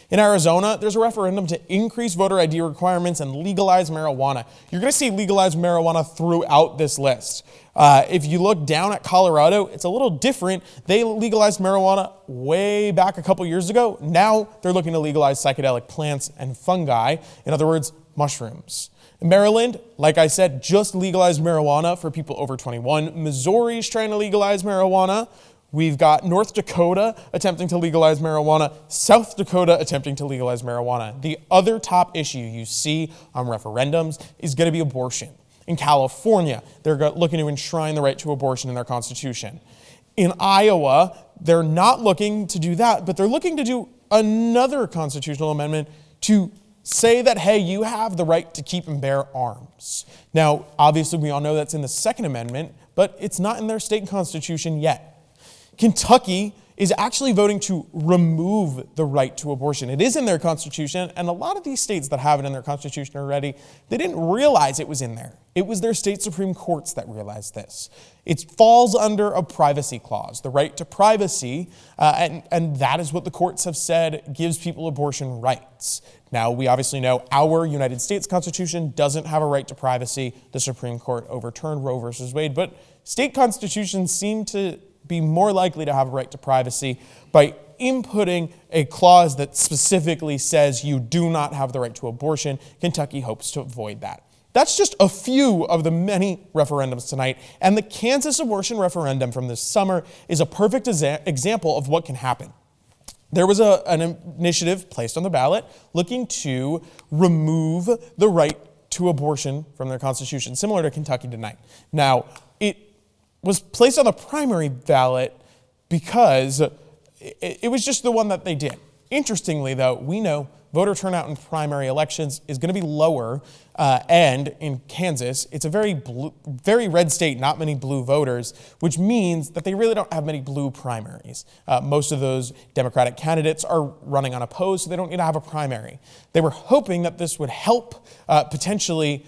In Arizona, there's a referendum to increase voter ID requirements and legalize marijuana. You're going to see legalized marijuana throughout this list. If you look down at Colorado, it's a little different. They legalized marijuana way back a couple years ago. Now they're looking to legalize psychedelic plants and fungi, in other words, mushrooms. In Maryland, like I said, just legalized marijuana for people over 21. Missouri's trying to legalize marijuana. We've got North Dakota attempting to legalize marijuana, South Dakota attempting to legalize marijuana. The other top issue you see on referendums is going to be abortion. In California, they're looking to enshrine the right to abortion in their constitution. In Iowa, they're not looking to do that, but they're looking to do another constitutional amendment to say that, hey, you have the right to keep and bear arms. Now, obviously, we all know that's in the Second Amendment, but it's not in their state constitution yet. Kentucky is actually voting to remove the right to abortion. It is in their constitution, and a lot of these states that have it in their constitution already, they didn't realize it was in there. It was their state Supreme Courts that realized this. It falls under a privacy clause, the right to privacy, and that is what the courts have said gives people abortion rights. Now, we obviously know our United States Constitution doesn't have a right to privacy. The Supreme Court overturned Roe versus Wade, but state constitutions seem to be more likely to have a right to privacy by inputting a clause that specifically says you do not have the right to abortion. Kentucky hopes to avoid that. That's just a few of the many referendums tonight, and the Kansas abortion referendum from this summer is a perfect example of what can happen. There was an initiative placed on the ballot looking to remove the right to abortion from their constitution, similar to Kentucky tonight. Now, it was placed on the primary ballot because it was just the one that they did. Interestingly, though, we know voter turnout in primary elections is going to be lower, and in Kansas, it's a very red state, not many blue voters, which means that they really don't have many blue primaries. Most of those Democratic candidates are running unopposed, so they don't need to have a primary. They were hoping that this would help potentially,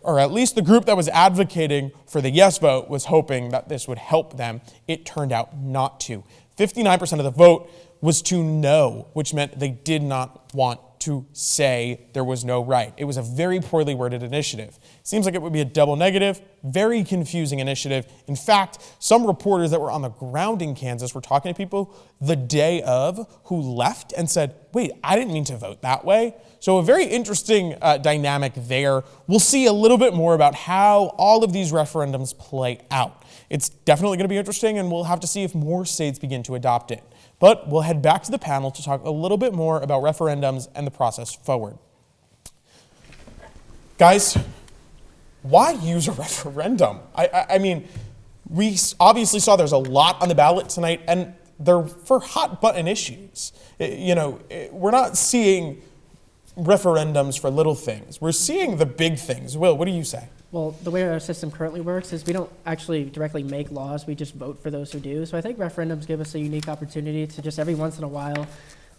or at least the group that was advocating for the yes vote was hoping that this would help them. It turned out not to. 59% of the vote was to no, which meant they did not want to say there was no right. It was a very poorly worded initiative. Seems like it would be a double negative, very confusing initiative. In fact, some reporters that were on the ground in Kansas were talking to people the day of who left and said, wait, I didn't mean to vote that way. So a very interesting dynamic there. We'll see a little bit more about how all of these referendums play out. It's definitely going to be interesting, and we'll have to see if more states begin to adopt it. But we'll head back to the panel to talk a little bit more about referendums and the process forward. Guys, why use a referendum? I mean, we obviously saw there's a lot on the ballot tonight, and they're for hot button issues. We're not seeing referendums for little things. We're seeing the big things. Will, what do you say? Well, the way our system currently works is we don't actually directly make laws, we just vote for those who do. So I think referendums give us a unique opportunity to just every once in a while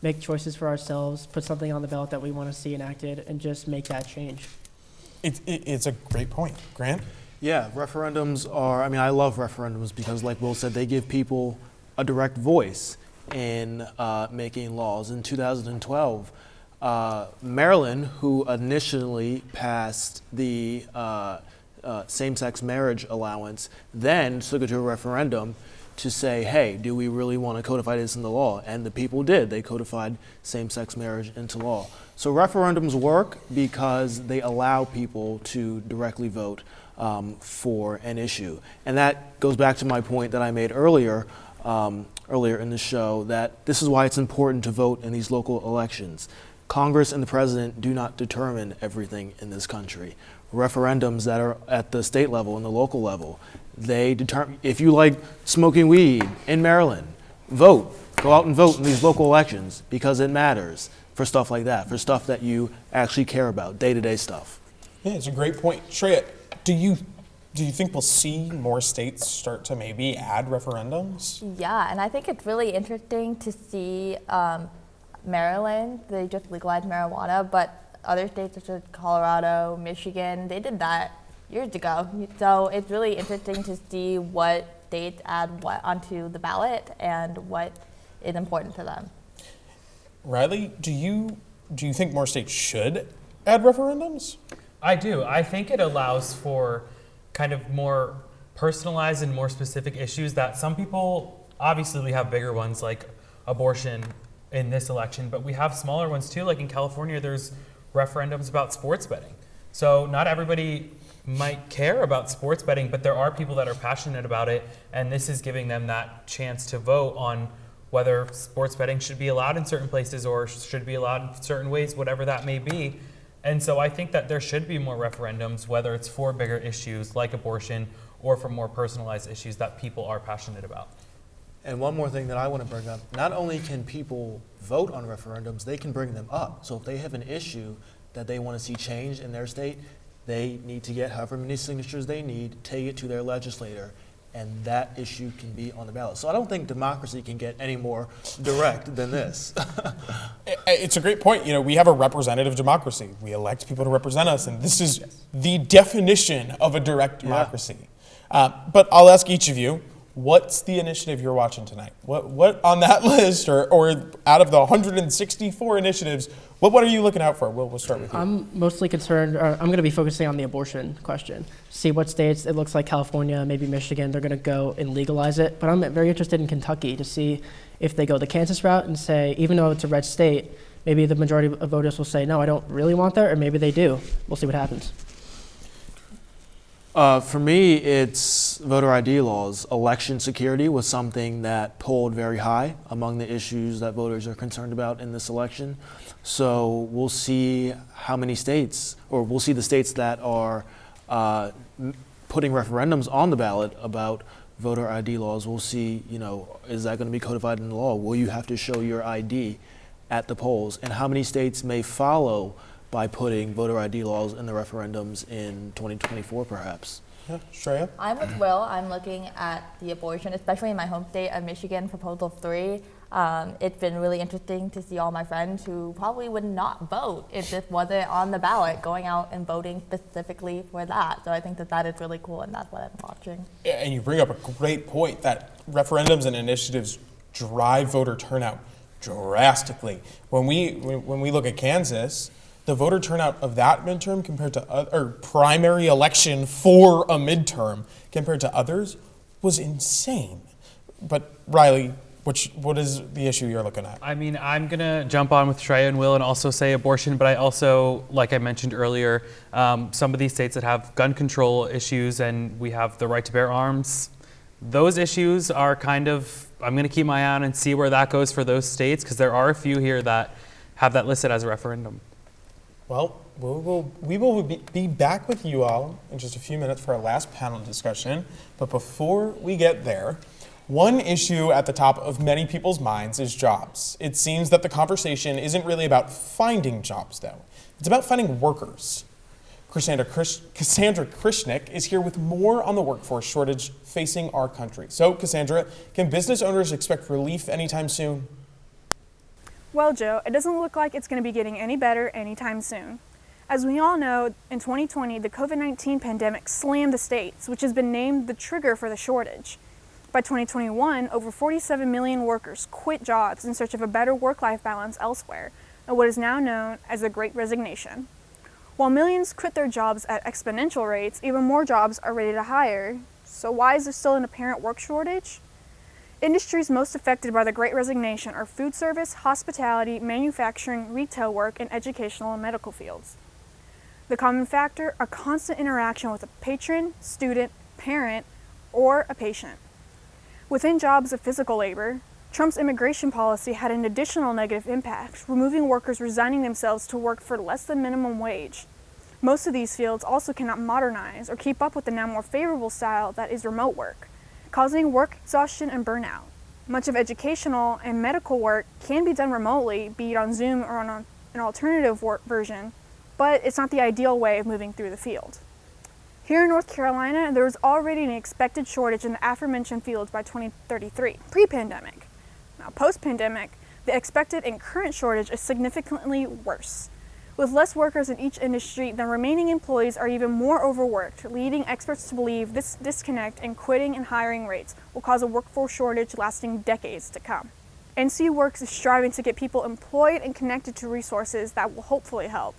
make choices for ourselves, put something on the ballot that we want to see enacted, and just make that change. It's a great point. Grant? Yeah, referendums are, I love referendums because, like Will said, they give people a direct voice in making laws. In 2012, Maryland, who initially passed the same-sex marriage allowance, then took it to a referendum to say, hey, do we really want to codify this into law? And the people did. They codified same-sex marriage into law. So referendums work because they allow people to directly vote for an issue. And that goes back to my point that I made earlier in the show, that this is why it's important to vote in these local elections. Congress and the president do not determine everything in this country. Referendums that are at the state level and the local level, they determine. If you like smoking weed in Maryland, vote. Go out and vote in these local elections because it matters for stuff like that, for stuff that you actually care about, day-to-day stuff. Yeah, it's a great point. Shreya, do you think we'll see more states start to maybe add referendums? Yeah, and I think it's really interesting to see Maryland, they just legalized marijuana, but other states such as Colorado, Michigan, they did that years ago. So it's really interesting to see what states add what onto the ballot and what is important to them. Riley, do you think more states should add referendums? I do. I think it allows for kind of more personalized and more specific issues that some people, obviously we have bigger ones like abortion in this election, but we have smaller ones too. Like in California, there's referendums about sports betting. So not everybody might care about sports betting, but there are people that are passionate about it, and this is giving them that chance to vote on whether sports betting should be allowed in certain places or should be allowed in certain ways, whatever that may be. And so I think that there should be more referendums, whether it's for bigger issues like abortion or for more personalized issues that people are passionate about. And one more thing that I want to bring up, not only can people vote on referendums, they can bring them up. So if they have an issue that they want to see changed in their state, they need to get however many signatures they need, take it to their legislator, and that issue can be on the ballot. So I don't think democracy can get any more direct than this. It's a great point. You know, we have a representative democracy. We elect people to represent us, and this is the definition of a direct democracy. But I'll ask each of you, what's the initiative you're watching tonight? What on that list, or out of the 164 initiatives, what are you looking out for? We'll start with you. I'm mostly concerned, I'm going to be focusing on the abortion question. See what states, it looks like California, maybe Michigan, they're going to go and legalize it. But I'm very interested in Kentucky to see if they go the Kansas route and say, even though it's a red state, maybe the majority of voters will say, no, I don't really want that, or maybe they do. We'll see what happens. For me, it's voter ID laws. Election security was something that polled very high among the issues that voters are concerned about in this election. So we'll see how many states, or we'll see the states that are putting referendums on the ballot about voter ID laws. We'll see, is that going to be codified in the law? Will you have to show your ID at the polls? And how many states may follow by putting voter ID laws in the referendums in 2024, perhaps. Yeah, Shreya? I'm with Will. I'm looking at the abortion, especially in my home state of Michigan, Proposal 3. It's been really interesting to see all my friends who probably would not vote if this wasn't on the ballot, going out and voting specifically for that. So I think that is really cool, and that's what I'm watching. Yeah, and you bring up a great point that referendums and initiatives drive voter turnout drastically. When we look at Kansas, the voter turnout of that midterm compared to or primary election for a midterm compared to others was insane. But Riley, what is the issue you're looking at? I mean, I'm gonna jump on with Shreya and Will and also say abortion, but I also, like I mentioned earlier, some of these states that have gun control issues, and we have the right to bear arms. Those issues are kind of, I'm gonna keep my eye on and see where that goes for those states, because there are a few here that have that listed as a referendum. Well, we will be back with you all in just a few minutes for our last panel discussion. But before we get there, one issue at the top of many people's minds is jobs. It seems that the conversation isn't really about finding jobs, though. It's about finding workers. Cassandra Krishnick is here with more on the workforce shortage facing our country. So, Cassandra, can business owners expect relief anytime soon? Well, Joe, it doesn't look like it's going to be getting any better anytime soon. As we all know, in 2020, the COVID-19 pandemic slammed the states, which has been named the trigger for the shortage. By 2021, over 47 million workers quit jobs in search of a better work-life balance elsewhere, and what is now known as the Great Resignation. While millions quit their jobs at exponential rates, even more jobs are ready to hire. So why is there still an apparent work shortage? Industries most affected by the Great Resignation are food service, hospitality, manufacturing, retail work, and educational and medical fields. The common factor, a constant interaction with a patron, student, parent, or a patient. Within jobs of physical labor, Trump's immigration policy had an additional negative impact, removing workers resigning themselves to work for less than minimum wage. Most of these fields also cannot modernize or keep up with the now more favorable style that is remote work, causing work exhaustion and burnout. Much of educational and medical work can be done remotely, be it on Zoom or on an alternative work version, but it's not the ideal way of moving through the field. Here in North Carolina, there is already an expected shortage in the aforementioned fields by 2033, pre-pandemic. Now, post-pandemic, the expected and current shortage is significantly worse. With less workers in each industry, the remaining employees are even more overworked, leading experts to believe this disconnect in quitting and hiring rates will cause a workforce shortage lasting decades to come. NC Works is striving to get people employed and connected to resources that will hopefully help.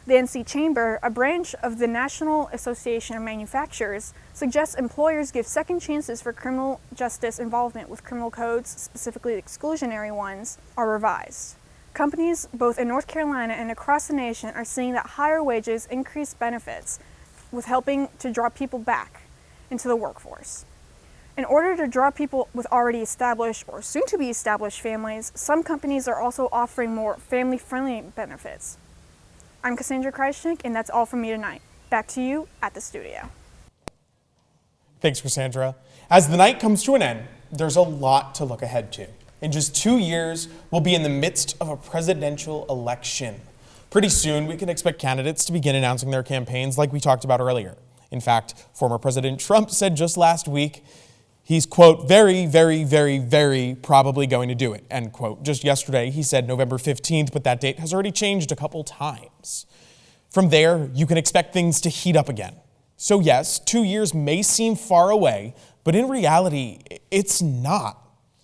The NC Chamber, a branch of the National Association of Manufacturers, suggests employers give second chances for criminal justice involvement with criminal codes, specifically exclusionary ones, are revised. Companies both in North Carolina and across the nation are seeing that higher wages increase benefits with helping to draw people back into the workforce. In order to draw people with already established or soon to be established families, some companies are also offering more family-friendly benefits. I'm Cassandra Kreischick, and that's all from me tonight. Back to you at the studio. Thanks, Cassandra. As the night comes to an end, there's a lot to look ahead to. In just 2 years, we'll be in the midst of a presidential election. Pretty soon, we can expect candidates to begin announcing their campaigns like we talked about earlier. In fact, former President Trump said just last week, he's, quote, very, very, very, very probably going to do it, end quote. Just yesterday, he said November 15th, but that date has already changed a couple times. From there, you can expect things to heat up again. So yes, 2 years may seem far away, but in reality, it's not.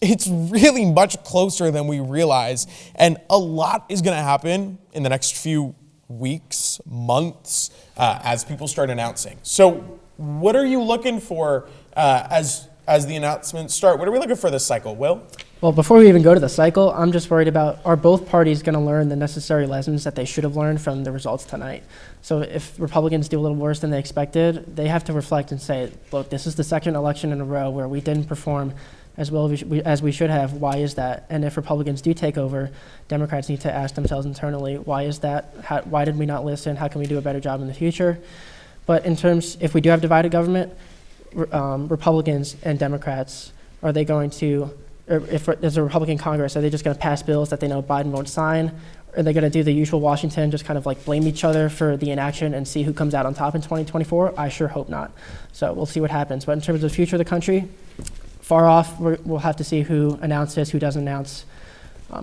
It's really much closer than we realize, and a lot is going to happen in the next few weeks, months, as people start announcing. So what are you looking for as the announcements start? What are we looking for this cycle, Will? Well, before we even go to the cycle, I'm just worried about, are both parties going to learn the necessary lessons that they should have learned from the results tonight? So if Republicans do a little worse than they expected, they have to reflect and say, look, this is the second election in a row where we didn't perform as well as we should have. Why is that? And if Republicans do take over, Democrats need to ask themselves internally, why is that? Why did we not listen? How can we do a better job in the future? But in terms, if we do have divided government, Republicans and Democrats, are they going to, or if there's a Republican Congress, are they just going to pass bills that they know Biden won't sign? Are they going to do the usual Washington, just kind of like blame each other for the inaction and see who comes out on top in 2024? I sure hope not. So we'll see what happens. But in terms of the future of the country, far off, we'll have to see who announces, who doesn't announce.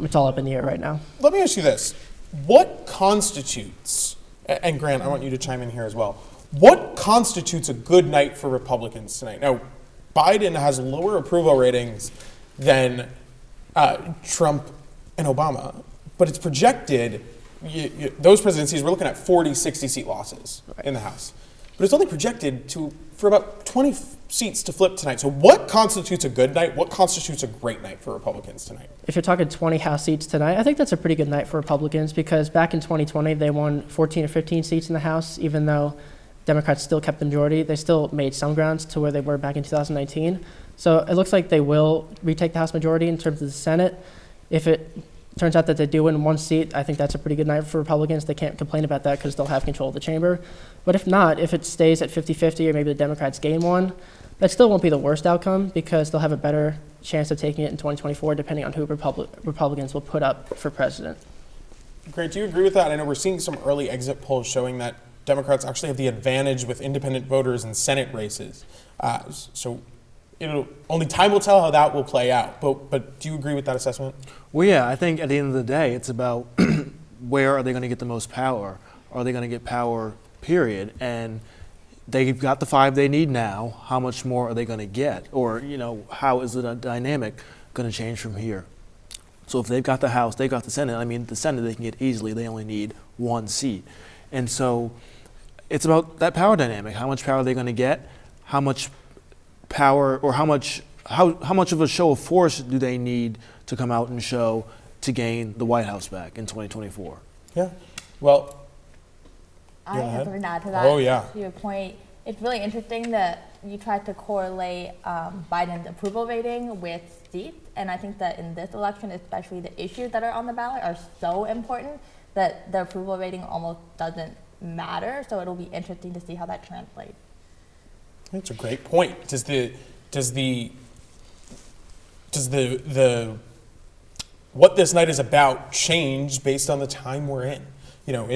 It's all up in the air right now. Let me ask you this. What constitutes, and Grant, I want you to chime in here as well, what constitutes a good night for Republicans tonight? Now, Biden has lower approval ratings than Trump and Obama, but it's projected, those presidencies, we're looking at 40, 60 seat losses in the House. But it's only projected for about 20 seats to flip tonight. So what constitutes a good night? What constitutes a great night for Republicans tonight? If you're talking 20 House seats tonight, I think that's a pretty good night for Republicans because back in 2020, they won 14 or 15 seats in the House, even though Democrats still kept the majority. They still made some grounds to where they were back in 2019. So it looks like they will retake the House majority in terms of the Senate. If it turns out that they do win one seat, I think that's a pretty good night for Republicans. They can't complain about that because they'll have control of the chamber. But if not, if it stays at 50-50 or maybe the Democrats gain one, that still won't be the worst outcome because they'll have a better chance of taking it in 2024 depending on who Republicans will put up for president. Grant, do you agree with that? I know we're seeing some early exit polls showing that Democrats actually have the advantage with independent voters in Senate races. So only time will tell how that will play out. But do you agree with that assessment? Well, yeah, I think at the end of the day, it's about where are they going to get the most power? Are they going to get power, period? And they've got the 5 they need now. How much more are they going to get? Or, how is the dynamic going to change from here? So if they've got the House, they've got the Senate. I mean, the Senate they can get easily. They only need 1 seat. And so it's about that power dynamic. How much power are they going to get? How much power or how much how much of a show of force do they need to come out and show to gain the White House back in 2024? Yeah. Well, I have something to add to that. Oh, yeah. To your point, it's really interesting that you tried to correlate Biden's approval rating with seats, and I think that in this election, especially the issues that are on the ballot are so important that the approval rating almost doesn't matter. So it'll be interesting to see how that translates. That's a great point. Does the what this night is about change based on the time we're in? You know,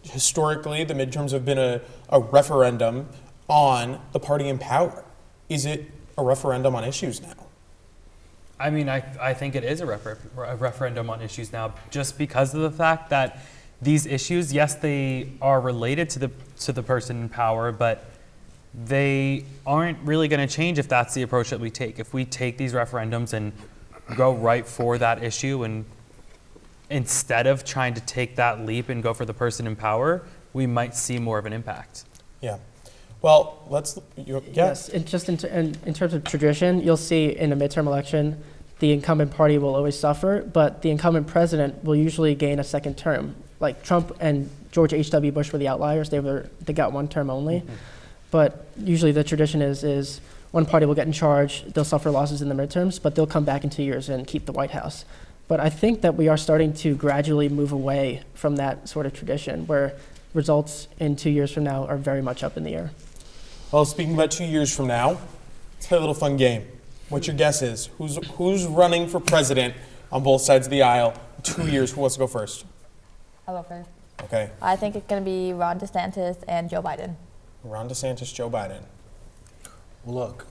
historically, the midterms have been a referendum on the party in power. Is it a referendum on issues now? I mean, I think it is a referendum on issues now, just because of the fact that these issues, yes, they are related to the person in power, but they aren't really going to change if that's the approach that we take. If we take these referendums and go right for that issue, and instead of trying to take that leap and go for the person in power, we might see more of an impact. Yeah. Well, Yes, and just in terms of tradition, you'll see in a midterm election, the incumbent party will always suffer, but the incumbent president will usually gain a second term. Like Trump and George H.W. Bush were the outliers. They got one term only. Mm-hmm. But usually the tradition is one party will get in charge, they'll suffer losses in the midterms, but they'll come back in 2 years and keep the White House. But I think that we are starting to gradually move away from that sort of tradition where results in 2 years from now are very much up in the air. Well, speaking about 2 years from now, let's play a little fun game. What your guess is? Who's running for president on both sides of the aisle? 2 years, who wants to go first? I'll go first. Okay. I think it's going to be Ron DeSantis and Joe Biden. Ron DeSantis, Joe Biden. Well, look,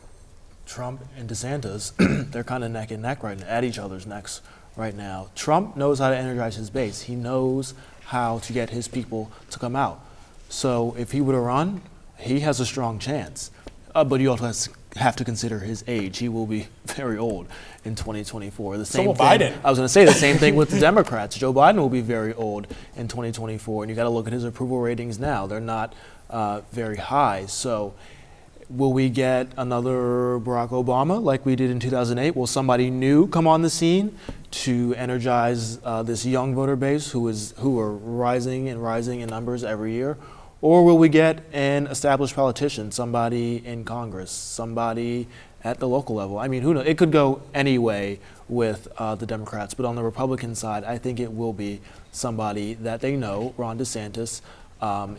Trump and DeSantis, they're kind of neck and neck right now, at each other's necks right now. Trump knows how to energize his base. He knows how to get his people to come out. So if he were to run, he has a strong chance. But you also have to consider his age. He will be very old in 2024. So will Biden. I was going to say the same thing with the Democrats. Joe Biden will be very old in 2024, and you got to look at his approval ratings now. They're not very high. So will we get another Barack Obama like we did in 2008? Will somebody new come on the scene to energize this young voter base who are rising and rising in numbers every year? Or will we get an established politician, somebody in Congress, somebody at the local level? I mean, who knows? It could go any way with the Democrats, but on the Republican side, I think it will be somebody that they know, Ron DeSantis.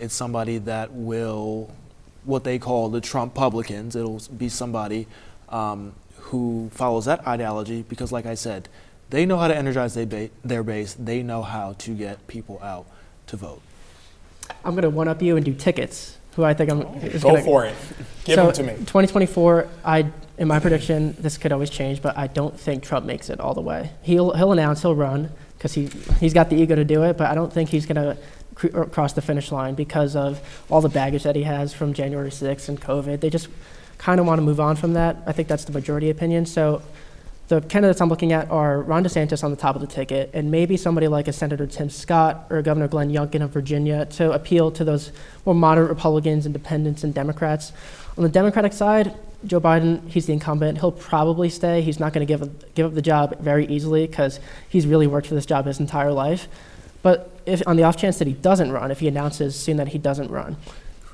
It's somebody that will, what they call the Trump-publicans. It'll be somebody who follows that ideology because, like I said, they know how to energize their base. They know how to get people out to vote. I'm going to one-up you and do tickets, who I think Go for it. Give them to me. 2024, in my prediction, this could always change, but I don't think Trump makes it all the way. He'll announce he'll run because he's got the ego to do it, but I don't think he's going to cross the finish line because of all the baggage that he has from January 6th and COVID. They just kind of want to move on from that. I think that's the majority opinion. So the candidates I'm looking at are Ron DeSantis on the top of the ticket, and maybe somebody like a Senator Tim Scott or Governor Glenn Youngkin of Virginia to appeal to those more moderate Republicans, independents, and Democrats. On the Democratic side, Joe Biden, he's the incumbent. He'll probably stay. He's not going to give up the job very easily because he's really worked for this job his entire life. But if on the off chance that he doesn't run, if he announces soon that he doesn't run,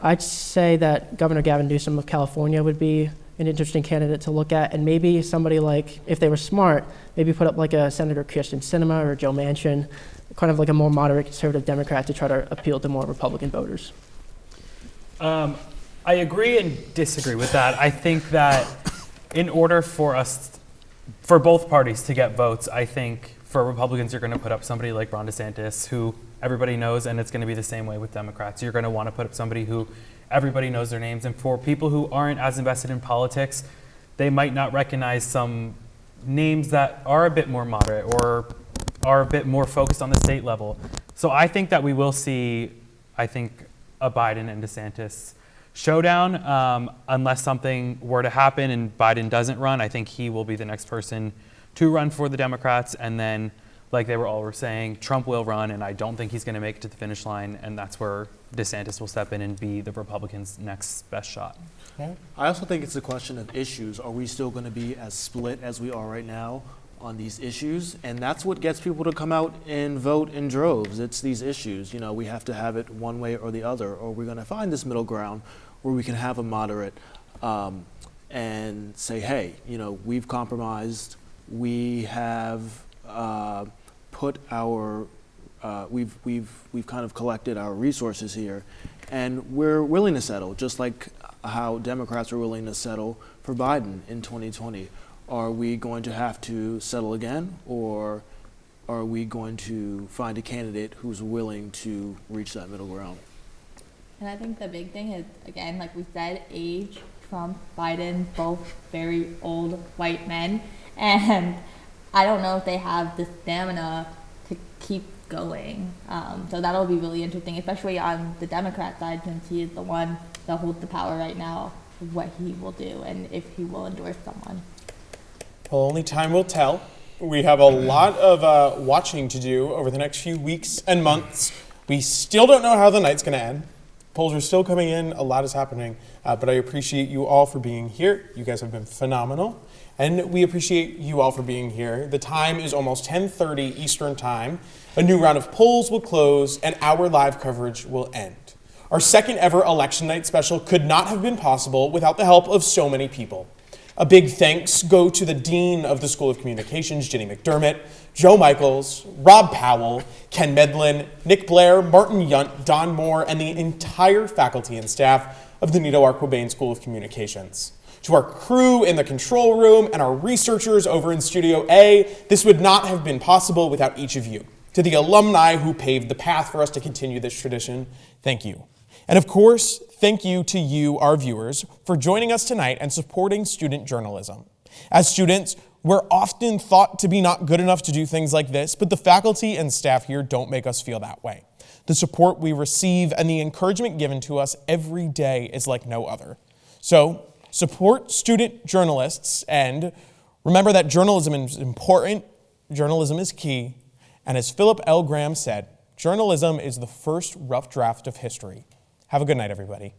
I'd say that Governor Gavin Newsom of California would be an interesting candidate to look at, and maybe somebody like, if they were smart, maybe put up like a Senator Kyrsten Sinema or Joe Manchin, kind of like a more moderate conservative Democrat to try to appeal to more Republican voters. I agree and disagree with that. I think that in order for both parties to get votes, I think for Republicans, you're going to put up somebody like Ron DeSantis, who everybody knows, and it's going to be the same way with Democrats. You're going to want to put up somebody who everybody knows their names. And for people who aren't as invested in politics, they might not recognize some names that are a bit more moderate or are a bit more focused on the state level. So I think that we will see, a Biden and DeSantis showdown. Unless something were to happen and Biden doesn't run, I think he will be the next person to run for the Democrats. And then like they were saying, Trump will run, and I don't think he's going to make it to the finish line, and that's where DeSantis will step in and be the Republicans' next best shot. I also think it's a question of issues. Are we still going to be as split as we are right now on these issues? And that's what gets people to come out and vote in droves. It's these issues. You know, we have to have it one way or the other, or we're going to find this middle ground where we can have a moderate and say, hey, you know, we've compromised. We have put our we've kind of collected our resources here, and we're willing to settle, just like how Democrats are willing to settle for Biden in 2020. Are we going to have to settle again, or are we going to find a candidate who's willing to reach that middle ground? And I think the big thing is, again, like we said, age. Trump, Biden, both very old white men, and I don't know if they have the stamina to keep going. So that'll be really interesting, especially on the Democrat side, since he is the one that holds the power right now of what he will do and if he will endorse someone. Well, only time will tell. We have a lot of watching to do over the next few weeks and months. We still don't know how the night's going to end. Polls are still coming in. A lot is happening. But I appreciate you all for being here. You guys have been phenomenal. And we appreciate you all for being here. The time is almost 10:30 Eastern Time. A new round of polls will close and our live coverage will end. Our second ever election night special could not have been possible without the help of so many people. A big thanks go to the Dean of the School of Communications, Ginny McDermott, Joe Michaels, Rob Powell, Ken Medlin, Nick Blair, Martin Yunt, Don Moore, and the entire faculty and staff of the Nito Arquabain School of Communications. To our crew in the control room and our researchers over in Studio A, this would not have been possible without each of you. To the alumni who paved the path for us to continue this tradition, thank you. And of course, thank you to you, our viewers, for joining us tonight and supporting student journalism. As students, we're often thought to be not good enough to do things like this, but the faculty and staff here don't make us feel that way. The support we receive and the encouragement given to us every day is like no other. So, support student journalists, and remember that journalism is important, journalism is key, and as Philip L. Graham said, journalism is the first rough draft of history. Have a good night, everybody.